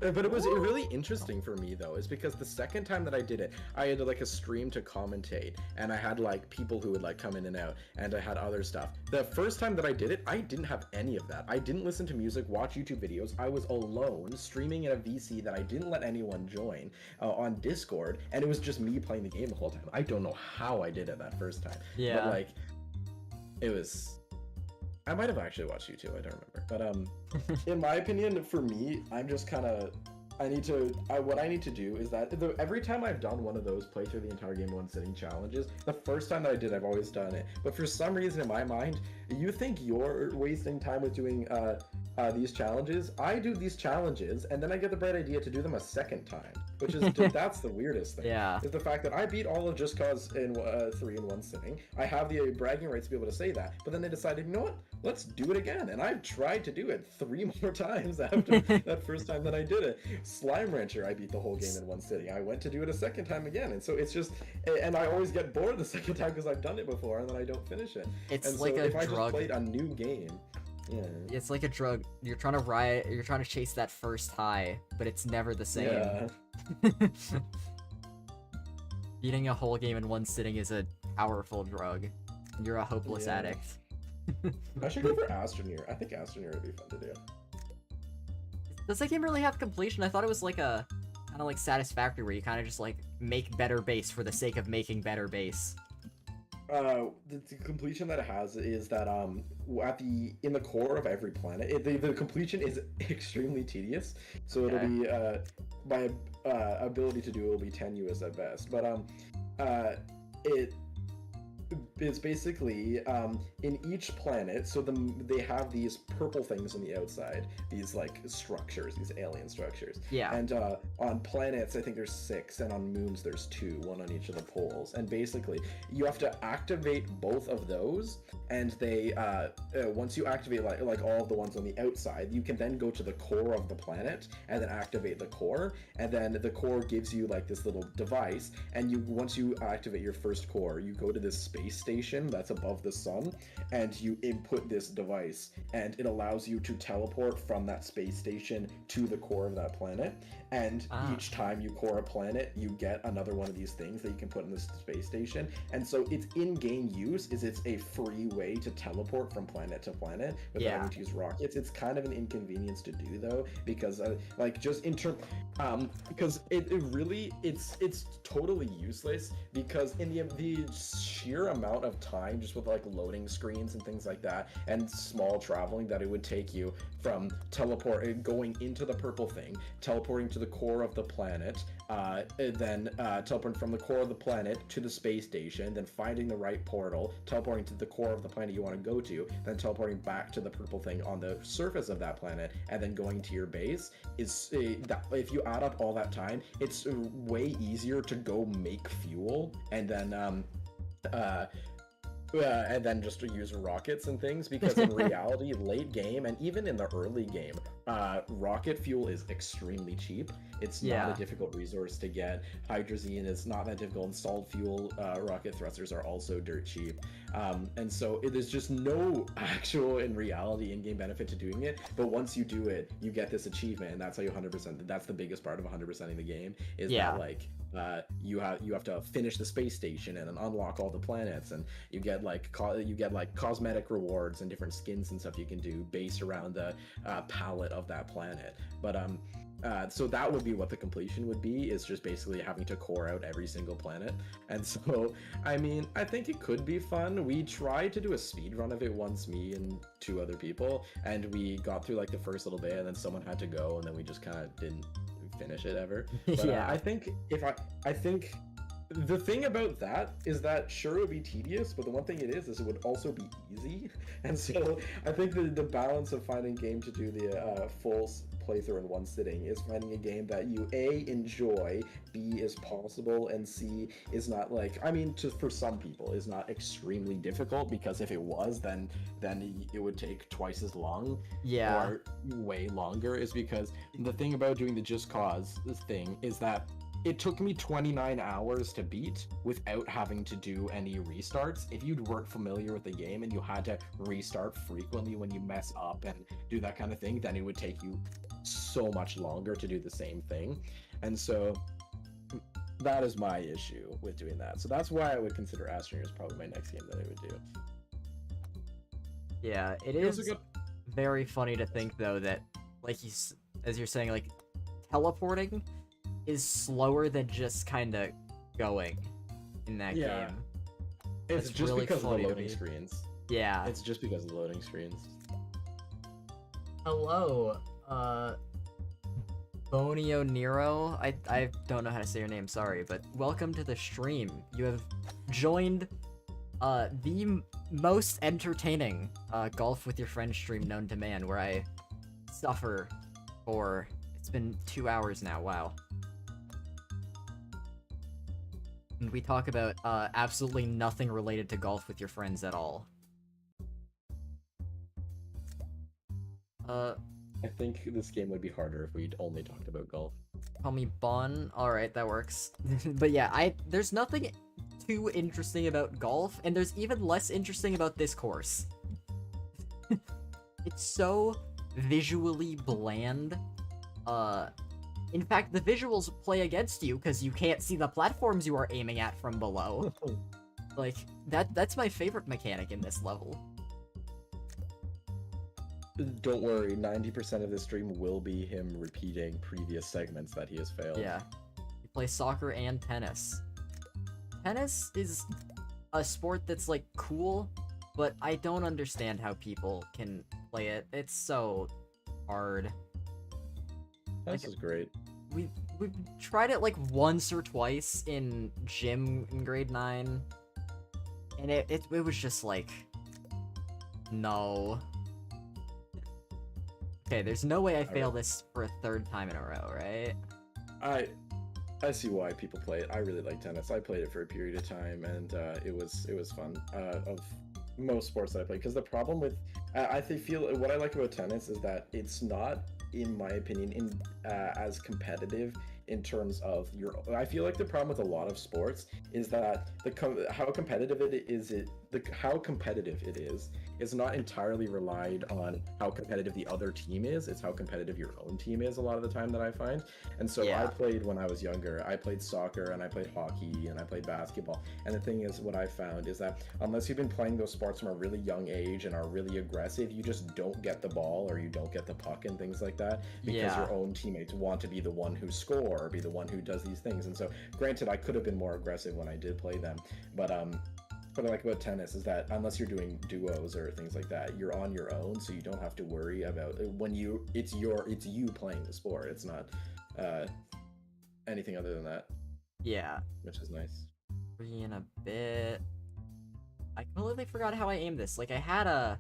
But it was really interesting for me though, is because the second time that I did it, I had like a stream to commentate, and I had like people who would like come in and out, and I had other stuff. The first time that I did it, I didn't have any of that. I didn't listen to music, watch YouTube videos. I was alone streaming in a VC that I didn't let anyone join on Discord, and it was just me playing the game the whole time. I don't know how I did it that first time.
Yeah.
But like, it was... I might have actually watched YouTube, I don't remember. But in my opinion, for me, I'm just kind of, what I need to do is that every time I've done one of those play through the entire game in one sitting challenges, the first time that I did, I've always done it. But for some reason in my mind, you think you're wasting time with doing these challenges. I do these challenges, and then I get the bright idea to do them a second time. which is that's the weirdest thing.
Yeah.
Is the fact that I beat all of Just Cause in 3 in one sitting. I have the bragging rights to be able to say that, but then they decided, you know what? Let's do it again. And I've tried to do it 3 more times after that first time that I did it. Slime Rancher, I beat the whole game in one sitting. I went to do it a second time again, and so it's just, and I always get bored the second time because I've done it before and then I don't finish it.
It's
and
like
so
a
if I
drug.
just played a new game, yeah.
It's like a drug. You're trying to chase that first high, but it's never the same.
Yeah.
Beating a whole game in one sitting is a powerful drug. You're a hopeless
Yeah.
addict.
I should go for Astroneer. I think Astroneer would be fun to do.
Does that game really have completion? I thought it was like a kind of like Satisfactory, where you kind of just like make better base for the sake of making better base.
The completion that it has is that in the core of every planet, the completion is extremely tedious. So it'll be by ability to do, it'll be tenuous at best. But it's basically in each planet, so they have these purple things on the outside, these like structures, these alien structures.
Yeah.
And on planets, I think there's 6, and on moons there's 2, one on each of the poles. And basically, you have to activate both of those, and they once you activate like all of the ones on the outside, you can then go to the core of the planet and then activate the core, and then the core gives you like this little device, and once you activate your first core, you go to this space station that's above the sun, and you input this device, and it allows you to teleport from that space station to the core of that planet. And each time you core a planet, you get another one of these things that you can put in this space station. And so its in-game use is it's a free way to teleport from planet to planet without having to use rockets. It's kind of an inconvenience to do though, because like just in term, because it really it's totally useless, because in the sheer amount of time just with like loading screens and things like that and small traveling that it would take you from going into the purple thing, teleporting to the core of the planet, then teleporting from the core of the planet to the space station, then finding the right portal, teleporting to the core of the planet you want to go to, then teleporting back to the purple thing on the surface of that planet, and then going to your base is if you add up all that time, it's way easier to go make fuel and then just to use rockets and things, because in reality, late game and even in the early game, rocket fuel is extremely cheap. It's not a difficult resource to get. Hydrazine is not that difficult. Installed fuel rocket thrusters are also dirt cheap. And so there's just no actual, in reality, in-game benefit to doing it. But once you do it, you get this achievement, and that's how you 100%. That's the biggest part of 100%ing the game, is that like you have to finish the space station and then unlock all the planets, and you get like cosmetic rewards and different skins and stuff you can do based around the palette of that planet. But so that would be what the completion would be, is just basically having to core out every single planet. And so I mean, I think it could be fun. We tried to do a speed run of it once, me and 2 other people, and we got through like the first little bit, and then someone had to go, and then we just kind of didn't finish it ever. But, I think I think the thing about that is that sure, it would be tedious, but the one thing it is it would also be easy. And so I think the balance of finding a game to do the full playthrough in one sitting is finding a game that you A, enjoy, B, is possible, and C, is not like, I mean, for some people, is not extremely difficult, because if it was, then it would take twice as long, or way longer, is because the thing about doing the Just Cause thing is that it took me 29 hours to beat without having to do any restarts. If you weren't familiar with the game and you had to restart frequently when you mess up and do that kind of thing, then it would take you so much longer to do the same thing. And so that is my issue with doing that. So that's why I would consider Astroneer as probably my next game that I would do.
Yeah, it is very funny to think though that, like as you're saying, like teleporting is slower than just kind of going in that game.
It's just really because of the loading screens.
Yeah.
It's just because of the loading screens.
Hello, Bonio Nero. I don't know how to say your name, sorry, but welcome to the stream. You have joined the most entertaining golf with your friends stream known to man, where I suffer for, it's been 2 hours now, wow. and we talk about absolutely nothing related to golf with your friends at all.
I think this game would be harder if we'd only talked about golf.
Call me Bon. Alright, that works. But yeah, there's nothing too interesting about golf, and there's even less interesting about this course. It's so visually bland. In fact, the visuals play against you because you can't see the platforms you are aiming at from below. Like, that's my favorite mechanic in this level.
Don't worry, 90% of this stream will be him repeating previous segments that he has failed.
Yeah. You play soccer and tennis. Tennis is a sport that's, like, cool, but I don't understand how people can play it. It's so hard.
This is great.
We've tried it, like, once or twice in gym in grade 9, and it was just, like, no. Okay, there's no way I fail this for a third time in a row, right?
I see why people play it. I really like tennis. I played it for a period of time, and it was fun. Of most sports that I play, because the problem with I feel what I like about tennis is that it's not, in my opinion, as competitive in terms of your. I feel like the problem with a lot of sports is that how competitive it is not entirely relied on how competitive the other team is. It's how competitive your own team is a lot of the time that I find. And so I played when I was younger. I played soccer and I played hockey and I played basketball. And the thing is, what I found is that unless you've been playing those sports from a really young age and are really aggressive, you just don't get the ball or you don't get the puck and things like that because your own teammates want to be the one who score or be the one who does these things. And so, granted, I could have been more aggressive when I did play them, but what I like about tennis is that unless you're doing duos or things like that, you're on your own, so you don't have to worry about when it's you playing the sport. It's not anything other than that.
Yeah.
Which is nice.
3 in a bit. I completely forgot how I aimed this. Like, I had a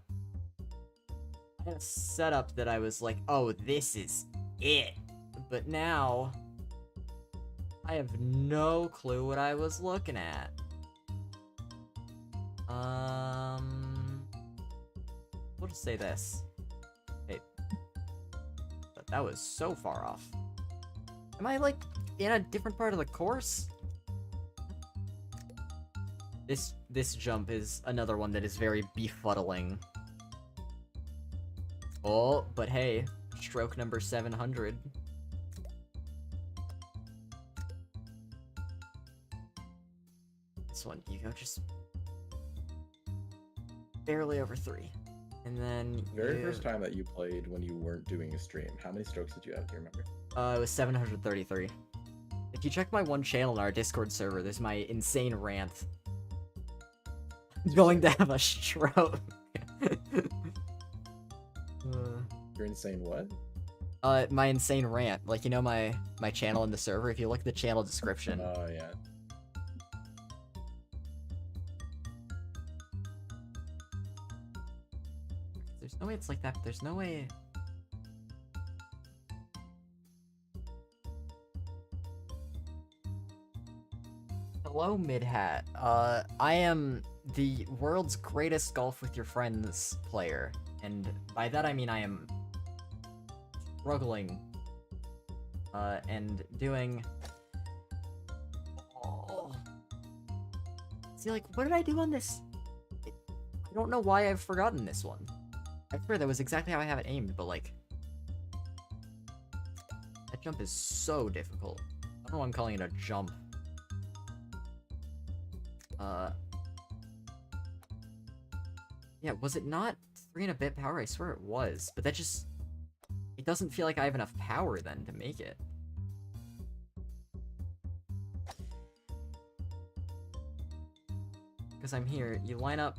setup that I was like, oh, this is it. But now, I have no clue what I was looking at. We'll just say this. Hey. But that was so far off. Am I, like, in a different part of the course? This jump is another one that is very befuddling. Oh, but hey, stroke number 700. This one, you go just barely over 3. And then
Very first time that you played when you weren't doing a stream, how many strokes did you have? Do you remember?
It was 733. If you check my one channel in our Discord server, there's my insane rant. I'm going to have a stroke.
You're insane what?
My insane rant. Like, you know my channel in the server? If you look at the channel description.
Oh, yeah.
There's no way it's like that. There's no way... Hello, Midhat. I am the world's greatest golf with your friends player. And by that I mean I am struggling and doing... Oh. See, like, what did I do on this? I don't know why I've forgotten this one. I swear that was exactly how I have it aimed, but, like... That jump is so difficult. I don't know why I'm calling it a jump. Yeah, was it not 3 and a bit power? I swear it was, but that just... It doesn't feel like I have enough power then to make it. Because I'm here, you line up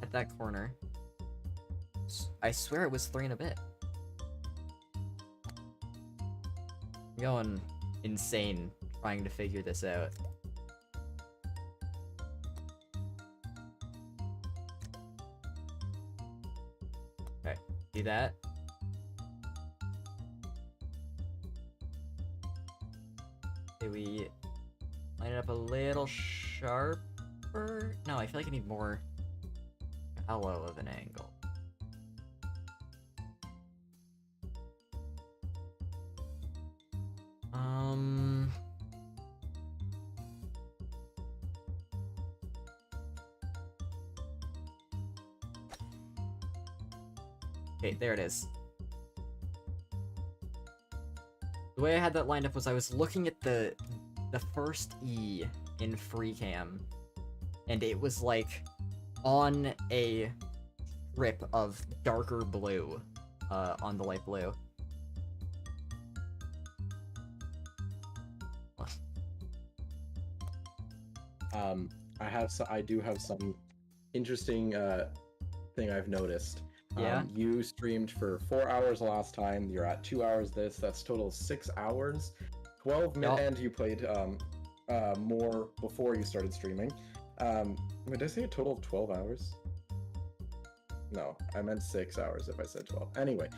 at that corner. I swear it was 3 and a bit. I'm going insane trying to figure this out. Okay, see that? Okay, we Line it up a little sharper. No, I feel like I need more shallow of an angle. Okay, there it is. The way I had that lined up was I was looking at the first E in FreeCam, and it was like on a strip of darker blue on the light blue.
I do have some interesting thing I've noticed.
Yeah.
You streamed for 4 hours last time. You're at 2 hours this. That's total 6 hours. 12 minutes, and you played more before you started streaming. Wait, did I say a total of 12 hours? No, I meant 6 hours if I said 12. Anyway,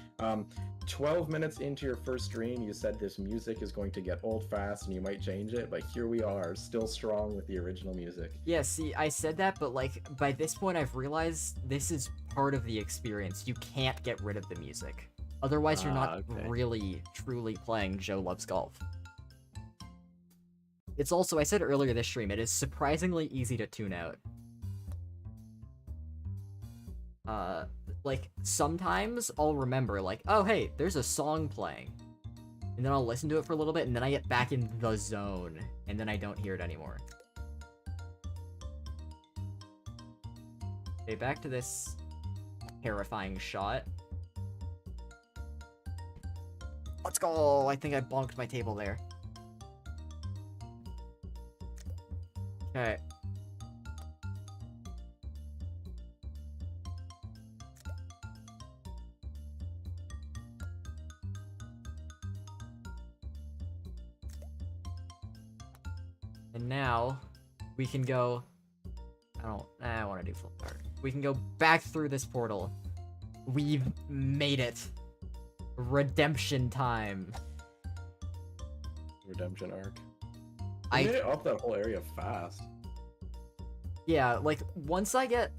12 minutes into your first stream, you said this music is going to get old fast and you might change it, but here we are, still strong with the original music.
Yeah, see, I said that, but like, by this point I've realized this is part of the experience. You can't get rid of the music. Otherwise you're not really, truly playing Joe Loves Golf. It's also, I said earlier this stream, it is surprisingly easy to tune out. Like, sometimes I'll remember, like, oh, hey, there's a song playing. And then I'll listen to it for a little bit, and then I get back in the zone, and then I don't hear it anymore. Okay, back to this terrifying shot. Let's go! I think I bonked my table there. Okay. And now, we can go... I want to do full art. We can go back through this portal. We've made it. Redemption time.
Redemption arc. I made it up that whole area fast.
Yeah, like, once I get,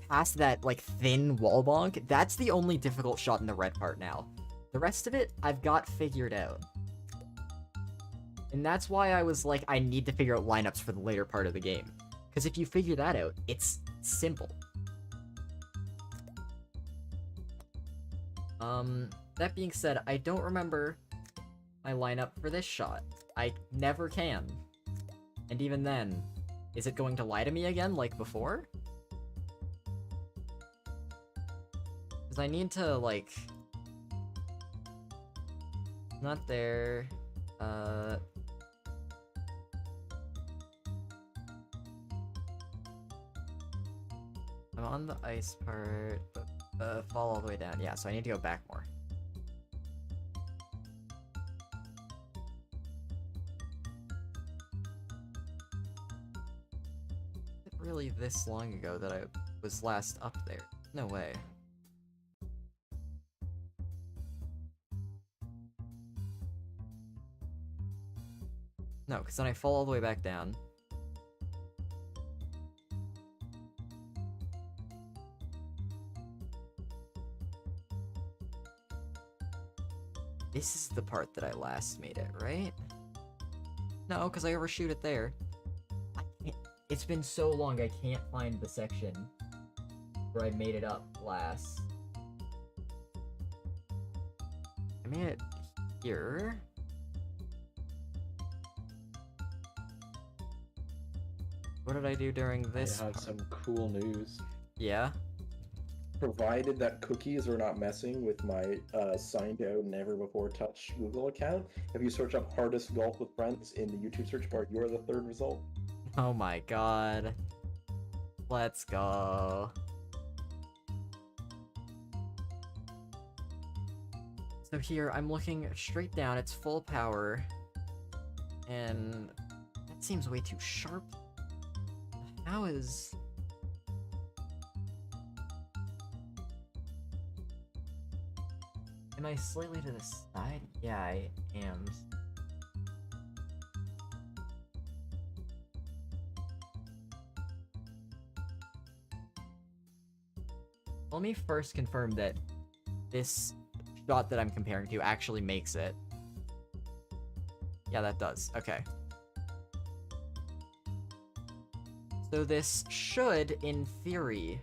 past that, like, thin wall bonk, that's the only difficult shot in the red part now. The rest of it, I've got figured out. And that's why I was like, I need to figure out lineups for the later part of the game. Because if you figure that out, it's simple. That being said, I don't remember my lineup for this shot. I never can. And even then, is it going to lie to me again like before? Because I need to, like... Not there. I'm on the ice part, but fall all the way down. Yeah, so I need to go back more. Is it really this long ago that I was last up there? No way. No, because then I fall all the way back down. This is the part that I last made it, right? No, because I overshoot it there. I can't... It's been so long, I can't find the section where I made it up last. I made it here. What did I do during this
I have
part?
some cool news.
Yeah?
Provided that cookies are not messing with my signed out never before touch Google account, if you search up hardest golf with friends in the YouTube search bar, you are the third result.
Oh my god. Let's go. So here, I'm looking straight down, it's full power, and that seems way too sharp. How is... Am I slightly to the side? Yeah, I am. Let me first confirm that this shot that I'm comparing to actually makes it. Yeah, that does. Okay. So this should, in theory,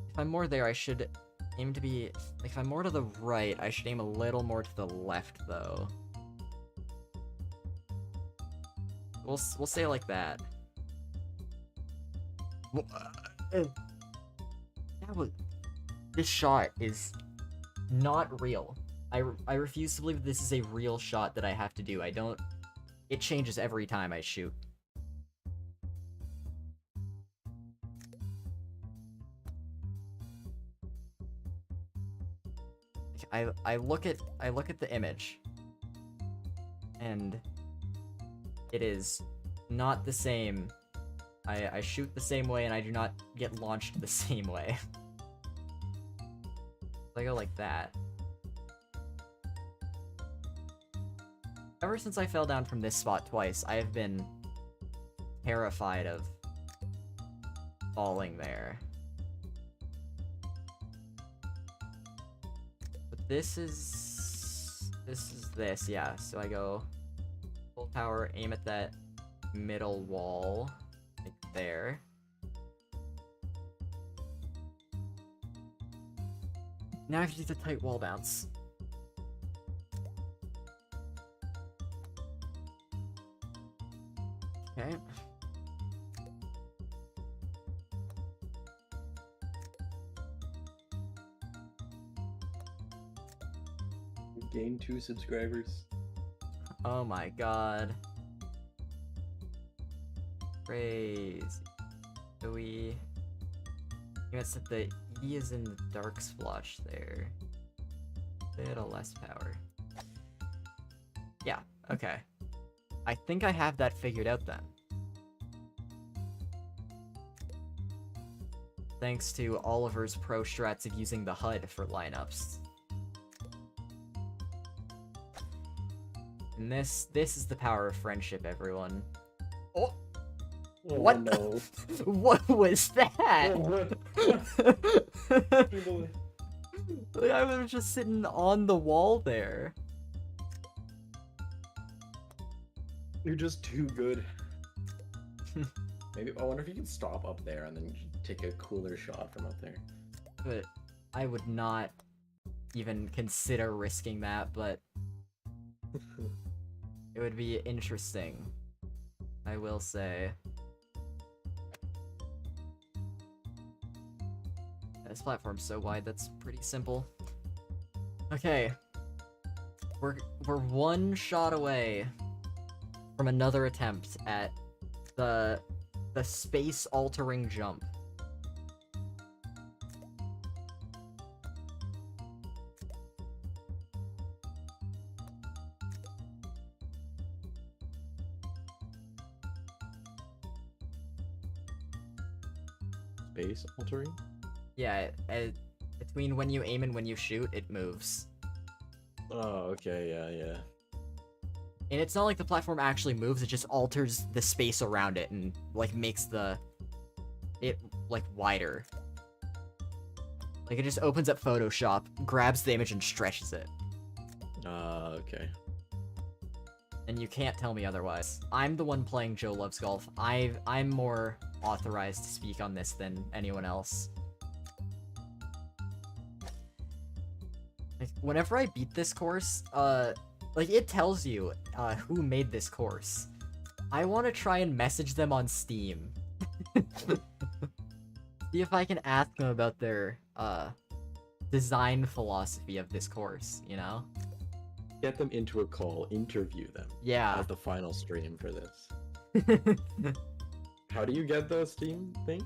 if I'm more there, I should aim to be... Like, if I'm more to the right, I should aim a little more to the left, though. We'll say it like that. This shot is not real. I refuse to believe this is a real shot that I have to do. It changes every time I shoot. I look at the image, and it is not the same. I shoot the same way, and I do not get launched the same way. I go like that. Ever since I fell down from this spot twice, I have been terrified of falling there. But this is this, yeah. So I go full power, aim at that middle wall, like there. Now I have to do the tight wall bounce. Okay.
We gained 2 subscribers.
Oh my god. Crazy. So we... Guess that the E is in the dark splotch there. Little less power. Yeah, okay. I think I have that figured out then. Thanks to Oliver's pro strats of using the HUD for lineups. And this is the power of friendship, everyone. Oh!
Oh,
What?
No.
What was that? I was just sitting on the wall there.
You're just too good. Maybe I wonder if you can stop up there and then take a cooler shot from up there.
But I would not even consider risking that, but it would be interesting, I will say. This platform's so wide, that's pretty simple. Okay. We're one shot away from another attempt at the space-altering jump.
Space altering?
Yeah, between when you aim and when you shoot, it moves.
Oh, okay, yeah.
And it's not like the platform actually moves, it just alters the space around it and, like, makes it, like, wider. Like, it just opens up Photoshop, grabs the image, and stretches it.
Okay.
And you can't tell me otherwise. I'm the one playing Joe Loves Golf. I'm more authorized to speak on this than anyone else. Like, whenever I beat this course, like, it tells you, who made this course. I want to try and message them on Steam. See if I can ask them about their, design philosophy of this course, you know?
Get them into a call, interview them.
Yeah.
As the final stream for this. How do you get the Steam thing?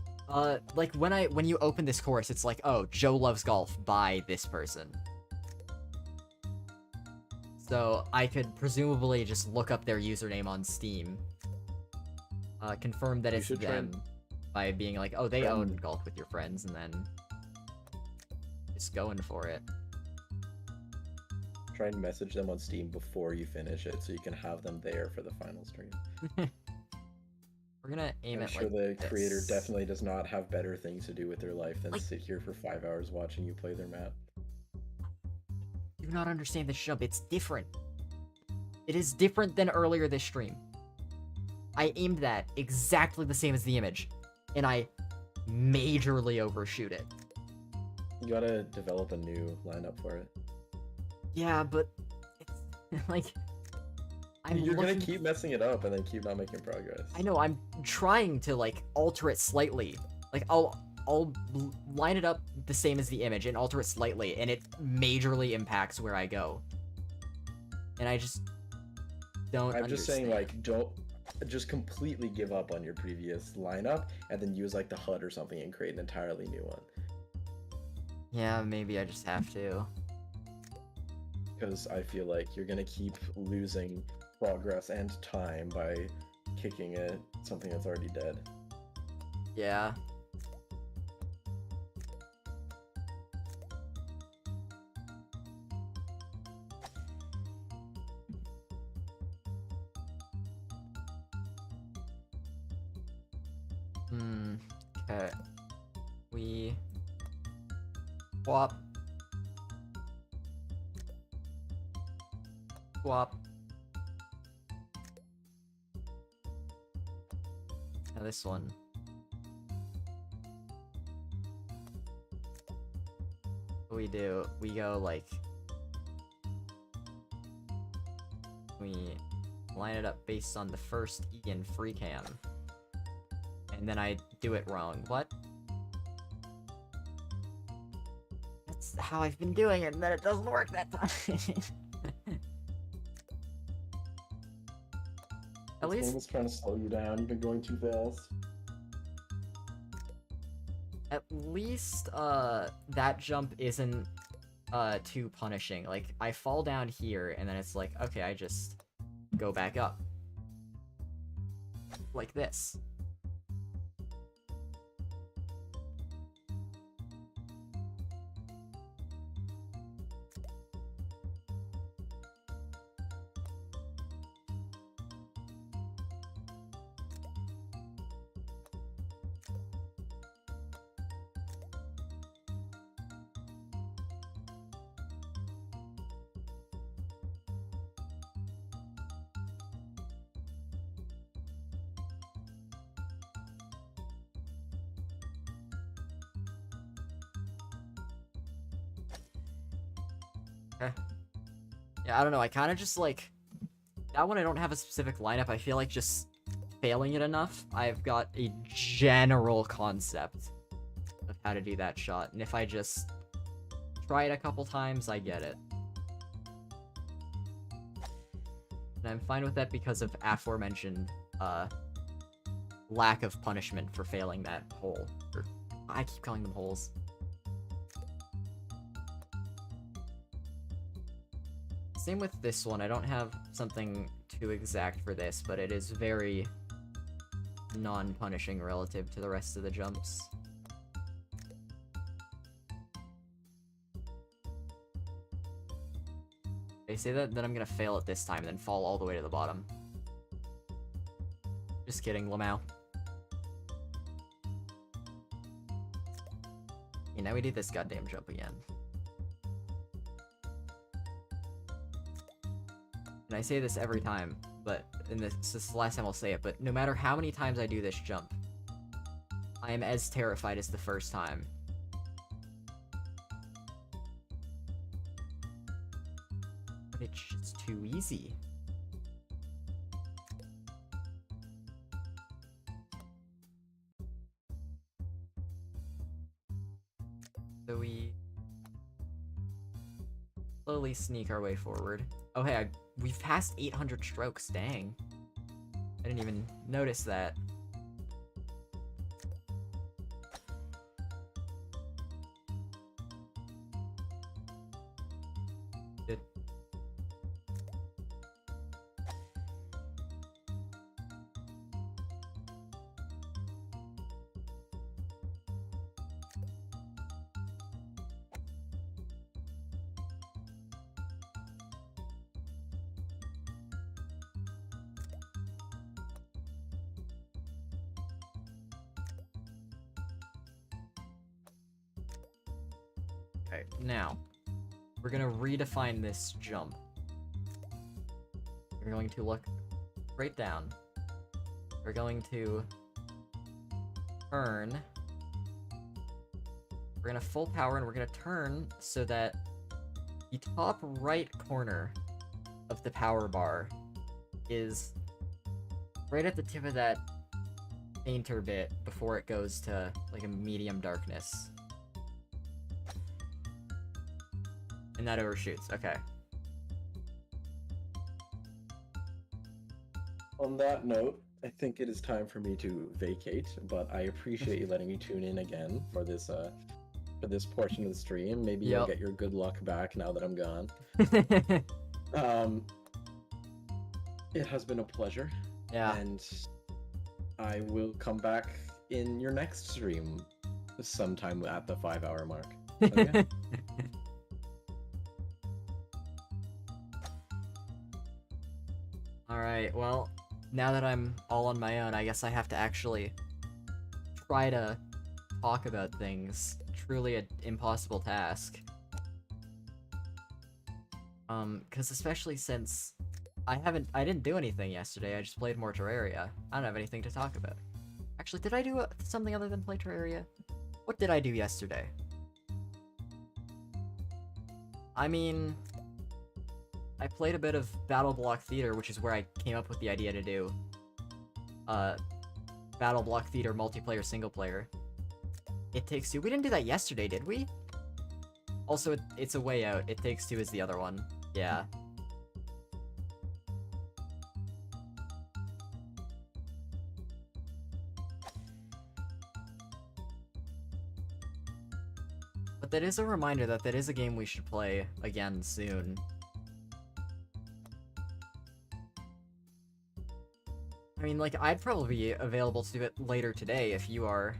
Like, when you open this course, it's like, oh, Joe Loves Golf by this person. So I could presumably just look up their username on Steam. Confirm that it's them by being like, oh, they own Golf with Your Friends, and then just going for it.
Try and message them on Steam before you finish it so you can have them there for the final stream.
We're gonna aim
I'm
it
sure
like
the creator
this.
definitely does not have better things to do with their life than
Like,
sit here for 5 hours watching you play their map.
do not understand this jump. It's different. It is different than earlier this stream. I aimed that exactly the same as the image, and I majorly overshoot it.
You gotta develop a new lineup for it.
Yeah, but it's like
You're gonna keep messing it up and then keep not making progress.
I know, I'm trying to like alter it slightly. Like I'll line it up the same as the image and alter it slightly, and it majorly impacts where I go. And I just don't
I'm just saying,
understand.
like, don't just completely give up on your previous lineup and then use like the HUD or something and create an entirely new one.
Yeah, maybe I just have to.
Because I feel like you're gonna keep losing progress and time by kicking at something that's already dead.
Yeah. Okay. We swap. Swap. Now this one. What we do, we go like, we line it up based on the first E in free cam. And then I do it wrong. What? That's how I've been doing it, and then it doesn't work that time. At
This
least
game is trying to slow you down. You've been going too fast.
At least, that jump isn't, too punishing. Like, I fall down here, and then it's like, okay, I just go back up. Like this. Yeah, I don't know, I kinda just, like... That one I don't have a specific lineup, I feel like just failing it enough, I've got a general concept of how to do that shot, and if I just try it a couple times, I get it. And I'm fine with that because of aforementioned, lack of punishment for failing that hole. Or, I keep calling them holes. Same with this one, I don't have something too exact for this, but it is very non-punishing relative to the rest of the jumps. I say that, then I'm gonna fail it this time and then fall all the way to the bottom. Just kidding, Lamau. Okay, now we do this goddamn jump again. And I say this every time, but this is the last time I'll say it, but no matter how many times I do this jump, I am as terrified as the first time. But it's just too easy. So we slowly sneak our way forward. Oh hey, we've passed 800 strokes, dang. I didn't even notice that. It... Okay, now, we're gonna redefine this jump. We're going to look straight down. We're going to turn. We're gonna full power, and we're gonna turn so that the top right corner of the power bar is right at the tip of that painter bit before it goes to, like, a medium darkness. And that overshoots, okay.
On that note, I think it is time for me to vacate, but I appreciate you letting me tune in again for this portion of the stream. Maybe you'll get your good luck back now that I'm gone. It has been a pleasure.
Yeah.
And I will come back in your next stream sometime at the 5-hour mark. Okay?
Alright, well, now that I'm all on my own, I guess I have to actually try to talk about things. Truly an impossible task. Because especially since I didn't do anything yesterday, I just played more Terraria. I don't have anything to talk about. Actually, did I do something other than play Terraria? What did I do yesterday? I mean, I played a bit of Battle Block Theater, which is where I came up with the idea to do Battle Block Theater multiplayer single player. It Takes Two. We didn't do that yesterday, did we? Also, it's a way out. It Takes Two is the other one. Yeah. But that is a reminder that that is a game we should play again soon. I mean, like, I'd probably be available to do it later today if you are.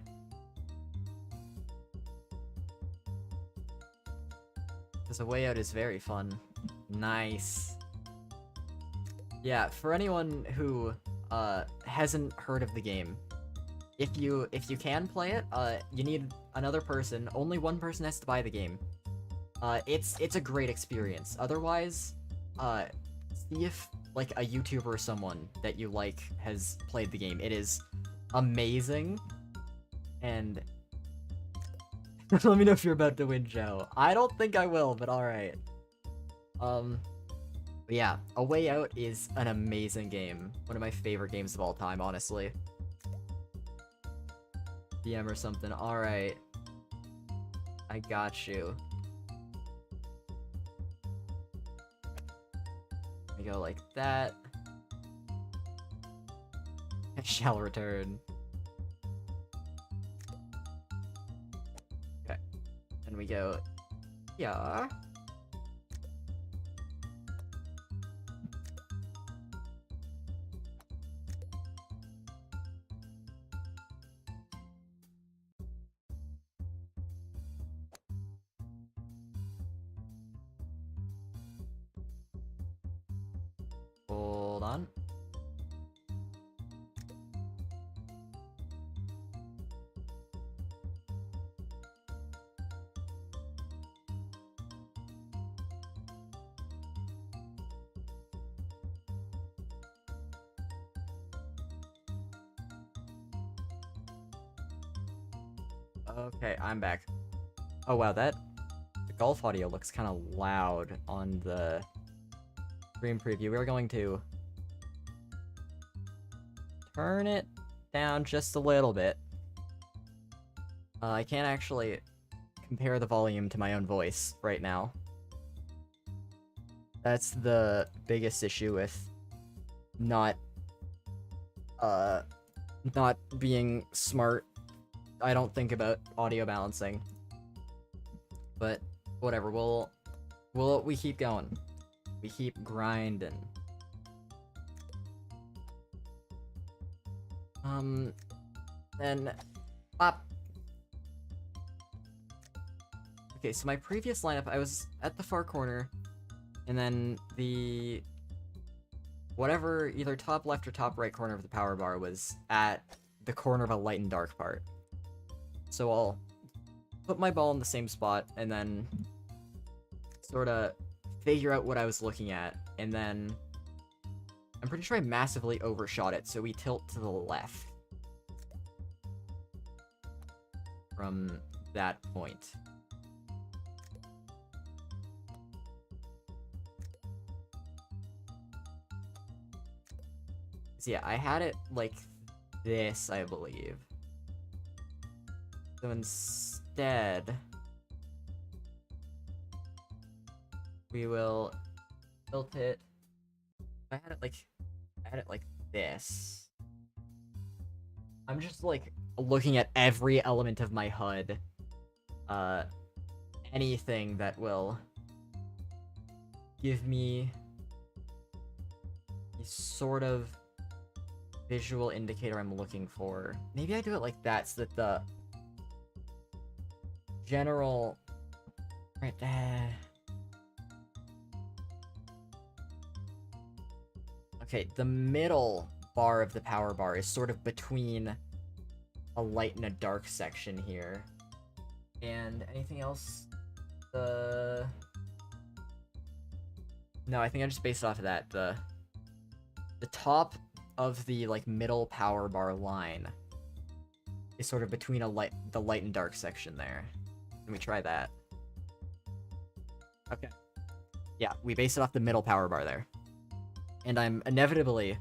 Because A Way Out is very fun. Nice. Yeah, for anyone who hasn't heard of the game, if you can play it, you need another person. Only one person has to buy the game. It's a great experience. Otherwise, see if like a YouTuber or someone that you like has played the game. It is amazing, and let me know if you're about to win, Joe. I don't think I will, but alright. But yeah, A Way Out is an amazing game. One of my favorite games of all time, honestly. DM or something. Alright. I got you. We go like that. I shall return. Okay. And we go, yeah. Hold on. Okay, I'm back. Oh wow, the golf audio looks kind of loud on the stream preview. We're going to turn it down just a little bit. I can't actually compare the volume to my own voice right now. That's the biggest issue with not being smart. I don't think about audio balancing. But whatever, we keep going. We keep grinding. Then pop. Okay, so my previous lineup, I was at the far corner, and then the whatever either top left or top right corner of the power bar was at the corner of a light and dark part. So put my ball in the same spot, and then sort of figure out what I was looking at, and then I'm pretty sure I massively overshot it, so we tilt to the left from that point. So yeah, I had it like this, I believe. So instead, we will tilt it. I had it like this. I'm just like looking at every element of my HUD. Anything that will give me the sort of visual indicator I'm looking for. Maybe I do it like that so that the general right there. Okay, the middle bar of the power bar is sort of between a light and a dark section here. And anything else? No, I think I just based it off of that. The top of the like middle power bar line is sort of between the light and dark section there. Let me try that. Okay. Yeah, we based it off the middle power bar there. And I'm inevitably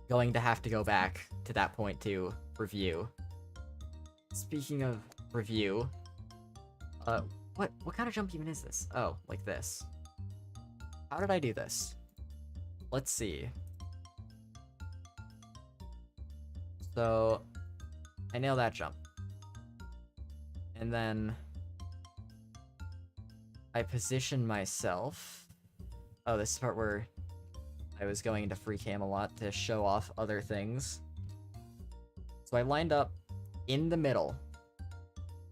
going to have to go back to that point to review. Speaking of review, what kind of jump even is this? Oh, like this. How did I do this? Let's see. So, I nailed that jump. And then I position myself. Oh, this is the part where I was going into free cam a lot to show off other things. So I lined up in the middle,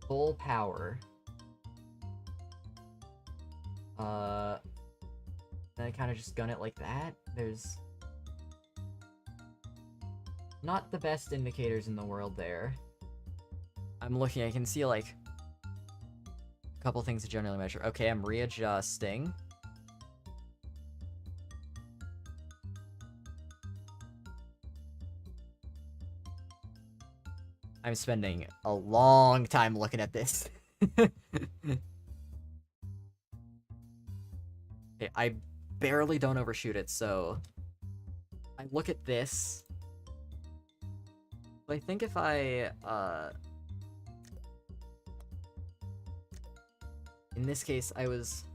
full power. Then I kind of just gun it like that. There's not the best indicators in the world there. I'm looking, I can see like a couple things to generally measure. Okay, I'm readjusting. I'm spending a long time looking at this. Okay, I barely don't overshoot it, so I look at this. I think if I, in this case, I was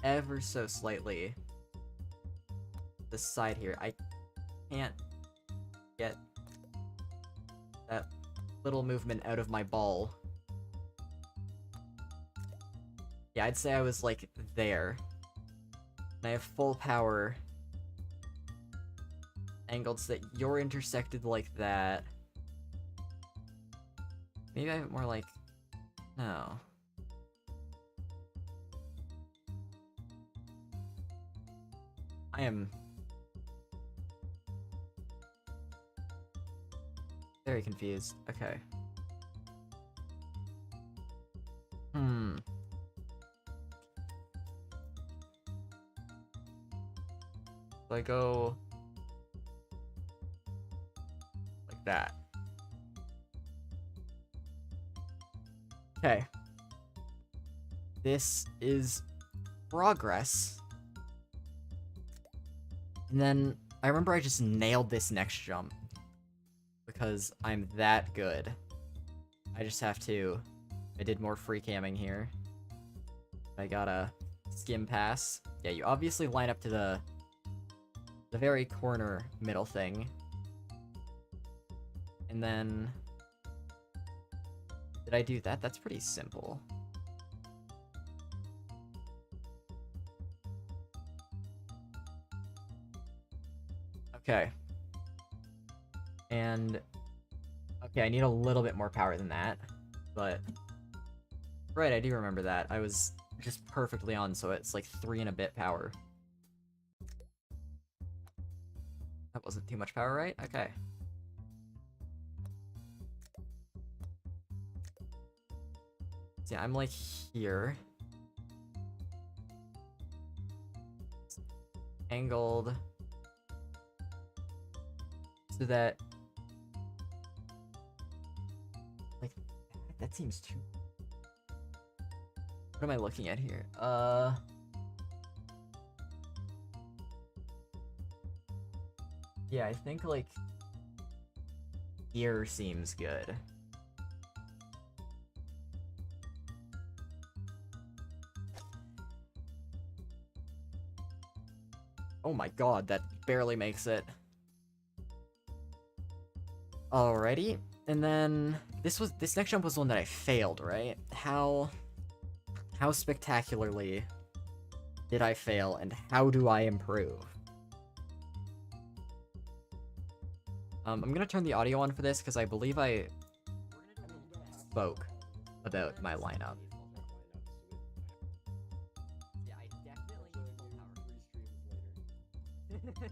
ever so slightly this side here. I can't get that little movement out of my ball. Yeah, I'd say I was like there. And I have full power angled so that you're intersected like that. Maybe I have it more like... No. I am very confused. Okay. So I go like that. Okay. This is progress. And then I remember I just nailed this next jump because I'm that good. I just have to... I did more free camming here. I got a skim pass. Yeah, you obviously line up to the very corner middle thing. And then... Did I do that? That's pretty simple. Okay. And... Okay, I need a little bit more power than that. But... Right, I do remember that. I was just perfectly on, so it's like 3 and a bit power. That wasn't too much power, right? Okay. See, I'm like here. Angled. So that... Like, that seems too... What am I looking at here? Yeah, I think, like... Here seems good. Oh my god, that barely makes it. Alrighty, and then this next jump was one that I failed, right? How spectacularly did I fail, and how do I improve? I'm gonna turn the audio on for this because I believe I spoke about my lineup. Yeah, I definitely need full power.
Okay,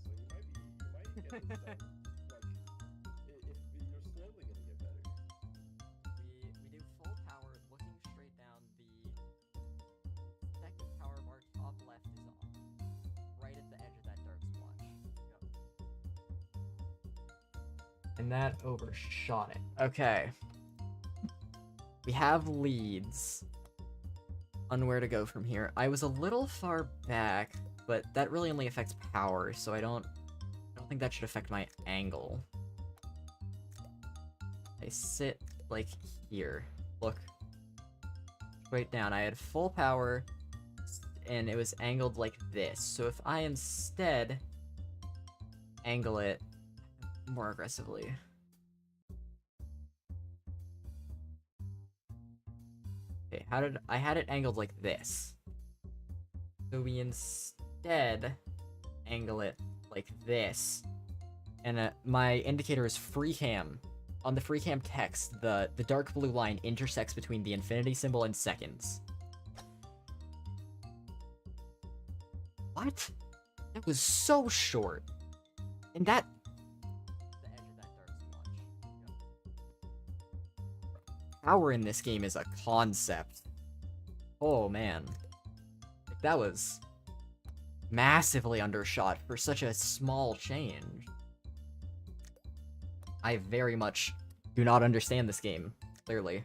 so you might get this done, like, if you're slowly gonna get better.
We do full power, looking straight down. The second power bar top left is off, right at the edge of that dark splotch. Go. And that overshot it. Okay. We have leads on where to go from here. I was a little far back, but that really only affects power, so I don't think that should affect my angle. I sit, like, here. Look. Straight down. I had full power, and it was angled like this. So if I instead angle it more aggressively... Okay, I had it angled like this. So we instead angle it like this. And my indicator is free cam. On the free cam text, the dark blue line intersects between the infinity symbol and seconds. What? That was so short. And that... The edge of that dark splotch. Power in this game is a concept. Oh, man. That was massively undershot for such a small change. I very much do not understand this game, clearly.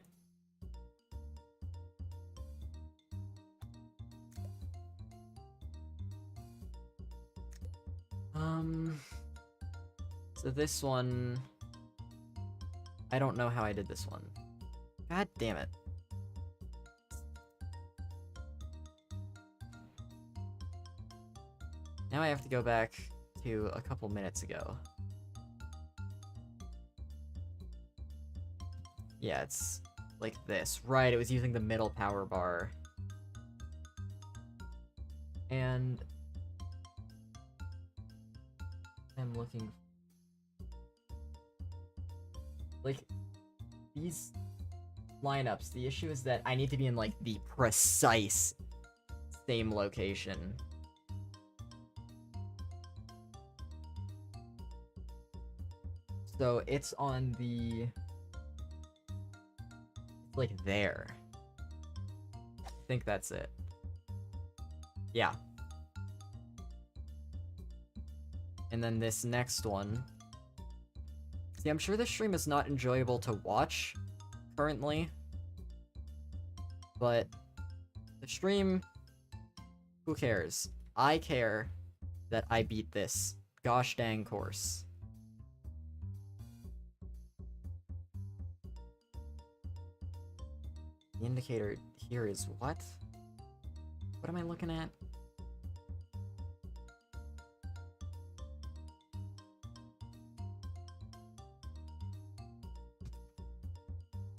So this one... I don't know how I did this one. God damn it. Now I have to go back to a couple minutes ago. Yeah, it's like this. Right, it was using the middle power bar. And... I'm looking... Like, these lineups, the issue is that I need to be in, like, the precise same location. So it's on the... like there. I think that's it. Yeah. And then this next one. See, I'm sure this stream is not enjoyable to watch currently. But the stream, who cares? I care that I beat this gosh dang course. The indicator here is what? What am I looking at?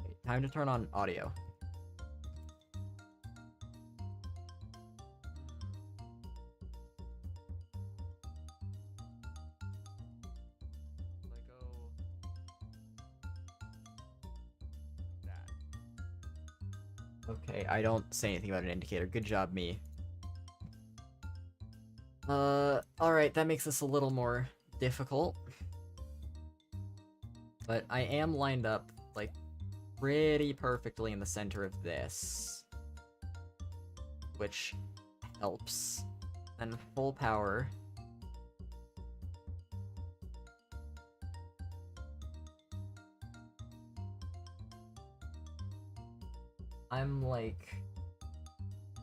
Okay, time to turn on audio. Okay, I don't say anything about an indicator. Good job, me. Alright, that makes this a little more difficult. But I am lined up, like, pretty perfectly in the center of this, which helps. Then full power. I'm like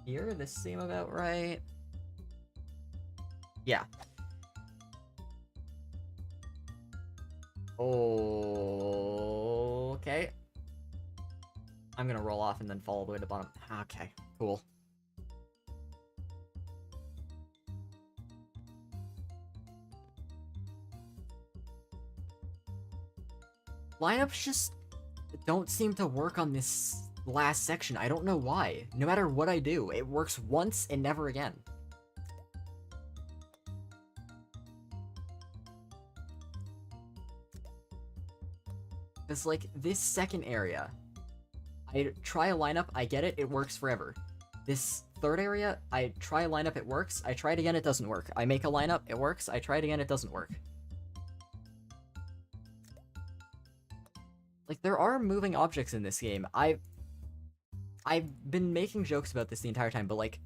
here. This seem about right. Yeah. Okay. I'm gonna roll off and then fall all the way to the bottom. Okay, cool. Lineups just don't seem to work on this last section. I don't know why. No matter what I do, it works once and never again. It's like this second area. I try a lineup, I get it, it works forever. This third area, I try a lineup, it works. I try it again, it doesn't work. I make a lineup, it works. I try it again, it doesn't work. Like, there are moving objects in this game. I've been making jokes about this the entire time, but like,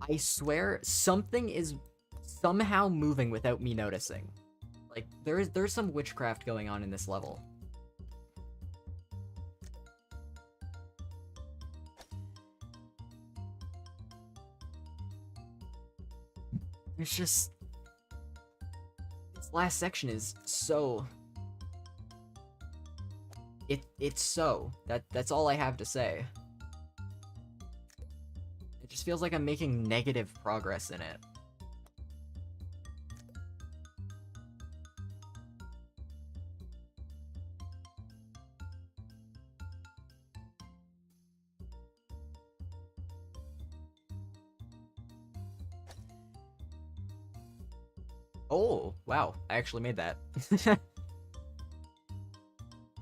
I swear something is somehow moving without me noticing. Like, there's some witchcraft going on in this level. It's just... this last section is so... It's so. That's all I have to say. It just feels like I'm making negative progress in it. Oh, wow. I actually made that.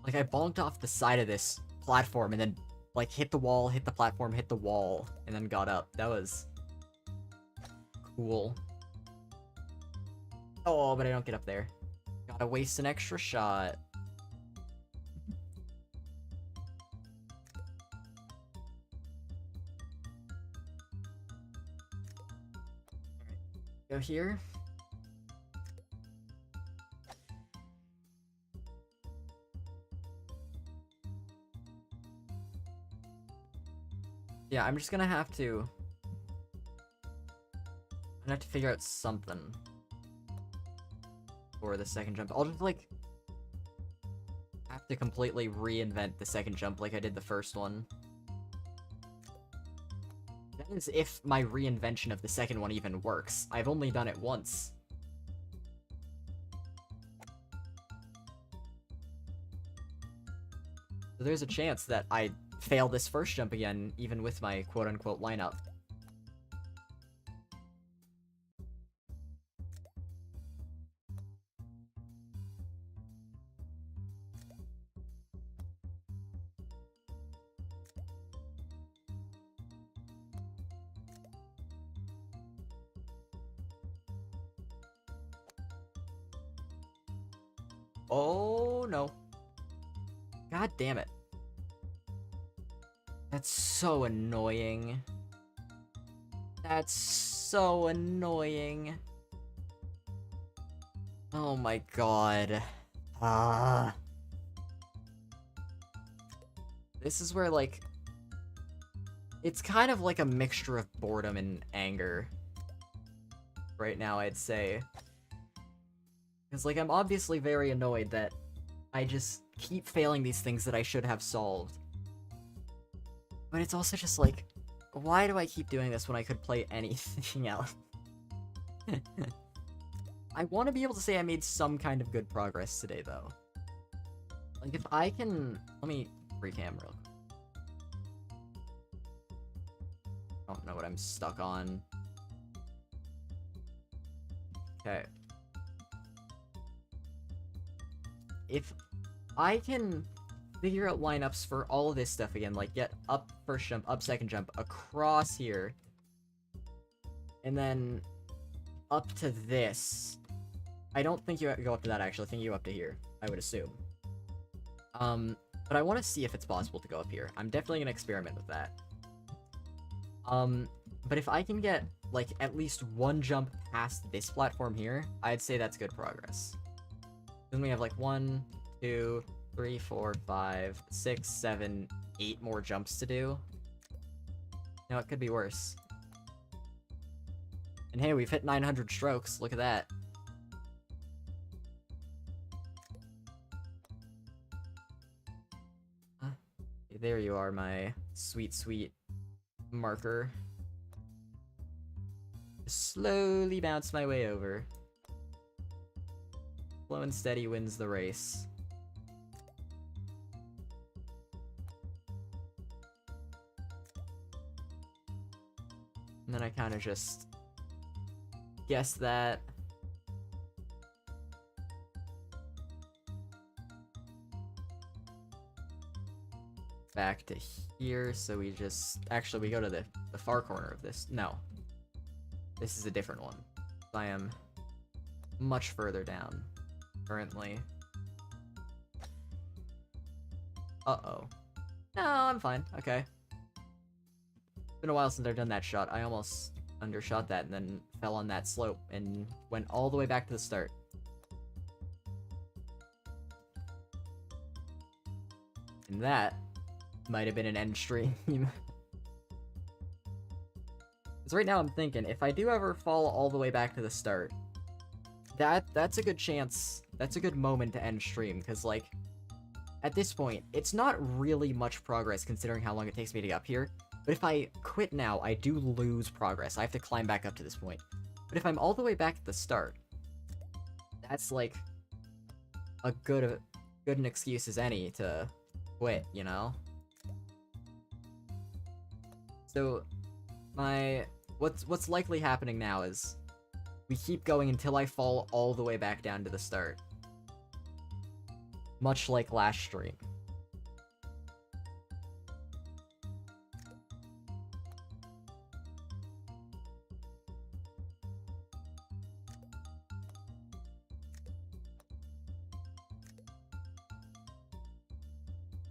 Like, I bonked off the side of this platform and then, like, hit the wall, hit the platform, hit the wall, and then got up. That was... cool. Oh, but I don't get up there. Gotta waste an extra shot. Go here. Yeah, I'm just gonna have to... I'm gonna have to figure out something for the second jump. I'll just, like, have to completely reinvent the second jump like I did the first one. That is if my reinvention of the second one even works. I've only done it once. So there's a chance that I fail this first jump again, even with my quote-unquote lineup. Oh, no. God damn it. That's so annoying. That's so annoying. Oh my god. Ah. This is where, like... it's kind of like a mixture of boredom and anger. Right now, I'd say. Because, like, I'm obviously very annoyed that I just keep failing these things that I should have solved. But it's also just like, why do I keep doing this when I could play anything else? I want to be able to say I made some kind of good progress today, though. Like, if I can... let me recam real quick. I don't know what I'm stuck on. Okay. If I can figure out lineups for all of this stuff again, like get up first jump, up second jump, across here, and then up to this. I don't think you go up to that, actually. I think you go up to here, I would assume. But I want to see if it's possible to go up here. I'm definitely going to experiment with that. But if I can get, like, at least one jump past this platform here, I'd say that's good progress. Then we have, like, 1, 2, 3, 4, 5, 6, 7, 8 more jumps to do. Now, it could be worse. And hey, we've hit 900 strokes. Look at that. There you are, my sweet, sweet marker. Slowly bounce my way over. Slow and steady wins the race. And then I kind of just guess that. Back to here, so we just... Actually, we go to the far corner of this. No. This is a different one. I am much further down, currently. Uh-oh. No, I'm fine. Okay. It's been a while since I've done that shot. I almost undershot that and then fell on that slope and went all the way back to the start. And that might have been an end stream. Because right now I'm thinking, if I do ever fall all the way back to the start, that's a good chance, that's a good moment to end stream, because, like, at this point, it's not really much progress considering how long it takes me to get up here, but if I quit now, I do lose progress. I have to climb back up to this point. But if I'm all the way back at the start, that's, like, a good an excuse as any to quit, you know? So, what's likely happening now is we keep going until I fall all the way back down to the start. Much like last stream.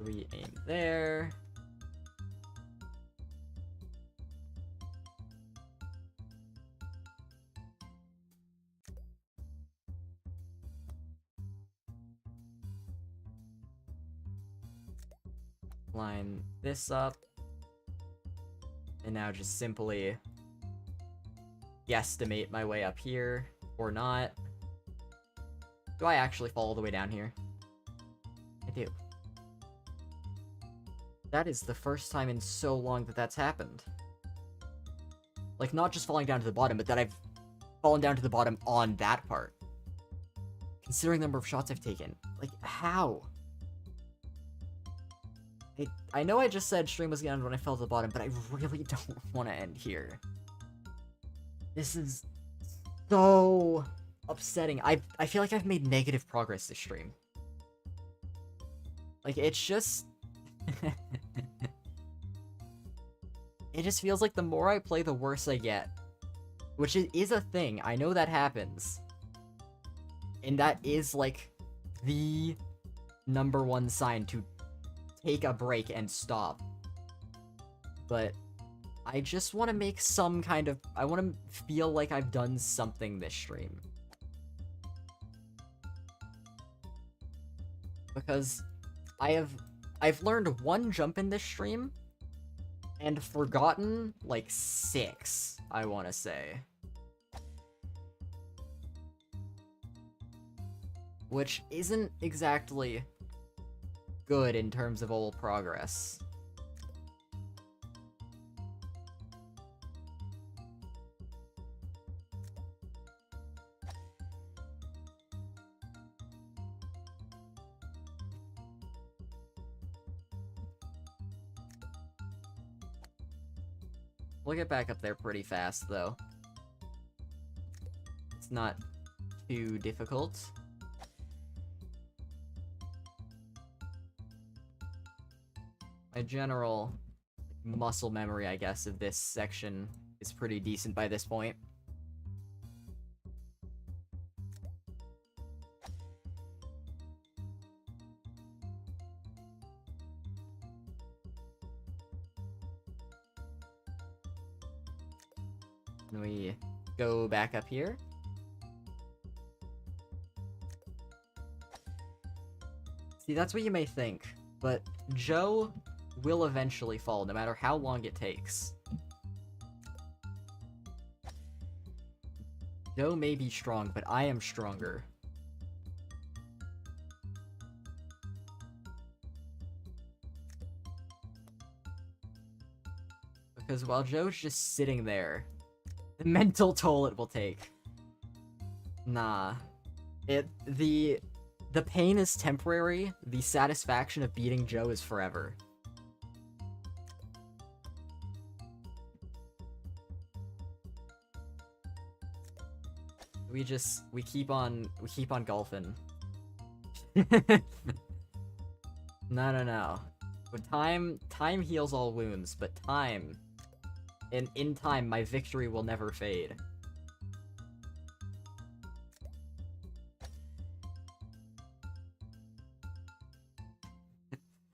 We aim there. Line this up. And now just simply guesstimate my way up here, or not. Do I actually fall all the way down here? I do. That is the first time in so long that that's happened. Like, not just falling down to the bottom, but that I've fallen down to the bottom on that part. Considering the number of shots I've taken. Like, how? I know I just said stream was gonna end when I fell to the bottom, but I really don't want to end here. This is so upsetting. I feel like I've made negative progress this stream. Like, it's just... It just feels like the more I play, the worse I get. Which is a thing. I know that happens. And that is, like, the #1 sign to take a break and stop. But I just want to make some kind of... I want to feel like I've done something this stream. Because I've learned 1 jump in this stream, and forgotten, like, 6, I want to say. Which isn't exactly good in terms of old progress. We'll get back up there pretty fast, though. It's not too difficult. My general muscle memory, I guess, of this section is pretty decent by this point. And we go back up here. See, that's what you may think, but Joe will eventually fall, no matter how long it takes. Joe may be strong, but I am stronger. Because while Joe's just sitting there, the mental toll it will take. Nah. The pain is temporary, the satisfaction of beating Joe is forever. We keep on golfing. No. But time heals all wounds, but time, in time, my victory will never fade.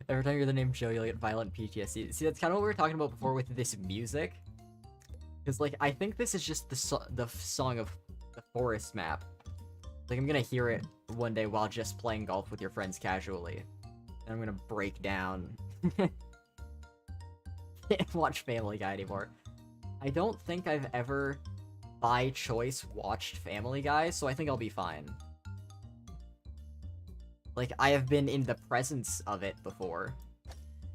Every time you're the name Joe, you'll get violent PTSD. See, that's kind of what we were talking about before with this music. Because, like, I think this is just the song of the forest map. Like, I'm gonna hear it one day while just playing golf with your friends casually. And I'm gonna break down. Can't watch Family Guy anymore. I don't think I've ever, by choice, watched Family Guy, so I think I'll be fine. Like, I have been in the presence of it before,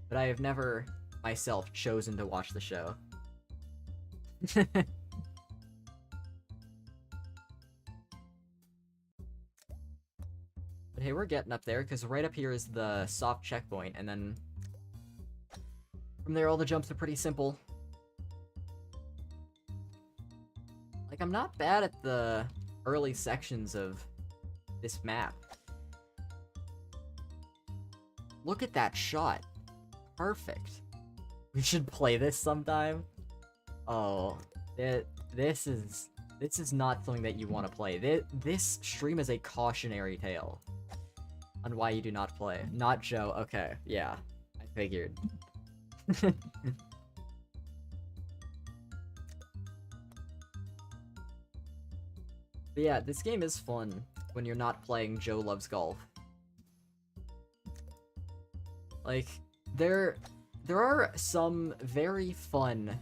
but I have never, myself, chosen to watch the show. But hey, we're getting up there, because right up here is the soft checkpoint, and then from there all the jumps are pretty simple. Like, I'm not bad at the early sections of this map. Look at that shot. Perfect. We should play this sometime. Oh, this is not something that you want to play. This stream is a cautionary tale on why you do not play. Not Joe. Okay, yeah, I figured. But yeah, this game is fun when you're not playing Joe Loves Golf. Like, there are some very fun,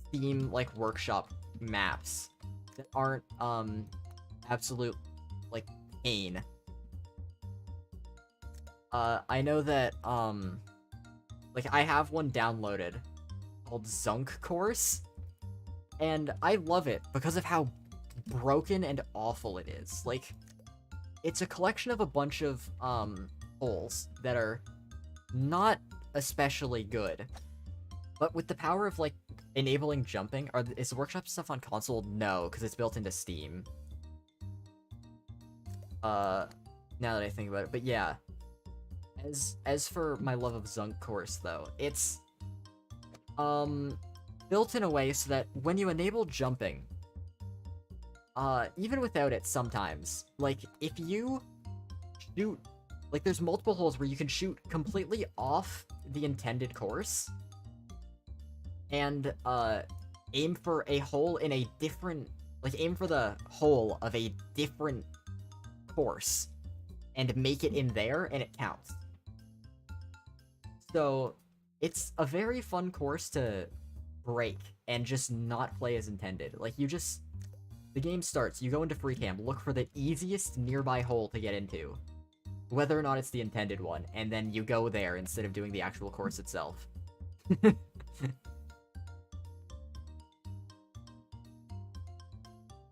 Steam, like, workshop maps that aren't, absolute, like, pain. I know that, like, I have one downloaded called Zunk Course, and I love it because of how broken and awful it is. Like, it's a collection of a bunch of, holes that are not especially good, but with the power of, like, enabling jumping. Is the workshop stuff on console? No, because it's built into Steam. Now that I think about it, but yeah. As for my love of Zunk Course, though, it's built in a way so that when you enable jumping, even without it sometimes, like, if you shoot, like, there's multiple holes where you can shoot completely off the intended course, and, aim for a hole in a different, like, aim for the hole of a different course, and make it in there, and it counts. So, it's a very fun course to break, and just not play as intended. Like, the game starts, you go into free cam, look for the easiest nearby hole to get into, whether or not it's the intended one, and then you go there instead of doing the actual course itself.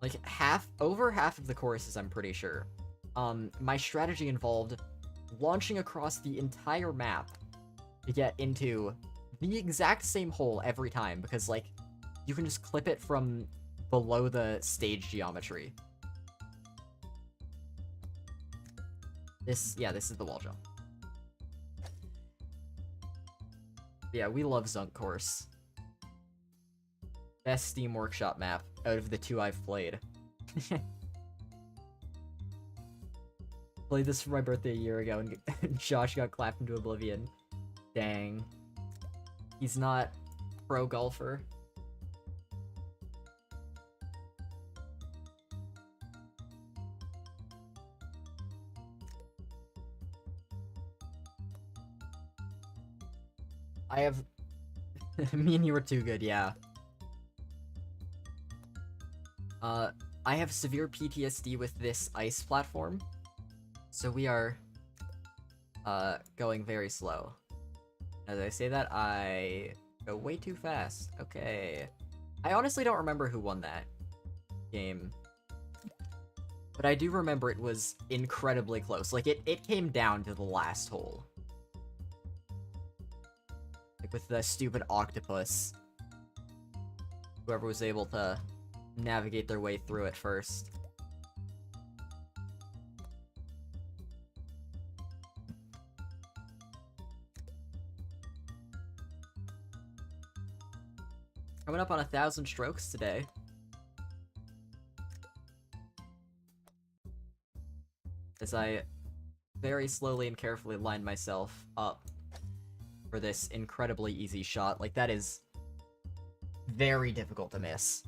Like, over half of the courses, I'm pretty sure, my strategy involved launching across the entire map to get into the exact same hole every time, because, like, you can just clip it from below the stage geometry. This is the wall jump. Yeah, we love Zunk Course. Best Steam Workshop map out of the two I've played. Played this for my birthday a year ago, and Josh got clapped into oblivion. Dang. He's not pro golfer. I have... Me and you were too good, yeah. I have severe PTSD with this ice platform, so we are, going very slow. As I say that, I go way too fast. Okay. I honestly don't remember who won that game. But I do remember it was incredibly close. Like, it came down to the last hole. Like, with the stupid octopus. Whoever was able to navigate their way through it first. Coming up on 1,000 strokes today. As I very slowly and carefully line myself up for this incredibly easy shot. Like, that is very difficult to miss.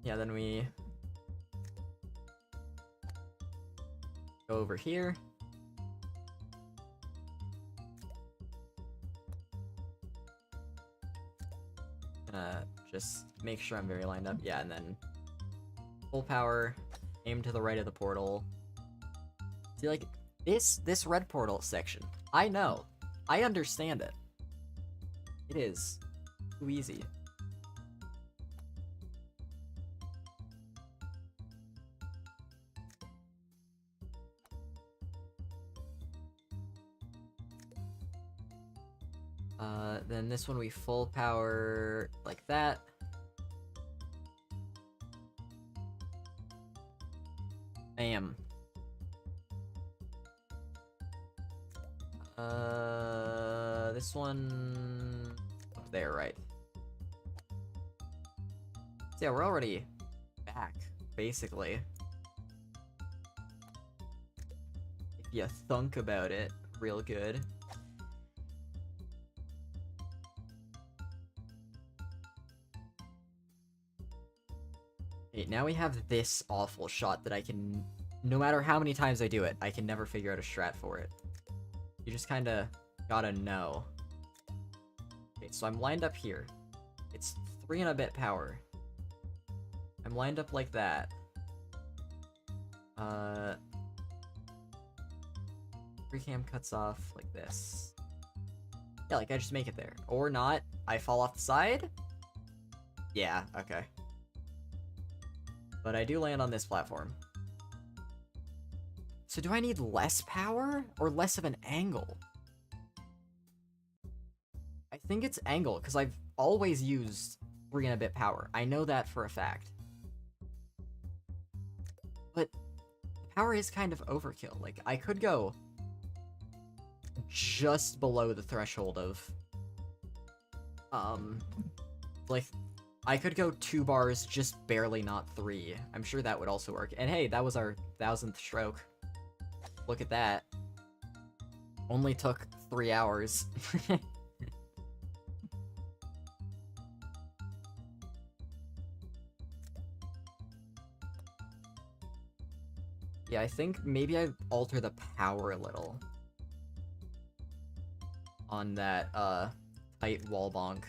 Yeah, then we go over here. Gonna just make sure I'm very lined up. Yeah, and then full power, aim to the right of the portal. See, like, this red portal section, I know. I understand it. It is too easy. Then this one we full power like that. Bam. This one up there, right? So yeah, we're already back, basically. If you thunk about it real good. Okay, now we have this awful shot that I can, no matter how many times I do it, I can never figure out a strat for it. You just kinda gotta know. Okay, so I'm lined up here. It's 3 and a bit power. I'm lined up like that. Free cam cuts off like this. Yeah, like I just make it there. Or not. I fall off the side? Yeah, okay. But I do land on this platform. So do I need less power or less of an angle? I think it's angle, because I've always used 3 and a bit power. I know that for a fact. But power is kind of overkill. Like, I could go just below the threshold of... like, I could go 2 bars, just barely not 3. I'm sure that would also work. And hey, that was our 1,000th stroke. Look at that. Only took 3 hours. Yeah, I think maybe I alter the power a little. On that, tight wall bonk.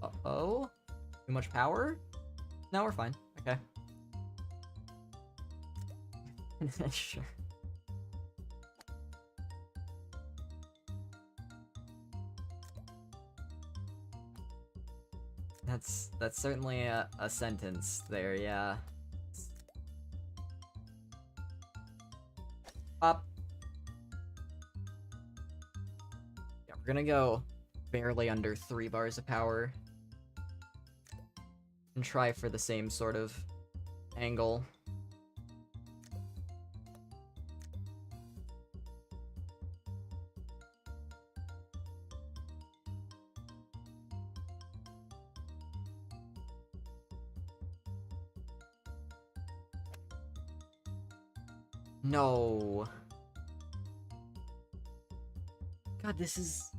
Uh-oh? Too much power? No, we're fine. Okay. Sure. That's certainly a sentence there, yeah. Up. Yeah, we're gonna go barely under 3 bars of power. And try for the same sort of angle. No. God, this is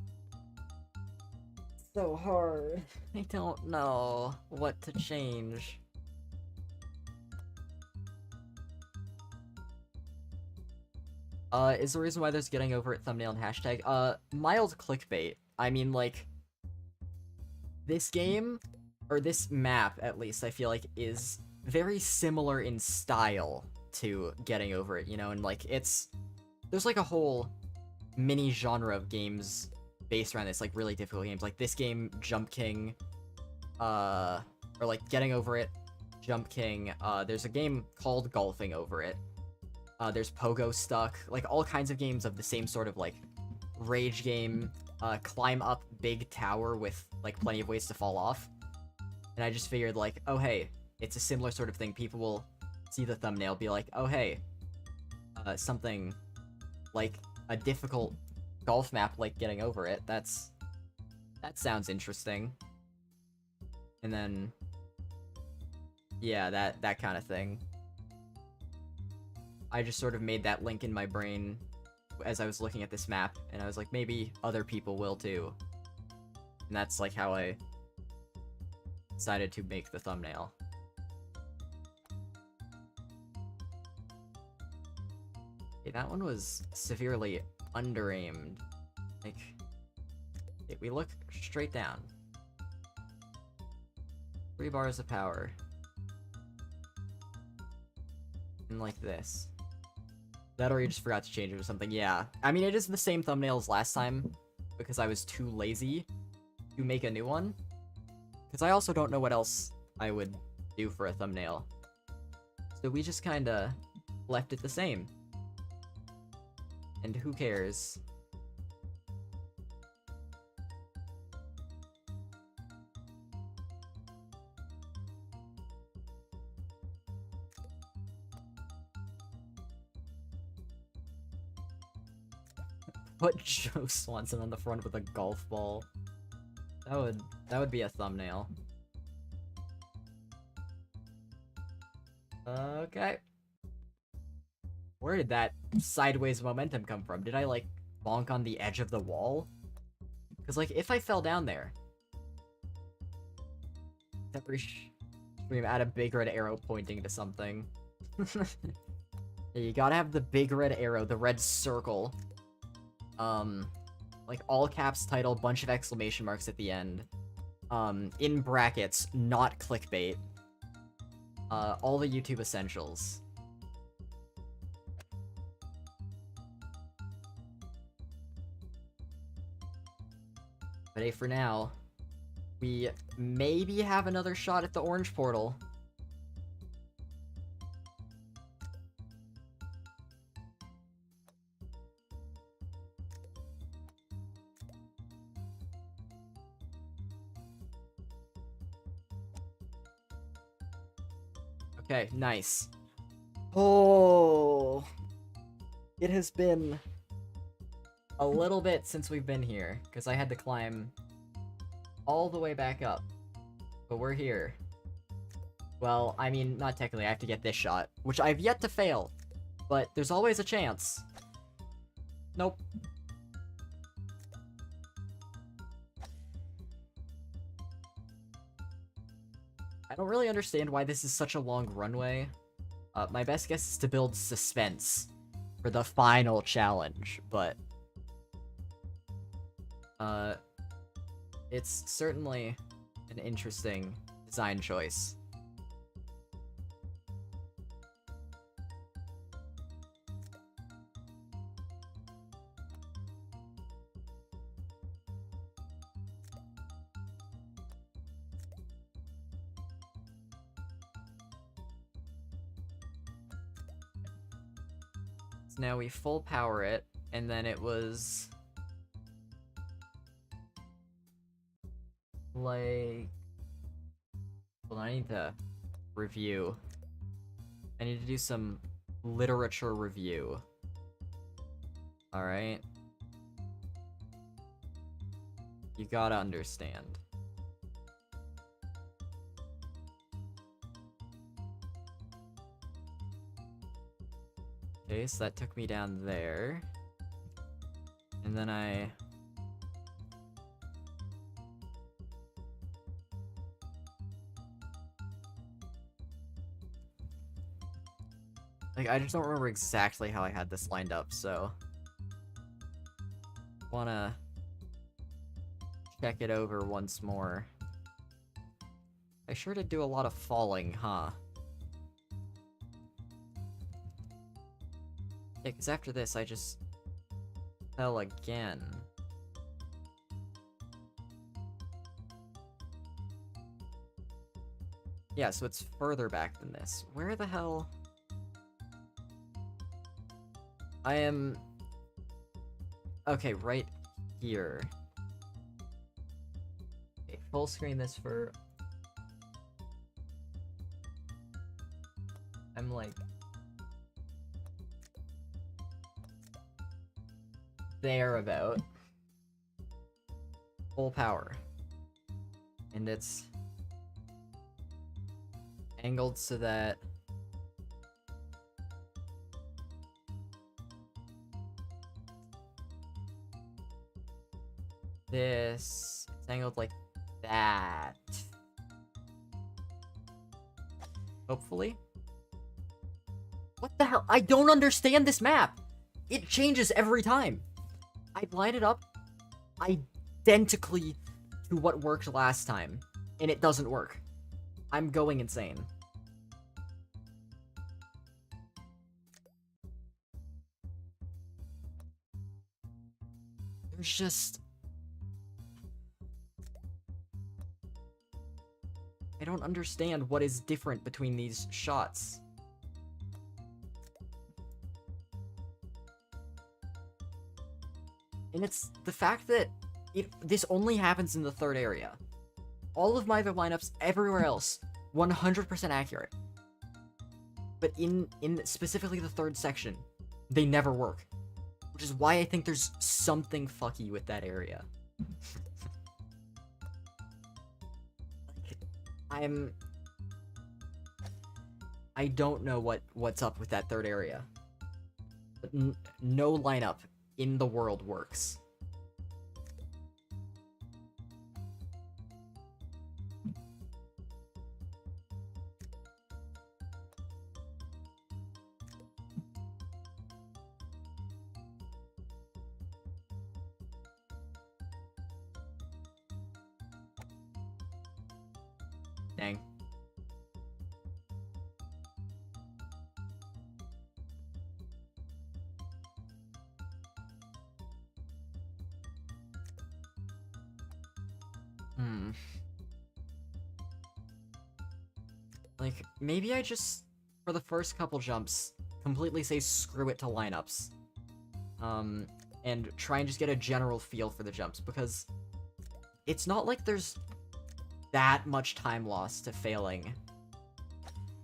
so hard. I don't know what to change. is the reason why there's getting over it thumbnail and hashtag. Mild clickbait. I mean, like, this game, or this map at least, I feel like is very similar in style to Getting Over It, you know, and like there's like a whole mini genre of games based around this, like really difficult games, like this game, Jump King, or like Getting Over It, Jump King. There's a game called Golfing Over It. There's Pogo Stuck, like all kinds of games of the same sort of like rage game, climb up big tower with like plenty of ways to fall off. And I just figured like, oh hey, it's a similar sort of thing. People will see the thumbnail, be like, oh hey, something like a difficult golf map like Getting Over It. That sounds interesting. And then, yeah, that kind of thing. I just sort of made that link in my brain as I was looking at this map, and I was like, maybe other people will too. And that's like how I decided to make the thumbnail. Okay, that one was severely under-aimed. Like, if we look straight down. 3 bars of power. And like this. That or you just forgot to change it or something. Yeah. I mean, it is the same thumbnail as last time, because I was too lazy to make a new one. Because I also don't know what else I would do for a thumbnail. So we just kinda left it the same. And who cares? Put Joe Swanson on the front with a golf ball. That would be a thumbnail. Okay. Where did that sideways momentum come from? Did I, like, bonk on the edge of the wall? Because, like, if I fell down there... Scream, add a big red arrow pointing to something. Yeah, you gotta have the big red arrow, the red circle. Like, all caps title, bunch of exclamation marks at the end. In brackets, not clickbait. All the YouTube essentials. But hey, for now, we maybe have another shot at the orange portal. Okay, nice. Oh, it has been a little bit since we've been here, because I had to climb all the way back up. But we're here. Well, I mean, not technically, I have to get this shot, which I've yet to fail, but there's always a chance. Nope. I don't really understand why this is such a long runway. My best guess is to build suspense for the final challenge, but... it's certainly an interesting design choice. So now we full power it, and then it was... like... Hold on, I need to review. I need to do some literature review. Alright. You gotta understand. Okay, so that took me down there. And then I... Like, I just don't remember exactly how I had this lined up, so... Wanna... check it over once more. I sure did do a lot of falling, huh? Yeah, because after this, I just... fell again. Yeah, so it's further back than this. Where the hell... I am... Okay, right here. Okay, full screen this for... I'm like... there about. Full power. And it's... angled so that... this... it's angled like that. Hopefully. What the hell? I don't understand this map! It changes every time! I line it up identically to what worked last time, and it doesn't work. I'm going insane. There's just... I don't understand what is different between these shots. And it's the fact that this only happens in the third area. All of my other lineups everywhere else, 100% accurate. But in specifically the third section, they never work. Which is why I think there's something fucky with that area. I don't know what's up with that third area. But no lineup in the world works. Dang. Like, maybe I just, for the first couple jumps, completely say screw it to lineups. And try and just get a general feel for the jumps, because it's not like there's that much time lost to failing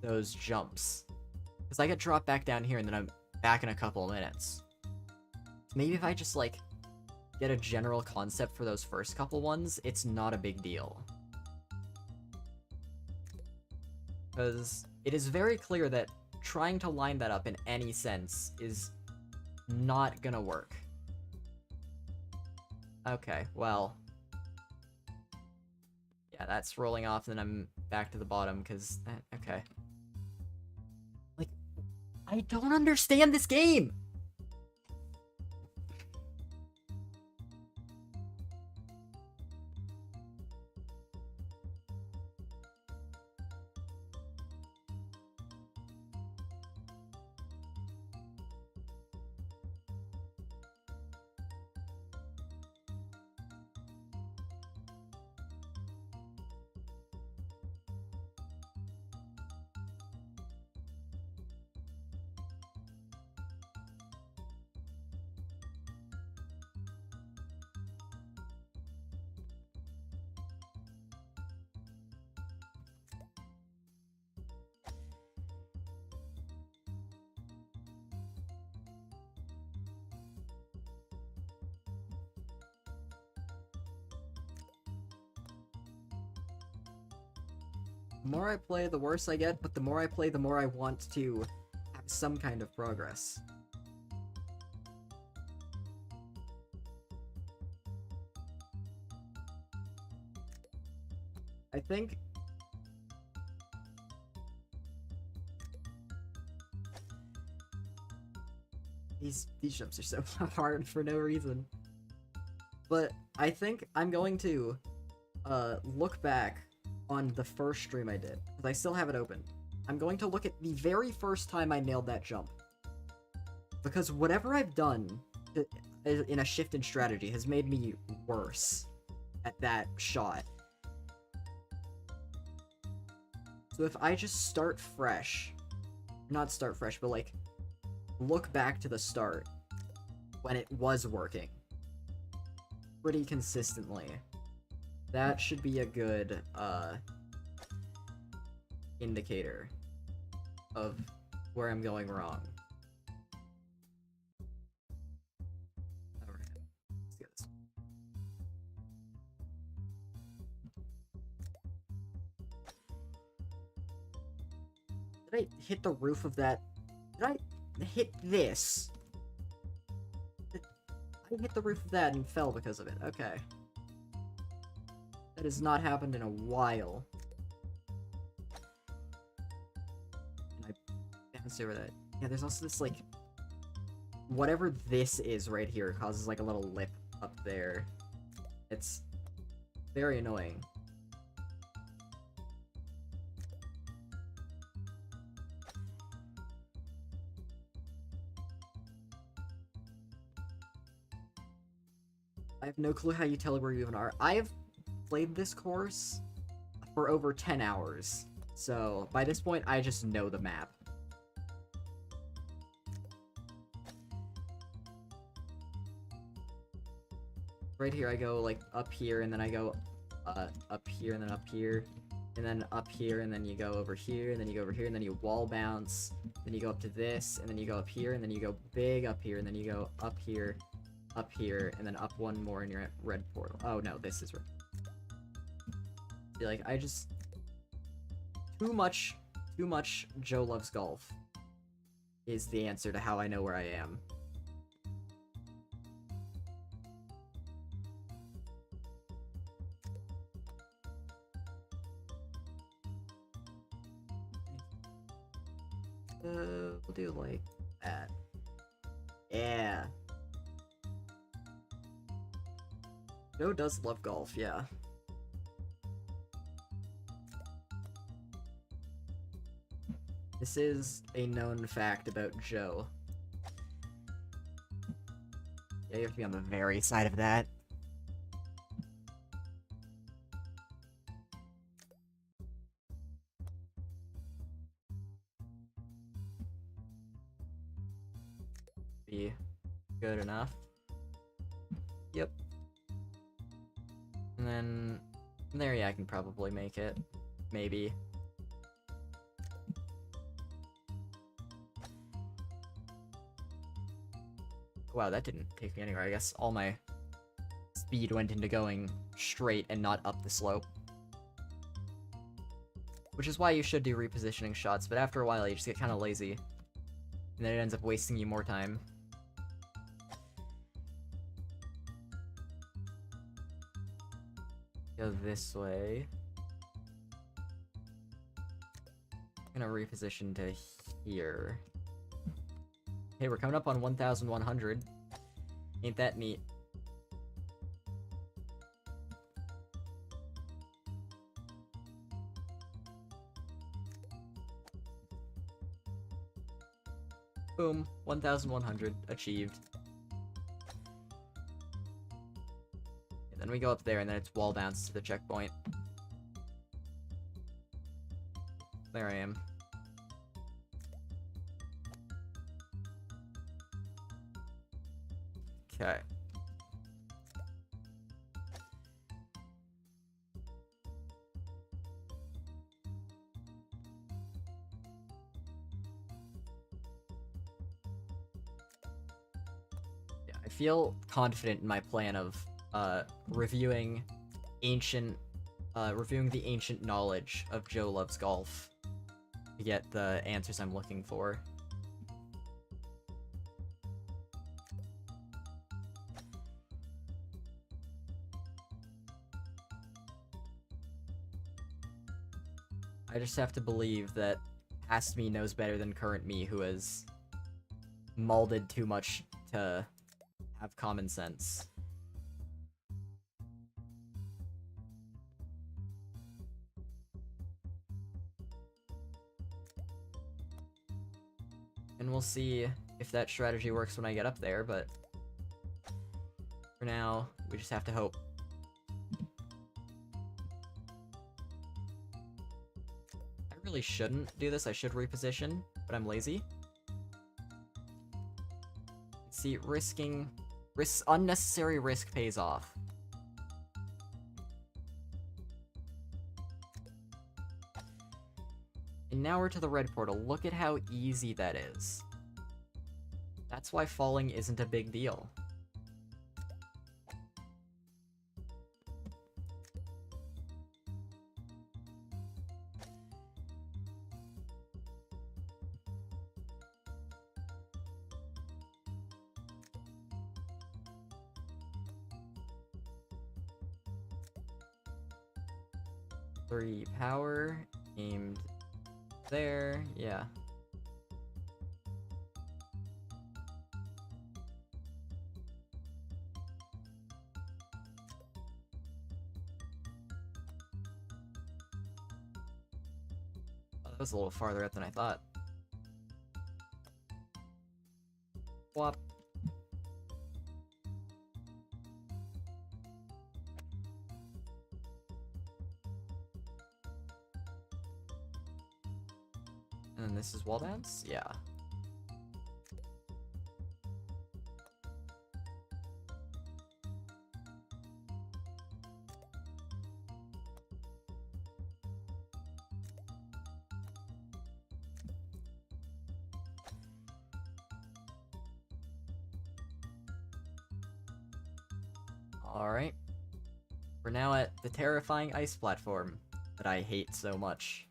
those jumps. Because I get dropped back down here and then I'm back in a couple of minutes. Maybe if I just, like, get a general concept for those first couple ones, it's not a big deal. Because it is very clear that trying to line that up in any sense is not gonna work. Okay, well... yeah, that's rolling off, and then I'm back to the bottom, because... okay. Like, I don't understand this game! The more I play, the worse I get, but the more I play, the more I want to have some kind of progress. I think... these jumps are so hard for no reason. But I think I'm going to look back on the first stream I did, because I still have it open. I'm going to look at the very first time I nailed that jump. Because whatever I've done in a shift in strategy has made me worse at that shot. So if I just start fresh, not start fresh, but like look back to the start when it was working pretty consistently, that should be a good indicator of where I'm going wrong. Alright, let's get this. Did I hit the roof of that? Did I hit this? I hit the roof of that and fell because of it. Okay. That has not happened in a while. And I bounced over that. Yeah, there's also this, like... Whatever this is right here causes, like, a little lip up there. It's very annoying. I have no clue how you tell where you even are. I've played this course for over 10 hours, so by this point, I just know the map. Right here, I go, like, up here, and then I go up here, and then up here, and then up here, and then you go over here, and then you go over here, and then you wall bounce, then you go up to this, and then you go up here, and then you go big up here, and then you go up here, and then up one more, and you're at red portal. Oh, no, this is red. Like, I just... Too much Joe Loves Golf is the answer to how I know where I am. We'll do like that. Yeah. Joe does love golf, yeah. This is a known fact about Joe. Yeah, you have to be on the very side of that. Be good enough. Yep. And then from there, yeah, I can probably make it. Maybe. Wow, that didn't take me anywhere. I guess all my speed went into going straight and not up the slope. Which is why you should do repositioning shots, but after a while you just get kind of lazy. And then it ends up wasting you more time. Go this way. I'm gonna reposition to here. Hey, we're coming up on 1,100. Ain't that neat? Boom, 1,100 achieved. And then we go up there, and then it's wall bounce to the checkpoint. There I am. Okay. Yeah, I feel confident in my plan of reviewing the ancient knowledge of Joe Loves Golf to get the answers I'm looking for. I just have to believe that past me knows better than current me, who has molded too much to have common sense. And we'll see if that strategy works when I get up there, but for now, we just have to hope. I really shouldn't do this, I should reposition, but I'm lazy. See, unnecessary risk pays off. And now we're to the red portal. Look at how easy that is. That's why falling isn't a big deal. Three power, aimed there, yeah. Oh, that was a little farther out than I thought. Whop. And then this is wall bounce? Yeah. Alright. We're now at the terrifying ice platform that I hate so much.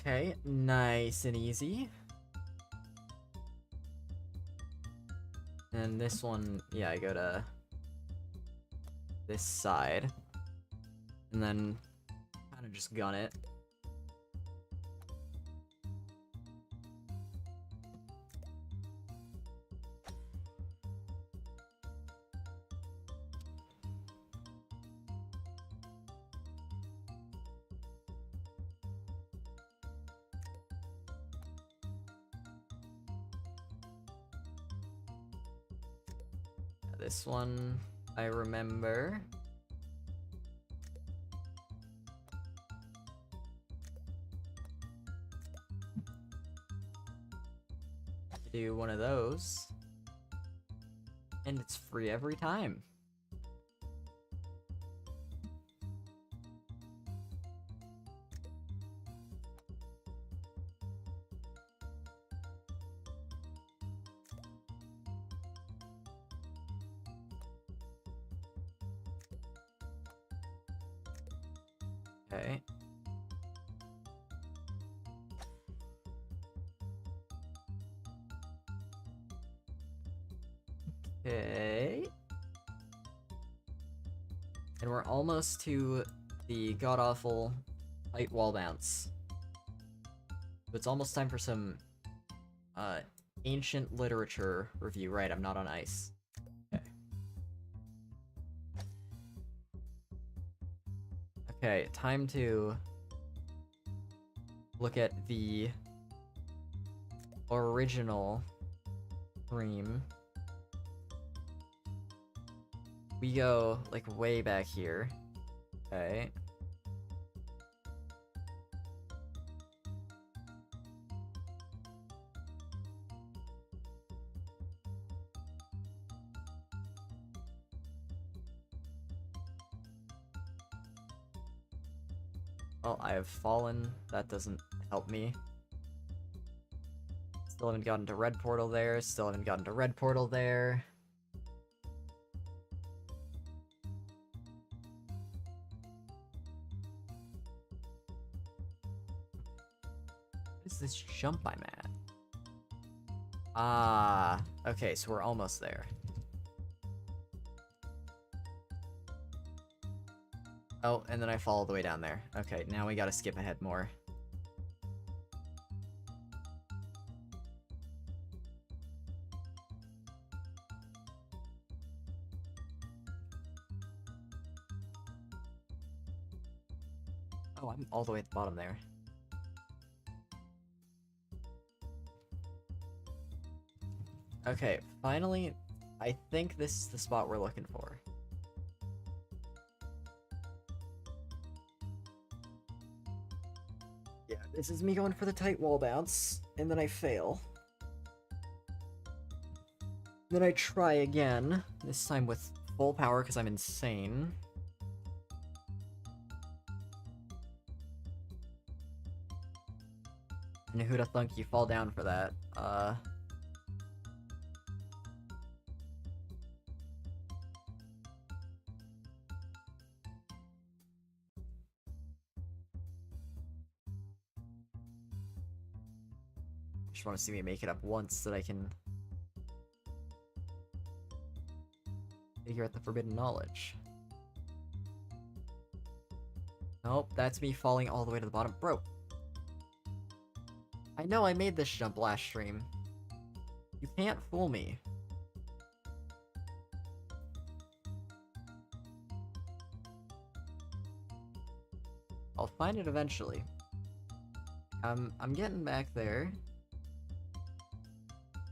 Okay, nice and easy. And this one, yeah, I go to this side. And then kind of just gun it. This one, I remember. Do one of those. And it's free every time. Okay. Okay. And we're almost to the god-awful height wall bounce. So it's almost time for some ancient literature review. Right, I'm not on ice. Okay. Okay, time to look at the original stream. We go, like, way back here. Okay. Well, I have fallen. That doesn't help me. Still haven't gotten to red portal there, still haven't gotten to red portal there. What is this jump I'm at? Ah, okay, so we're almost there. Oh, and then I fall all the way down there. Okay, now we gotta skip ahead more. Oh, I'm all the way at the bottom there. Okay, finally, I think this is the spot we're looking for. Yeah, this is me going for the tight wall bounce, and then I fail. Then I try again, this time with full power because I'm insane. And who'da thunk you fall down for that? Just want to see me make it up once so that I can figure out the forbidden knowledge. Nope, that's me falling all the way to the bottom. Bro! I know I made this jump last stream. You can't fool me. I'll find it eventually. I'm getting back there.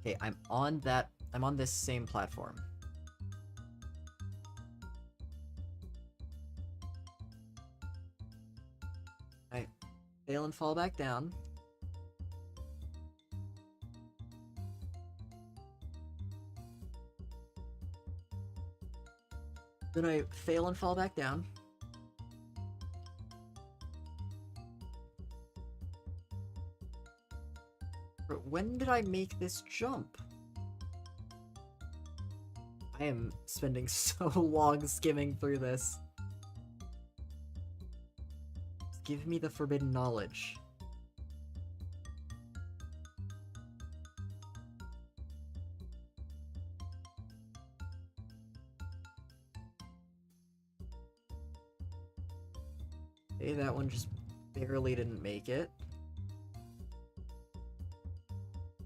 Okay, I'm on this same platform. I fail and fall back down. Then I fail and fall back down. But when did I make this jump? I am spending so long skimming through this. Just give me the forbidden knowledge. Okay, that one just barely didn't make it.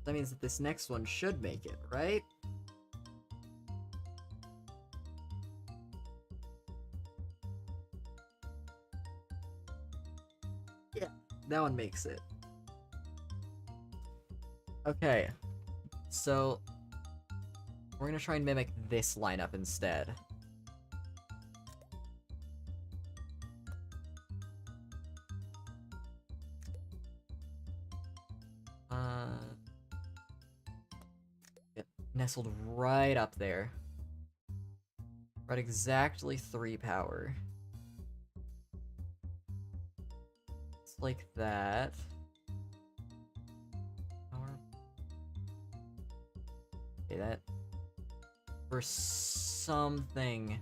That means that this next one should make it, right? Yeah, that one makes it. Okay, so we're gonna try and mimic this lineup instead. Nestled right up there. We're at exactly 3 power. It's like that. Power. Okay, that... For something...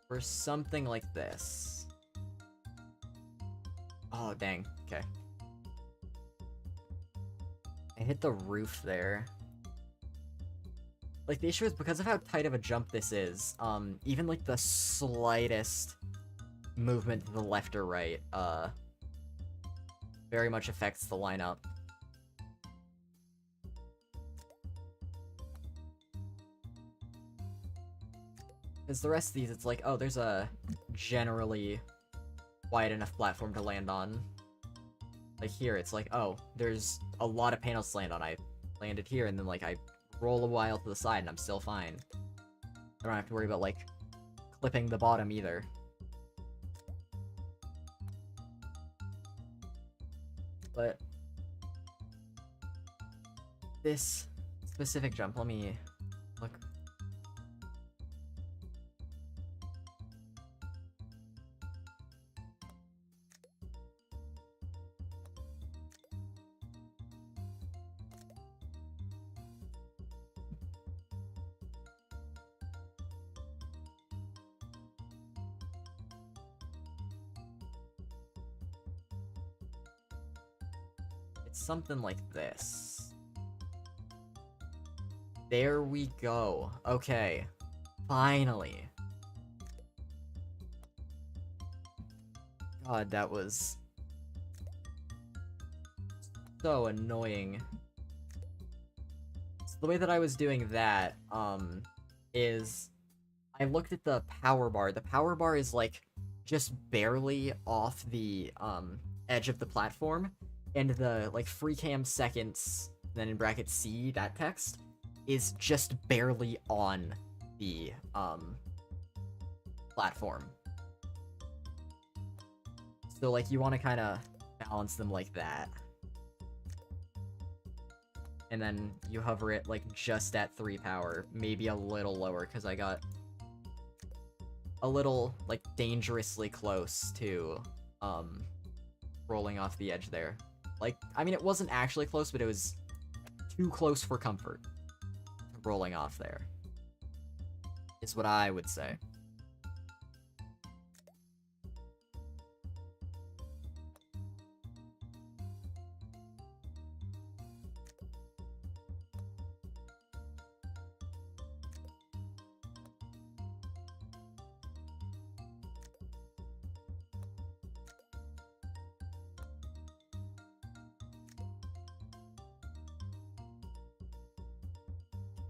For something like this. Oh, dang. Okay. I hit the roof there. Like, the issue is, because of how tight of a jump this is, even, like, the slightest movement to the left or right, very much affects the lineup. Because the rest of these, it's like, oh, there's a generally wide enough platform to land on. Like here, it's like, oh, there's a lot of panels to land on. I landed here, and then, like, I roll a while to the side, and I'm still fine. I don't have to worry about, like, clipping the bottom either. But this specific jump, let me look. something like this. There we go. Okay. Finally. God, that was so annoying. So the way that I was doing that, is I looked at the power bar. The power bar is like just barely off the edge of the platform, and the like free cam seconds, then in brackets C, that text is just barely on the platform. So like you want to kind of balance them like that. And then you hover it like just at 3 power, maybe a little lower, because I got a little like dangerously close to rolling off the edge there. Like, I mean, it wasn't actually close, but it was too close for comfort. Rolling off there is what I would say.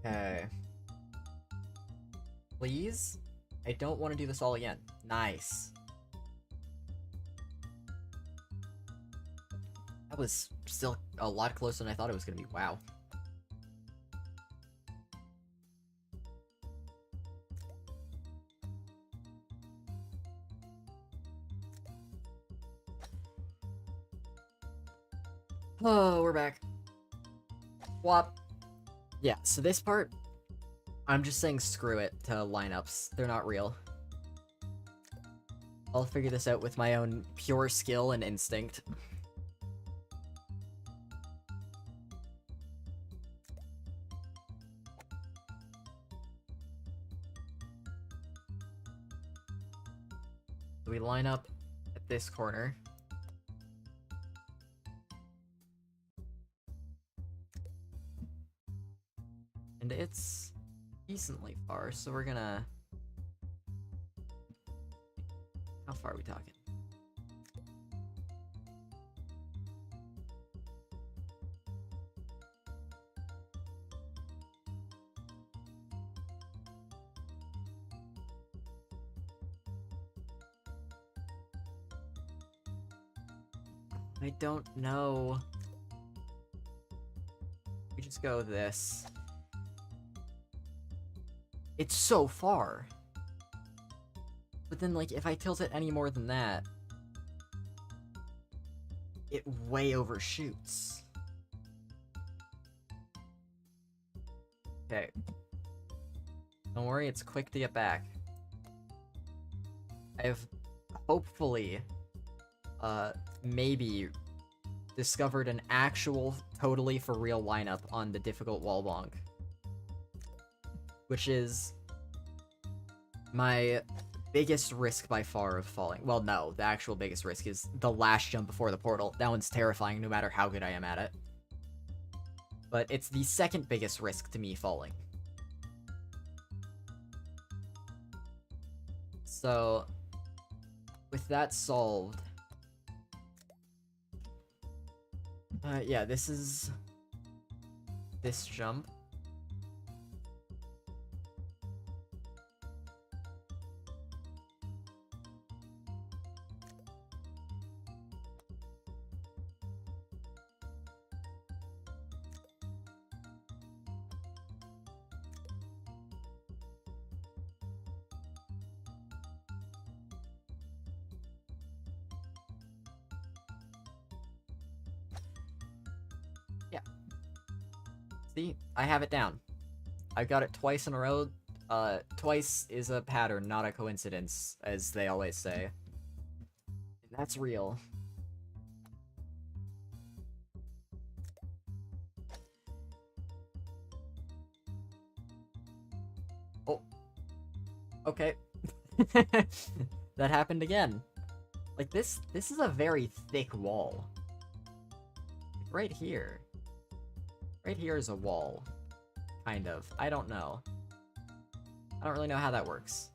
Okay. Please? I don't want to do this all again. Nice. That was still a lot closer than I thought it was going to be. Wow. Oh, we're back. Whop. Yeah, so this part, I'm just saying screw it to lineups. They're not real. I'll figure this out with my own pure skill and instinct. So we line up at this corner. And it's decently far, so we're gonna... How far are we talking? I don't know. We just go this. It's so far. But then, like, if I tilt it any more than that, it way overshoots. Okay. Don't worry, it's quick to get back. I've hopefully, maybe discovered an actual, totally for real lineup on the difficult wall bonk. Which is my biggest risk by far of falling. Well, no, the actual biggest risk is the last jump before the portal. That one's terrifying no matter how good I am at it. But it's the second biggest risk to me falling. So, with that solved... yeah, this is... this jump. Yeah. See? I have it down. I've got it twice in a row. Twice is a pattern, not a coincidence, as they always say. And that's real. Oh. Okay. That happened again. Like, this is a very thick wall. right here. Right here is a wall. Kind of. I don't know. I don't really know how that works.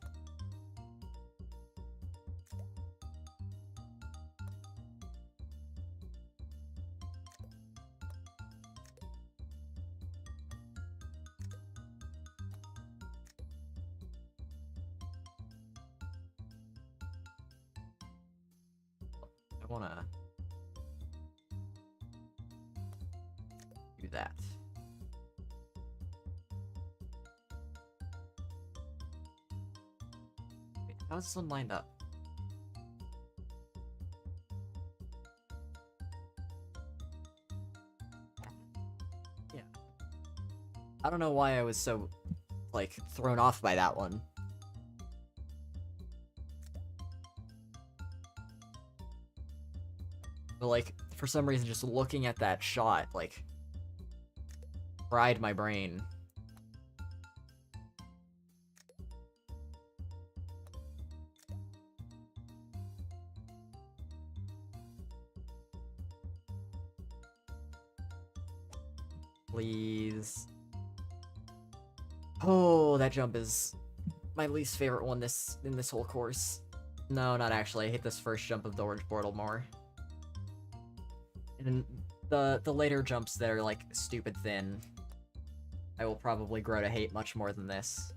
I wanna do that. Wait, how's this one lined up? Yeah. I don't know why I was so, like, thrown off by that one. But, like, for some reason, just looking at that shot, like, fried my brain. Please. Oh, that jump is my least favorite one in this whole course. No, not actually. I hate this first jump of the orange portal more. And the later jumps that are, like, stupid thin, I will probably grow to hate much more than this.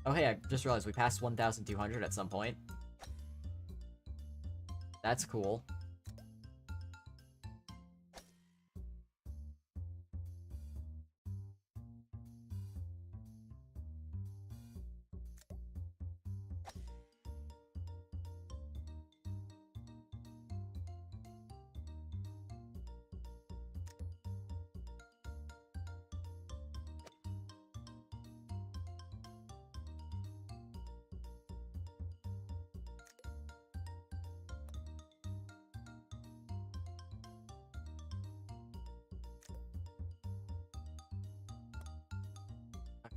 Oh hey, I just realized we passed 1,200 at some point. That's cool.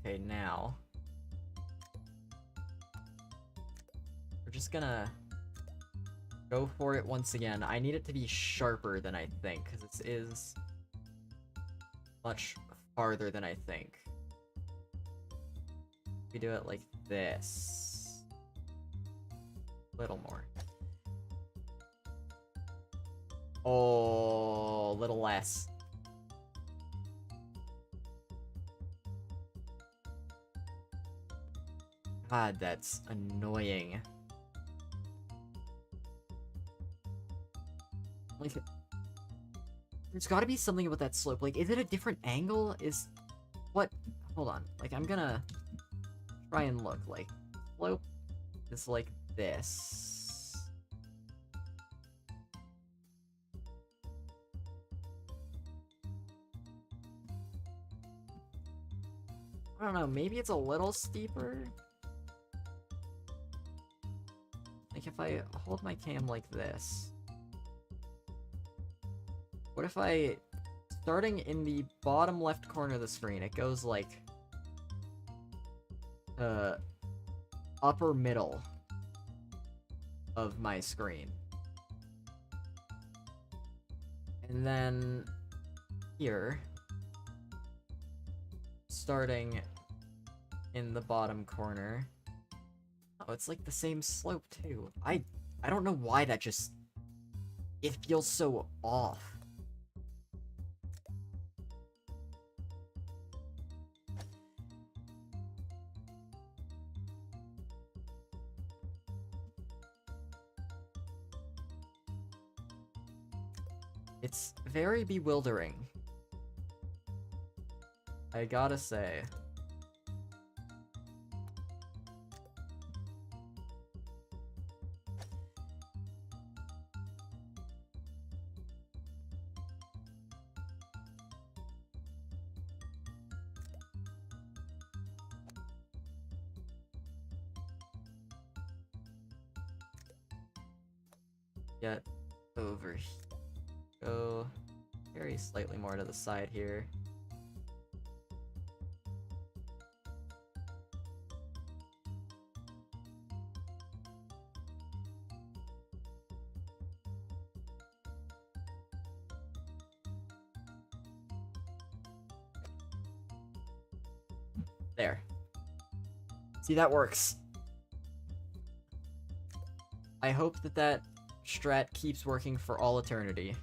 Okay, now we're just gonna go for it once again. I need it to be sharper than I think, because this is much farther than I think. We do it like this. A little more. Oh, a little less. God, that's annoying. Like, there's gotta be something about that slope. Like, is it a different angle? What? Hold on. Like, I'm gonna try and look. Like, slope is like this. I don't know, maybe it's a little steeper? Like, if I hold my cam like this... What if I... Starting in the bottom left corner of the screen, it goes, like... upper middle of my screen. And then... Here... Starting in the bottom corner... Oh, it's like the same slope, too. I don't know why that just... It feels so off. It's very bewildering. I gotta say. Get over here. Go very slightly more to the side here. There. See, that works. I hope that that strat keeps working for all eternity.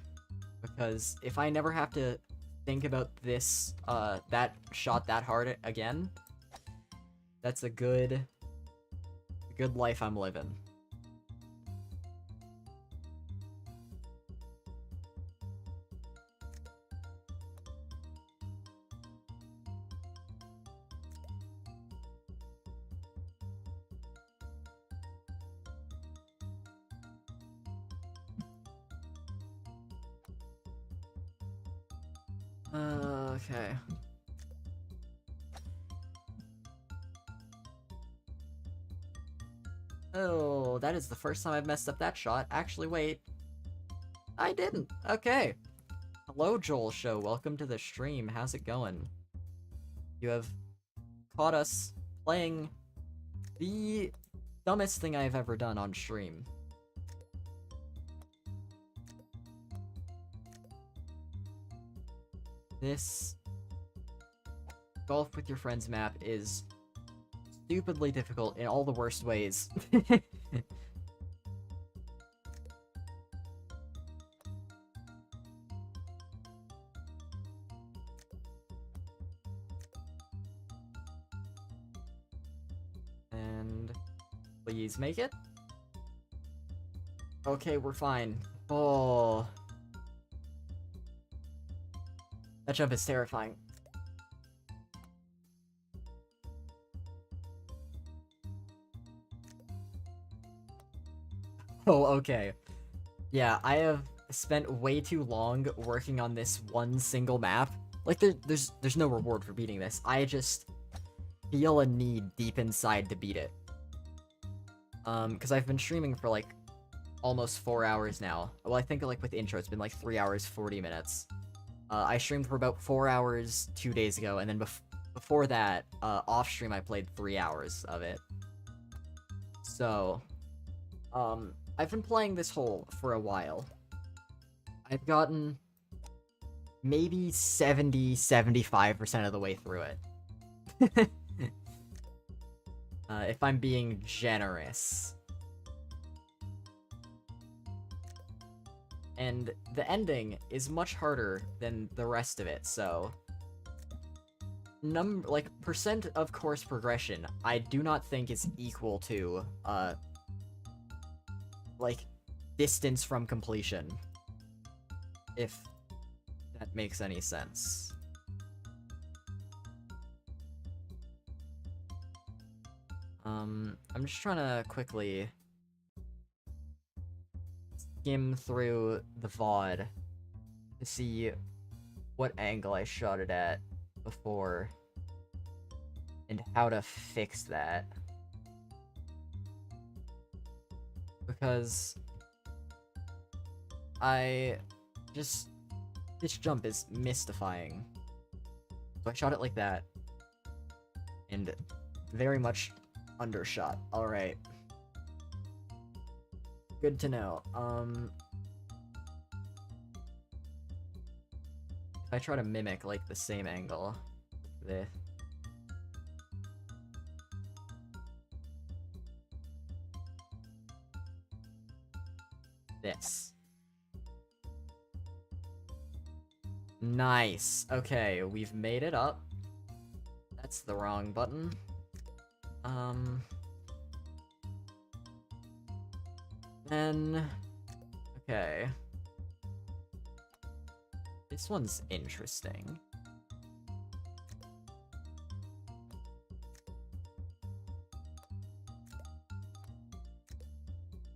Because if I never have to think about this, that shot that hard again, that's a good life I'm living. Okay. Oh, that is the first time I've messed up that shot. Actually, wait. I didn't. Okay. Hello, Joel Show. Welcome to the stream. How's it going? You have caught us playing the dumbest thing I've ever done on stream. This golf with your friends map is stupidly difficult in all the worst ways. And please make it. Okay, we're fine. Oh. That jump is terrifying. Oh, okay. Yeah, I have spent way too long working on this one single map. Like, there's no reward for beating this. I just feel a need deep inside to beat it. Because I've been streaming for, like, almost 4 hours now. Well, I think, like, with intro, it's been, like, 3 hours, 40 minutes. I streamed for about 4 hours 2 days ago, and then before that, off-stream, I played 3 hours of it. So, I've been playing this hole for a while. I've gotten maybe 70-75% of the way through it. If I'm being generous. And the ending is much harder than the rest of it, so... percent of course progression, I do not think is equal to, distance from completion. If that makes any sense. I'm just trying to quickly skim through the VOD to see what angle I shot it at before and how to fix that. Because this jump is mystifying. So I shot it like that and very much undershot. Alright. Good to know. If I try to mimic, like, the same angle, this. Nice. Okay, we've made it up. That's the wrong button. Then... okay. This one's interesting.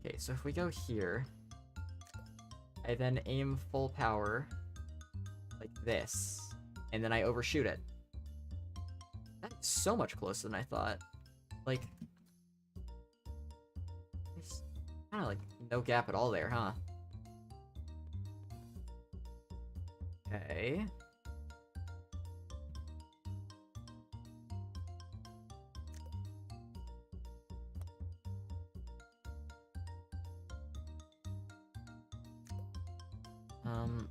Okay, so if we go here, I then aim full power, like this, and then I overshoot it. That's so much closer than I thought. Like, there's kind of like no gap at all there, huh? Okay.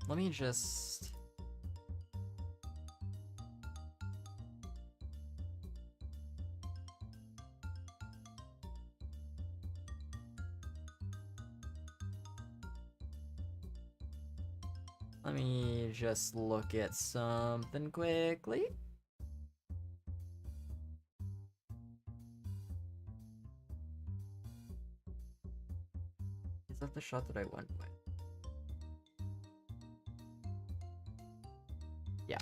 Let me just... Let me just look at something quickly. Is that the shot that I went with? Yeah.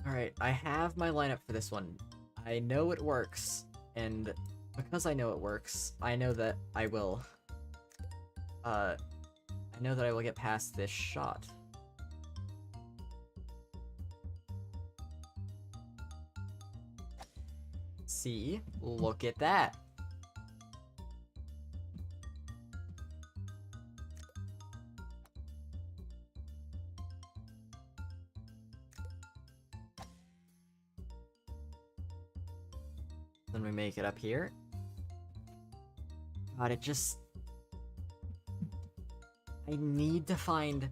Alright, I have my lineup for this one. I know it works, and because I know it works, I know that I will, I know that I will get past this shot. See? Look at that! Then we make it up here. God, it just... I need to find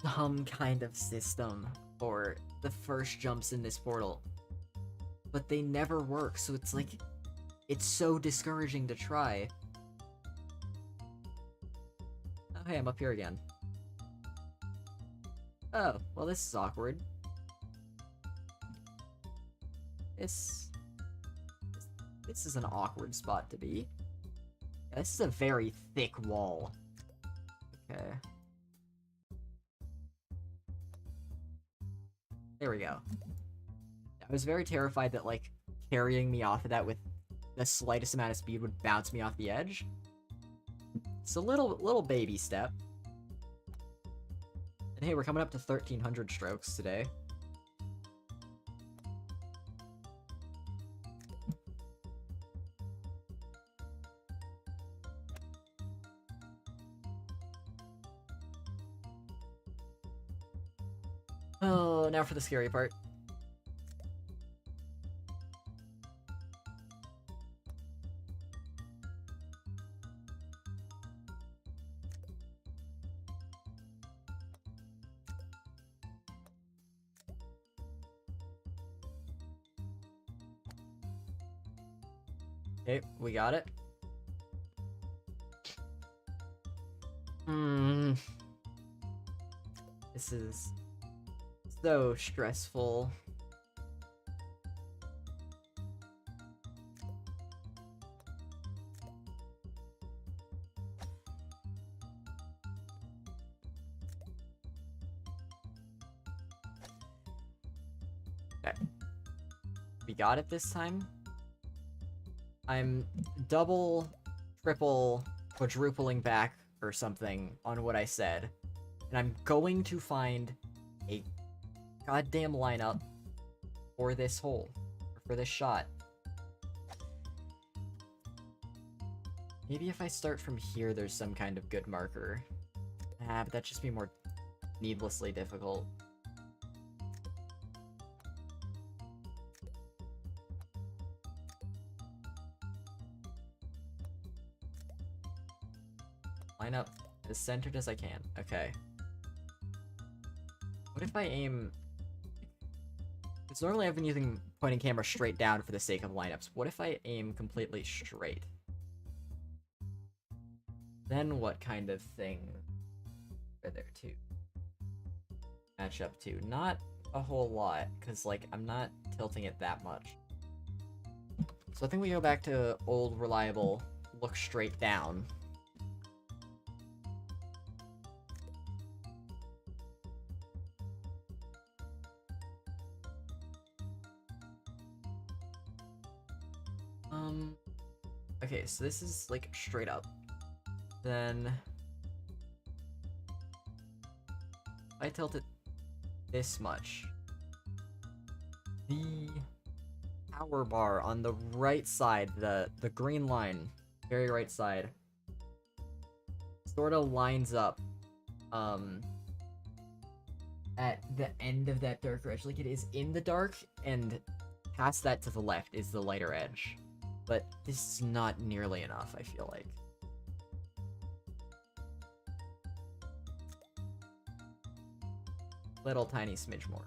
some kind of system for the first jumps in this portal. But they never work, so it's like... It's so discouraging to try. Oh hey, I'm up here again. Oh, well this is awkward. This is an awkward spot to be. Yeah, this is a very thick wall. Okay. There we go. I was very terrified that, like, carrying me off of that with the slightest amount of speed would bounce me off the edge. It's a little baby step. And hey, we're coming up to 1,300 strokes today. Oh, now for the scary part. Okay, we got it. This is so stressful. Okay. We got it this time. I'm double, triple, quadrupling back or something on what I said. And I'm going to find a goddamn lineup for this hole, or for this shot. Maybe if I start from here, there's some kind of good marker. Ah, but that'd just be more needlessly difficult. Line up as centered as I can. Okay. What if I aim... Because normally I've been using pointing camera straight down for the sake of lineups. What if I aim completely straight? Then what kind of thing are there to match up to? Not a whole lot, because, like, I'm not tilting it that much. So I think we go back to old, reliable, look straight down. Okay, so this is, like, straight up. Then... I tilt it this much. the power bar on the right side, the green line, very right side, sort of lines up at the end of that darker edge. Like, it is in the dark, and past that to the left is the lighter edge. But this is not nearly enough, I feel like. Little tiny smidge more.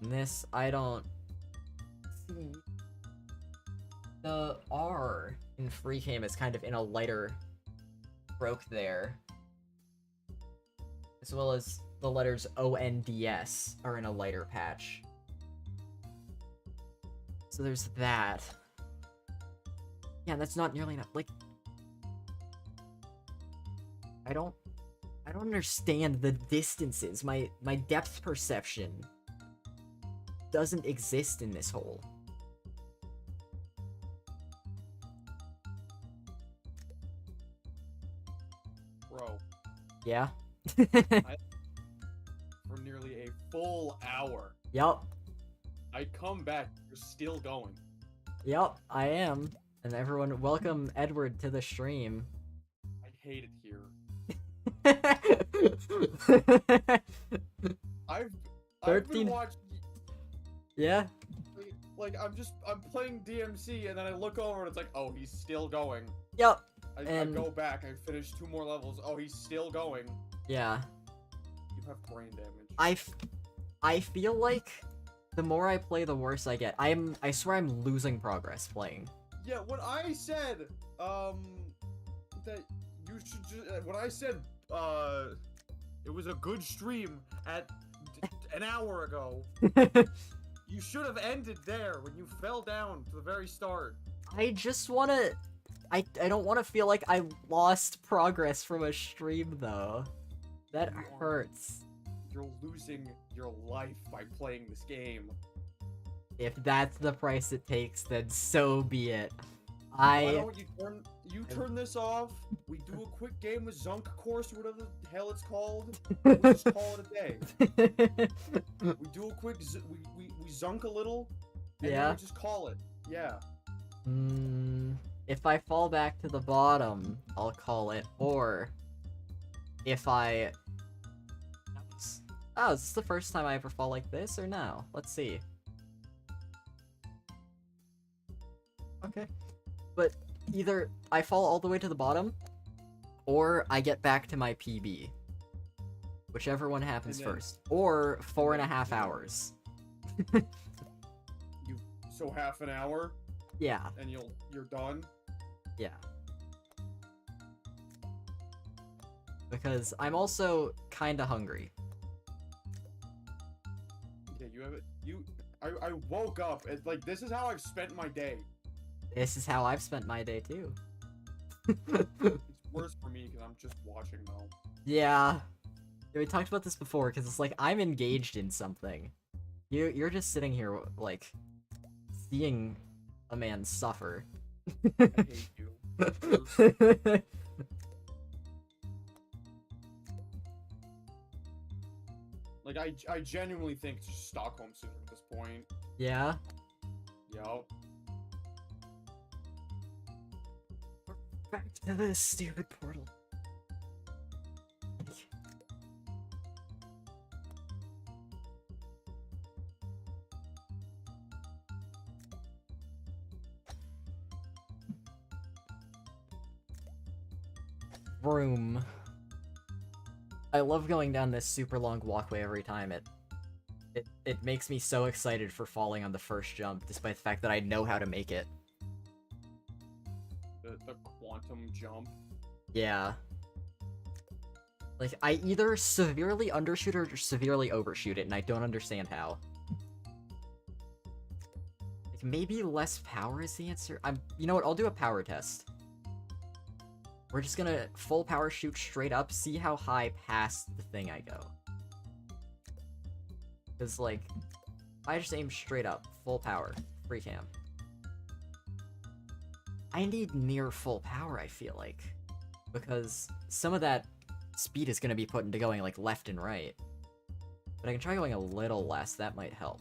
And this, I don't see. The R in free game is kind of in a lighter stroke there. As well as the letters ONDS are in a lighter patch. So there's that. Yeah, that's not nearly enough. Like, I don't understand the distances. My depth perception doesn't exist in this hole.
Bro.
Yeah?
For nearly a full hour.
Yup.
I come back, you're still going.
Yup, I am. And everyone, welcome Edward to the stream.
I hate it here. I've
13.
been watching.
Yeah?
Like I'm playing DMC and then I look over and it's like, oh, he's still going.
Yup.
I
And-
go back, I finish 2 more levels. Oh, he's still going.
Yeah.
You have brain damage.
I feel like the more I play, the worse I get. I swear I'm losing progress playing.
Yeah, when I said that you should just when I said it was a good stream at an hour ago, you should have ended there when you fell down to the very start.
I just wanna... I don't want to feel like I lost progress from a stream, though. That
You are-
hurts.
You're losing your life by playing this game.
If that's the price it takes, then so be it.
Why don't you turn this off? We do a quick game with Zunk Course or whatever the hell it's called. We'll just call it a day. We do a quick we Zunk a little. And
Yeah.
then we just call it. Yeah.
If I fall back to the bottom, I'll call it. Or if I... Oh, is this the first time I ever fall like this, or no? Let's see. Okay. But either I fall all the way to the bottom, or I get back to my PB. Whichever one happens
And then-
first. Or 4.5 hours.
So half an hour
Yeah,
and you're done.
yeah. Because I'm also kinda hungry.
Yeah, you have it. I woke up and like this is how I've spent my day.
This is how I've spent my day too.
It's worse for me because I'm just watching though.
Yeah. We talked about this before, because it's like, I'm engaged in something. You're just sitting here, like, seeing a man suffer.
I hate you. Like I genuinely think it's just Stockholm syndrome at this point.
Yeah?
Yo.
Back to this stupid portal. Room. I love going down this super long walkway every time. It makes me so excited for falling on the first jump, despite the fact that I know how to make it.
The quantum jump.
Yeah. Like, I either severely undershoot or severely overshoot it, and I don't understand how. Like, maybe less power is the answer? You know what, I'll do a power test. We're just gonna full power shoot straight up, see how high past the thing I go. Because, like, I just aim straight up, full power, free cam. I need near full power, I feel like. because some of that speed is going to be put into going like left and right. But I can try going a little less, that might help.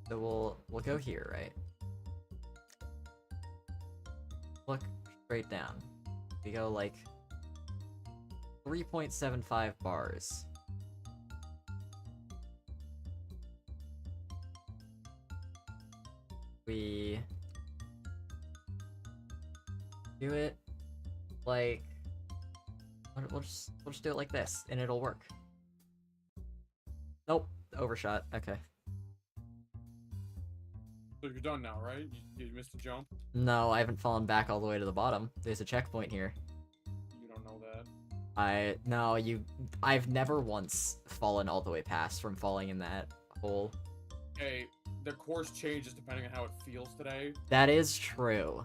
So we'll go here, right? Look straight down. We go like 3.75 bars. We do it like we'll just do it like this and it'll work. Nope, overshot. Okay.
So you're done now, right? You missed a jump?
No, I haven't fallen back all the way to the bottom. There's a checkpoint here.
You don't know that.
I've never once fallen all the way past from falling in that hole.
Hey, the course changes depending on how it feels today.
That is true.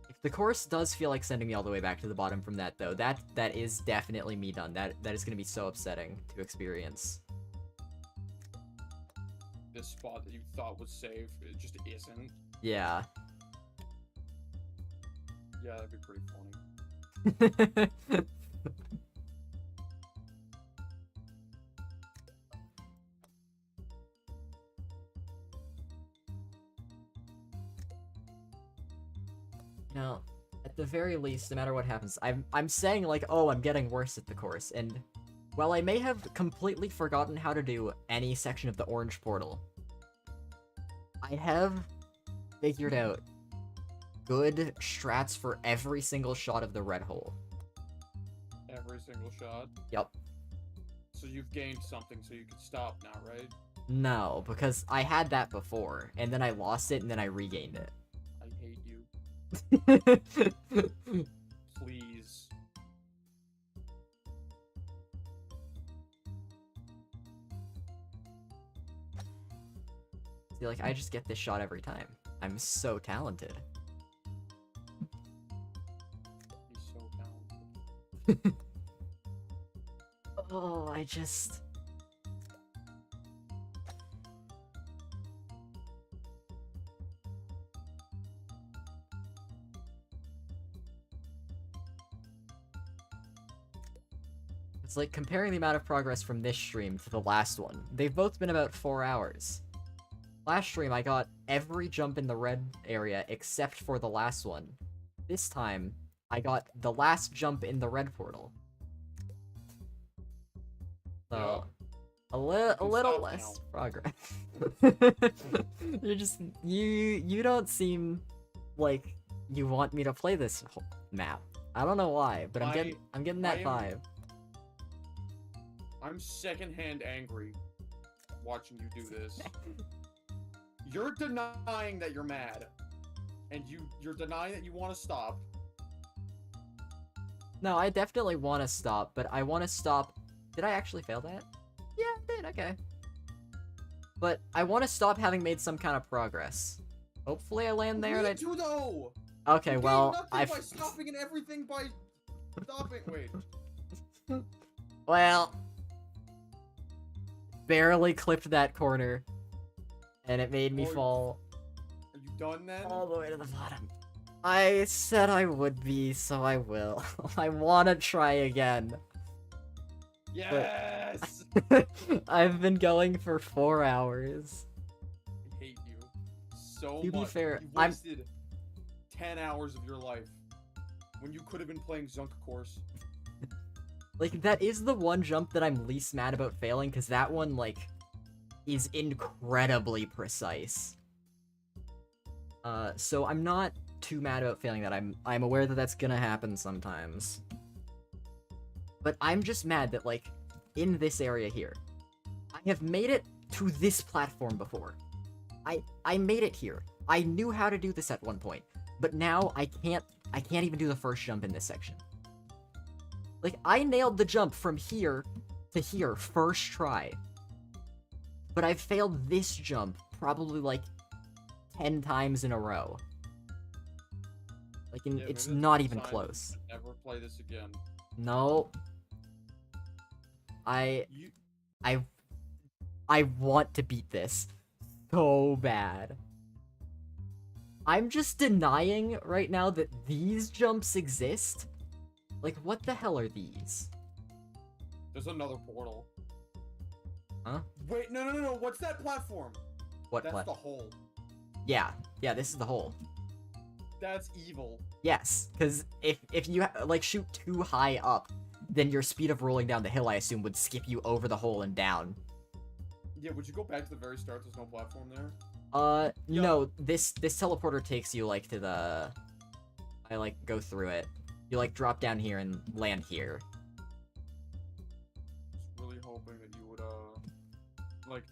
If the course does feel like sending me all the way back to the bottom from that, though, that is definitely me done. That is gonna be so upsetting to experience.
This spot that you thought was safe, it just isn't.
Yeah.
Yeah, that'd be pretty funny.
Now, at the very least, no matter what happens, I'm saying like, oh, I'm getting worse at the course, and while I may have completely forgotten how to do any section of the orange portal, I have figured out good strats for every single shot of the red hole.
Every single shot?
Yep.
So you've gained something, so you can stop now, right?
No, because I had that before, and then I lost it, and then I regained it.
I hate you. Please.
See, like, I just get this shot every time. I'm so talented.
He's so talented.
Oh, I just... It's like comparing the amount of progress from this stream to the last one. They've both been about 4 hours. Last stream, I got every jump in the red area except for the last one. This time, I got the last jump in the red portal. So, a little less progress. You're just, you don't seem like you want me to play this map. I don't know why, but I'm getting that vibe.
I'm secondhand angry watching you do this. You're denying that you're mad, and you're denying that you want to stop.
No, I definitely want to stop, but I want to stop. Did I actually fail that? Yeah, I did. Okay. But I want to stop having made some kind of progress. Hopefully, I land there.
Me too, though.
Okay,
you
well,
by stopping and everything by stopping. Wait.
Well, barely clipped that corner, and it made me fall.
Are you done then?
All the way to the bottom. I said I would be, so I will. I want to try again.
Yes!
I've been going for 4 hours.
I hate you so much.
To be fair,
you wasted 10 hours of your life when you could have been playing Zunk Course.
Like, that is the one jump that I'm least mad about failing, because that one, like, is incredibly precise. So I'm not too mad about failing that. I'm aware that that's gonna happen sometimes. But I'm just mad that, like, in this area here, I have made it to this platform before. I made it here. I knew how to do this at one point, but now I can't even do the first jump in this section. Like, I nailed the jump from here to here first try, but I've failed this jump probably, like, 10 times in a row. Like, it's not even close.
Never play this again.
No. I want to beat this so bad. I'm just denying right now that these jumps exist. Like, what the hell are these?
There's another portal.
Huh?
Wait, no. What's that platform?
What
That's
platform?
the hole.
Yeah, this is the hole.
That's evil.
Yes, because if you like shoot too high up, then your speed of rolling down the hill, I assume, would skip you over the hole and down.
Yeah, would you go back to the very start? There's no platform there.
Yeah. No, this teleporter takes you like to the. I like go through it. You like drop down here and land here.
Just really hoping that you would like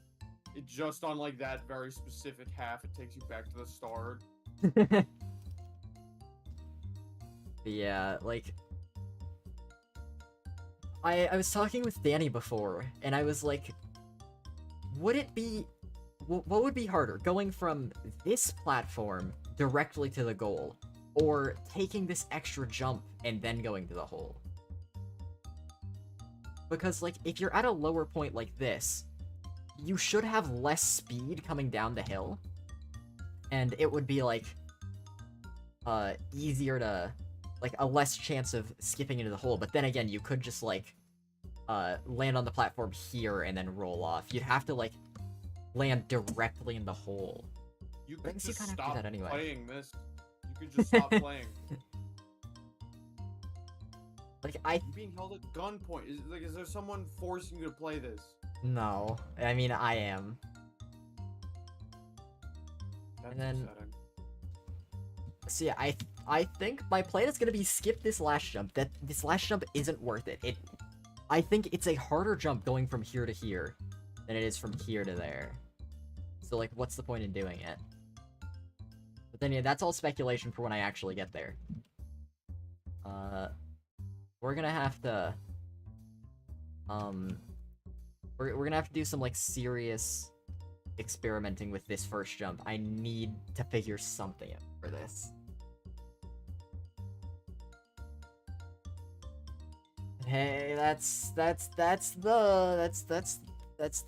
it just on like that very specific half. It takes you back to the start.
Yeah, like I was talking with Danny before, and I was like, would it be what would be harder, going from this platform directly to the goal, or taking this extra jump and then going to the hole? Because like if you're at a lower point like this, you should have less speed coming down the hill, and it would be like easier to like a less chance of skipping into the hole. But then again, you could just like land on the platform here and then roll off. You'd have to like land directly in the hole.
You
I
could
guess you
just
kinda have to do
stop
that anyway.
playing this. You could just stop playing.
Like
You're being held at gunpoint. Is there someone forcing you to play this?
no, I mean I am.
That's
And then-
upsetting.
So yeah, I think my plan is gonna be skip this last jump. That this last jump isn't worth it. I think it's a harder jump going from here to here than it is from here to there. So like, what's the point in doing it? But then yeah, that's all speculation for when I actually get there. We're gonna have to we're gonna have to do some like serious experimenting with this first jump. I need to figure something out for this. Hey, that's the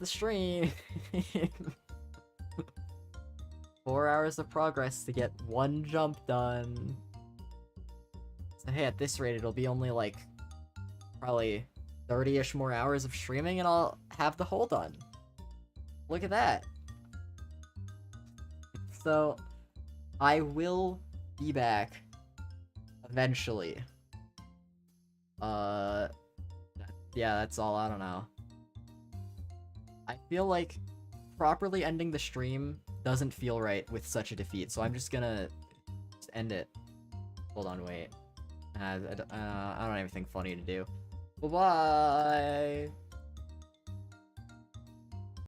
stream. 4 hours of progress to get one jump done. So hey, at this rate, it'll be only like probably 30-ish more hours of streaming and I'll have the hole done. Look at that. So, I will be back eventually. Yeah, that's all. I don't know. I feel like properly ending the stream doesn't feel right with such a defeat, so I'm just gonna end it. Hold on, wait. I don't have anything funny to do. Bye-bye!